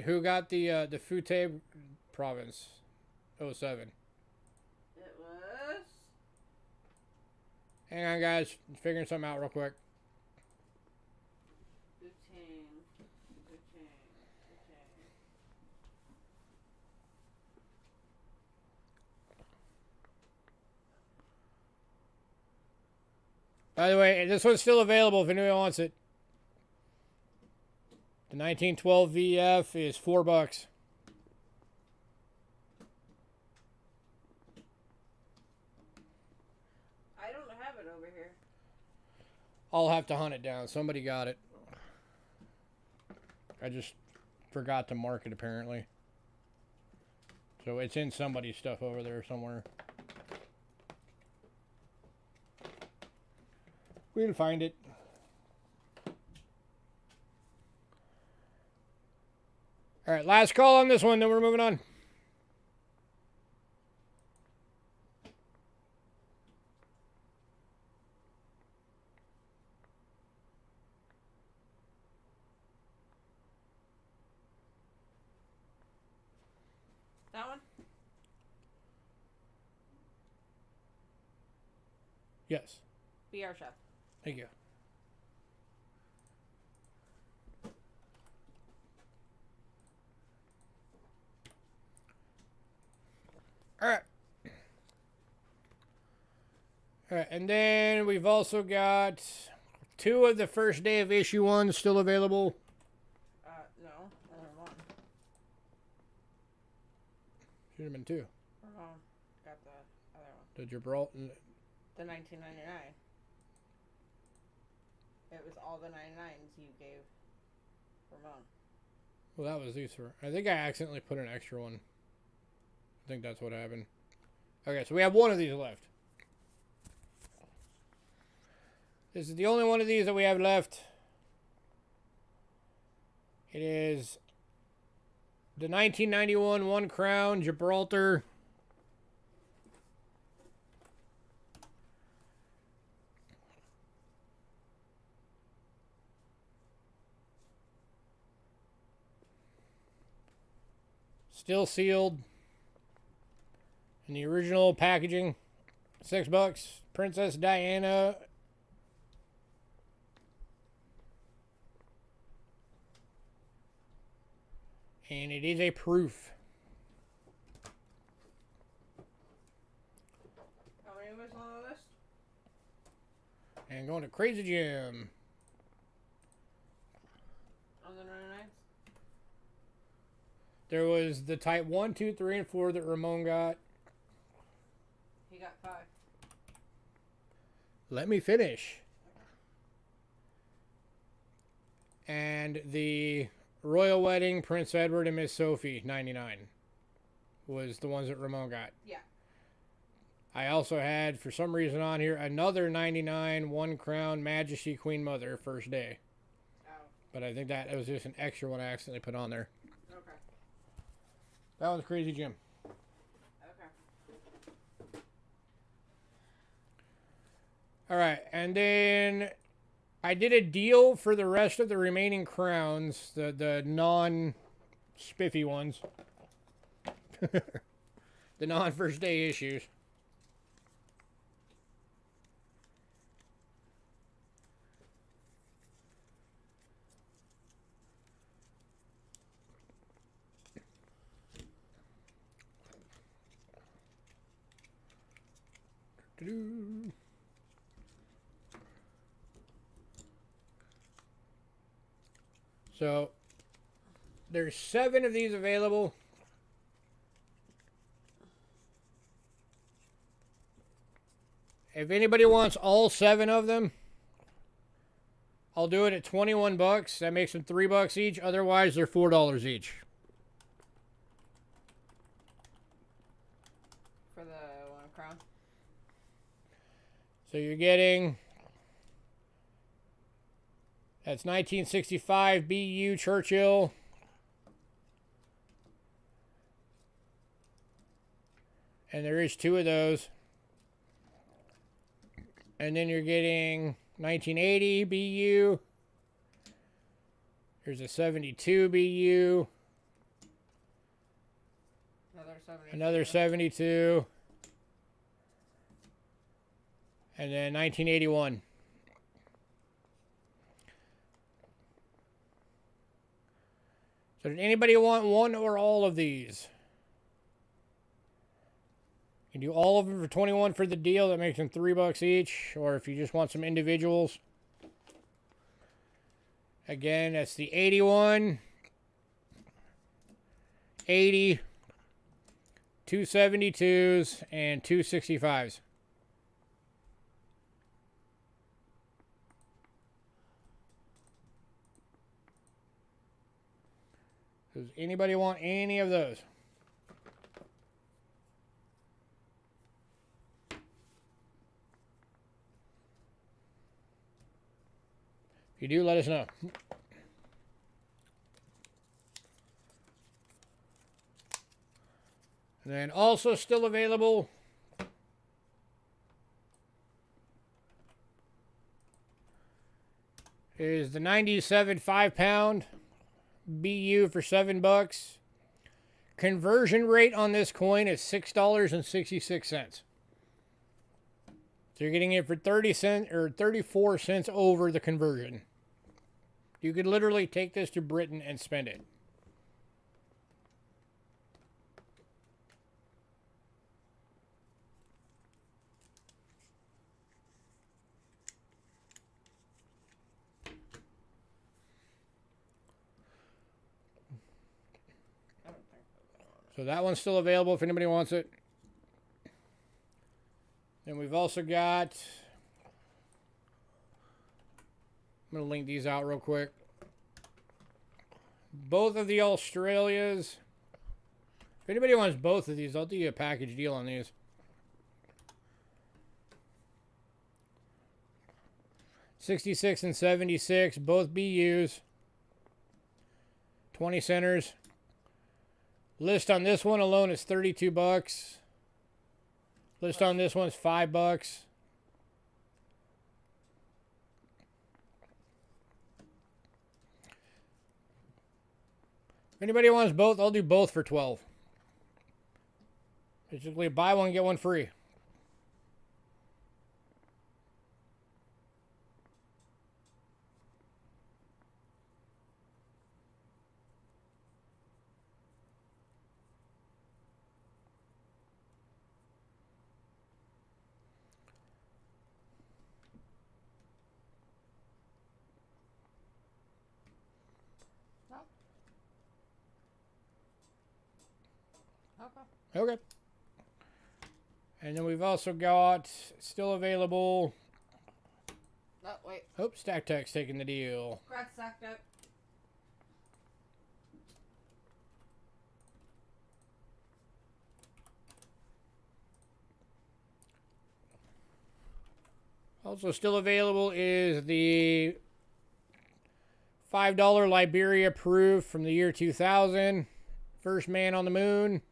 who got the Fute province 07? It was... Hang on, guys. Figuring something out real quick. By the way, this one's still available if anyone wants it. The 1912 VF is $4. I don't have it over here. I'll have to hunt it down. Somebody got it. I just forgot to mark it, apparently. So it's in somebody's stuff over there somewhere. We'll find it. All right, last call on this one, then we're moving on. That one? Yes. BR Chef. Thank you. All right. All right, and then we've also got 2 of the first day of issue 1 still available. No, only 1. Should have been 2. Got the other one. The Gibraltar. The 1999. It was all the 99s you gave Ramon. Well, that was these four. I think I accidentally put an extra one. I think that's what happened. Okay, so we have one of these left. This is the only one of these that we have left. It is the 1991 1 crown Gibraltar. Still sealed in the original packaging. $6. Princess Diana. And it is a proof. How many was on the list? And going to Crazy Jim. On the 99s? There was the type 1, 2, 3, and 4 that Ramon got. He got 5. Let me finish. And the Royal Wedding, Prince Edward and Miss Sophie, 99. Was the ones that Ramon got. Yeah. I also had, for some reason on here, another 99 1 crown Majesty Queen Mother, first day. Oh. But I think that was just an extra one I accidentally put on there. Okay. That one's Crazy Jim. Okay. Alright, and then I did a deal for the rest of the remaining crowns, the non-spiffy ones. The non-first day issues. So, there's 7 of these available. If anybody wants all 7 of them, I'll do it at 21 bucks. That makes them $3 each. Otherwise, they're $4 each. For the 1 crown? So you're getting... That's 1965 BU Churchill. And there is 2 of those. And then you're getting 1980 BU. There's a 72 BU. Another 72. And then 1981. So did anybody want one or all of these? You can do all of them for 21 for the deal. That makes them $3 each. Or if you just want some individuals. Again, that's the 81, 80, 272s, and 265s. Does anybody want any of those? If you do, let us know. And then also still available is the 97 5-pound BU for $7. Conversion rate on this coin is $6.66. So you're getting it for 30 cents or 34 cents over the conversion. You could literally take this to Britain and spend it. So that one's still available if anybody wants it. And we've also got... I'm going to link these out real quick. both of the Australias. If anybody wants both of these, I'll do you a package deal on these. $66 and $76, both BUs. 20 centers. List on this one alone is $32. List on this one is $5. If anybody wants both, I'll do both for $12. Basically, buy one, get one free. Okay. And then we've also got, still available. Oh, wait. Oh, Stack Tech's taking the deal. Crack stacked up. Also still available is the $5 Liberia proof from the year 2000. First man on the moon.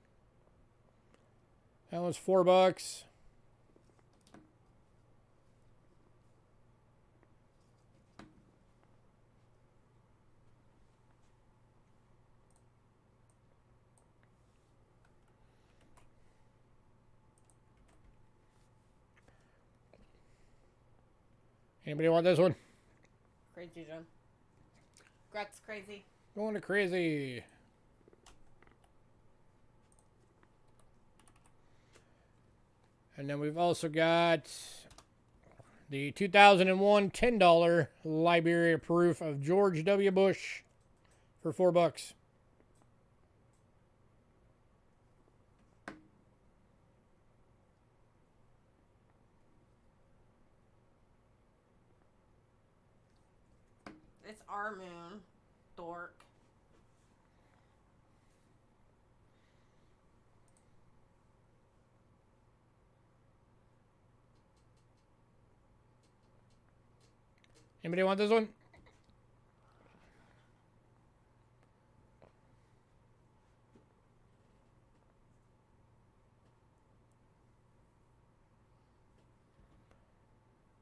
That one's $4. Anybody want this one? Crazy, John. Grat's crazy. Going to crazy. And then we've also got the 2001 $10 Liberia proof of George W. Bush for $4. It's our moon, dork. Anybody want this one?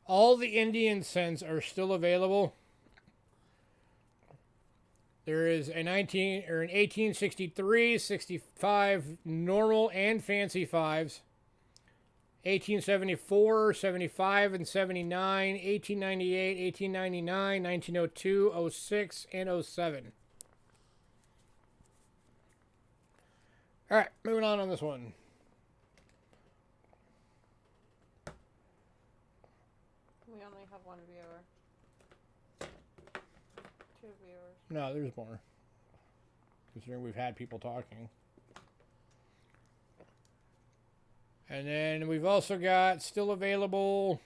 All the Indian cents are still available. There is an 1863, 65 normal and fancy fives. 1874, 75, and 79, 1898, 1899, 1902, 06, and 07. All right, moving on this one. We only have one viewer. 2 viewers. No, there's more. Considering we've had people talking. And then we've also got still available.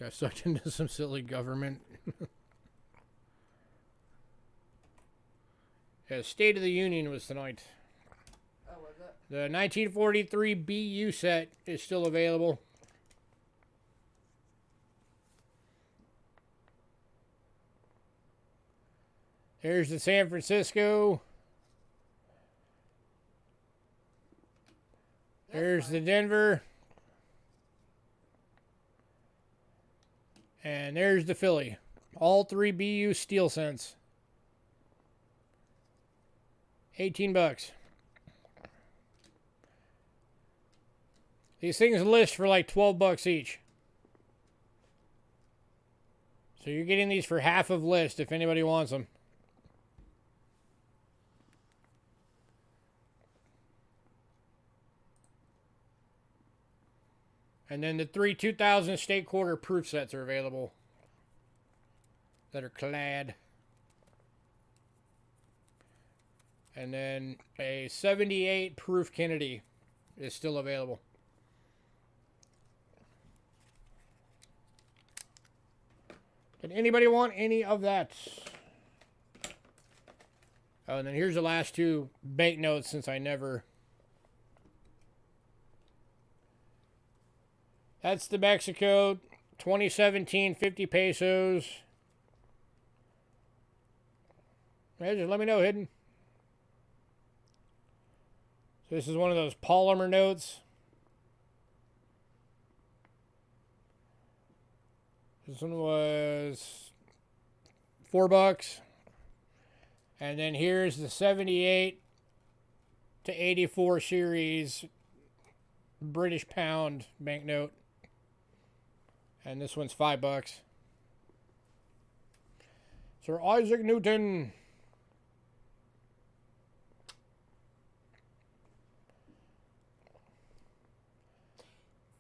Got sucked into some silly government. Yeah, State of the Union was tonight. Oh, was it? The 1943 BU set is still available. There's the San Francisco. There's the Denver. And there's the Philly. All 3 BU steel cents. $18. These things list for like $12 each. So you're getting these for half of list if anybody wants them. And then the 3 2000 state quarter proof sets are available that are clad. And then a 78 proof Kennedy is still available. Did anybody want any of that? Oh, and then here's the last two banknotes since I never... That's the Mexico 2017 50 pesos. Hey, just let me know, Hidden. So this is one of those polymer notes. This one was $4. And then here's the 78 to 84 series British pound banknote. And this one's $5. Sir Isaac Newton.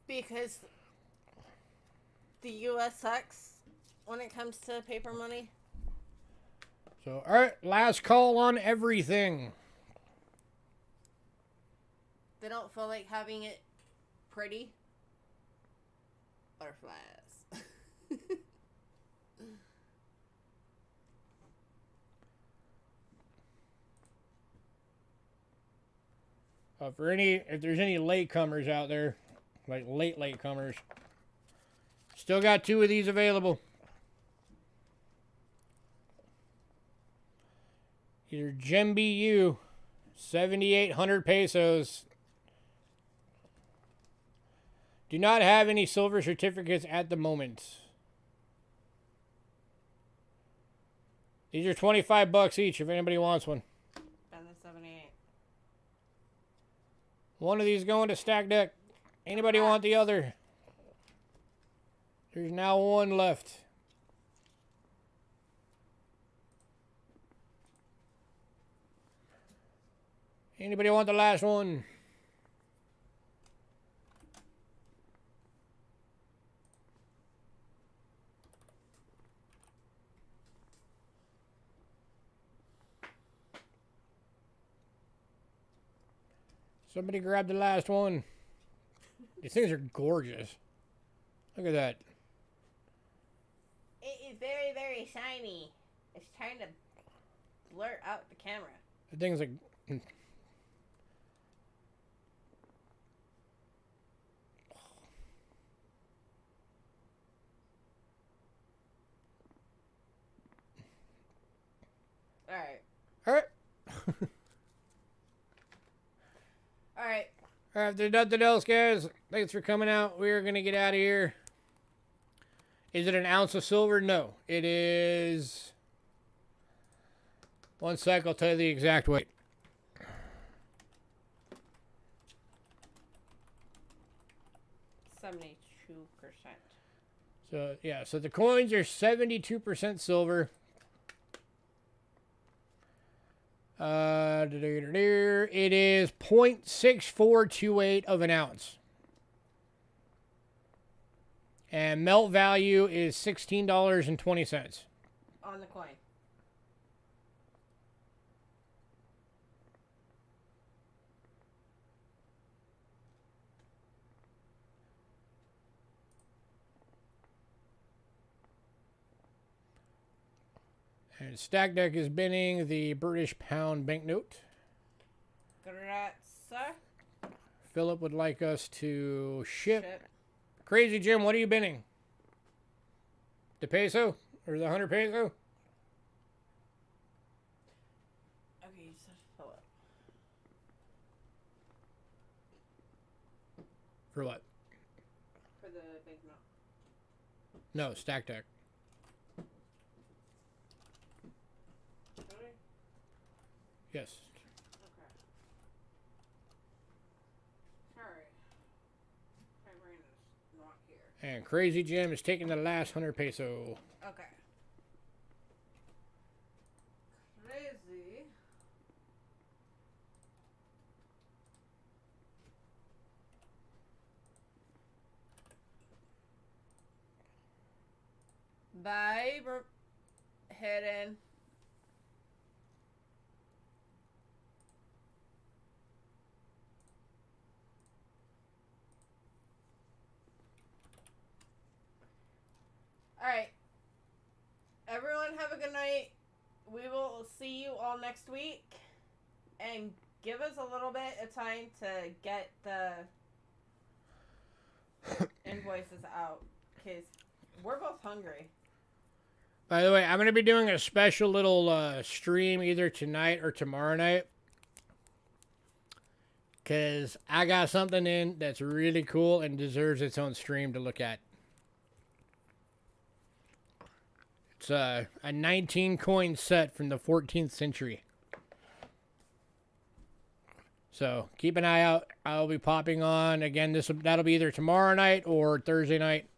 Because the U.S. sucks when it comes to paper money. So, alright, last call on everything. They don't feel like having it pretty. Butterflies. If there's any latecomers out there, like latecomers, still got 2 of these available. Either Gem BU, 7,800 pesos. Do not have any silver certificates at the moment. These are $25 each if anybody wants one. And the 78. One of these going to Stack Deck. Anybody want the other? There's now 1 left. Anybody want the last one? Somebody grab the last one. These things are gorgeous. Look at that. It is very, very shiny. It's trying to blur out the camera. The thing's like... Alright. Alright. Alright. Alright, if there's nothing else, guys, thanks for coming out. We're going to get out of here. Is it an ounce of silver? No. It is... 1 sec, I'll tell you the exact weight. %. So, yeah, so the coins are 72% silver. It is 0.6428 of an ounce. And melt value is $16.20. On the coin. And Stack Deck is binning the British pound banknote. Grazie. Philip would like us to ship. Crazy Jim, what are you binning? The peso? Or the 100 peso? Okay, you said Philip. For what? For the banknote. No, Stack Deck. Really? Yes. Okay. Sorry. My brain is not here. And Crazy Jim is taking the last 100 peso. Okay. Crazy. Bye, Hidden. Alright. everyone. Have a good night. We will see you all next week. And give us a little bit of time to get the invoices out. Because we're both hungry. By the way, I'm going to be doing a special little stream either tonight or tomorrow night. Because I got something in that's really cool and deserves its own stream to look at. It's a 19 coin set from the 14th century. So keep an eye out. I'll be popping on. Again, that'll be either tomorrow night or Thursday night.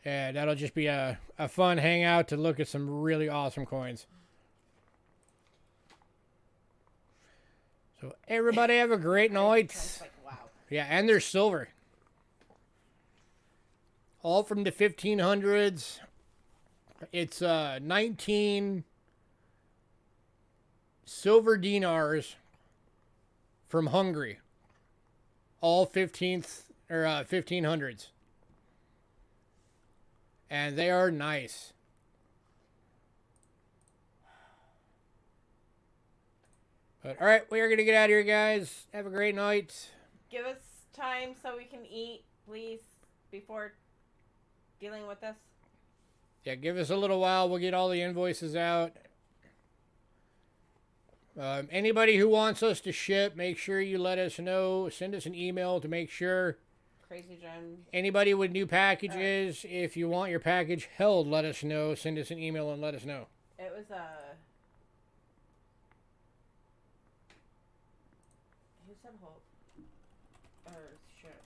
And that'll just be a fun hangout to look at some really awesome coins. So everybody have a great night. Like, wow. Yeah, and there's silver. All from the 1500s. It's 19 silver dinars from Hungary. All 1500s. And they are nice. But, all right, we are going to get out of here, guys. Have a great night. Give us time so we can eat, please, before dealing with this. Yeah, give us a little while. We'll get all the invoices out. Anybody who wants us to ship, make sure you let us know. Send us an email to make sure. Crazy John. Anybody with new packages, if you want your package held, let us know. Send us an email and let us know. It was who said hold? Or shit.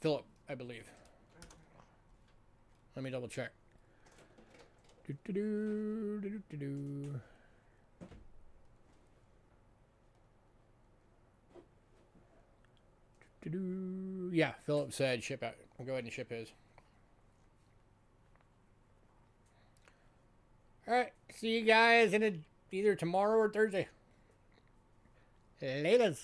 Philip, I believe. Let me double check. Yeah, Philip said ship out. We'll go ahead and ship his. Alright, see you guys in either tomorrow or Thursday. Laters.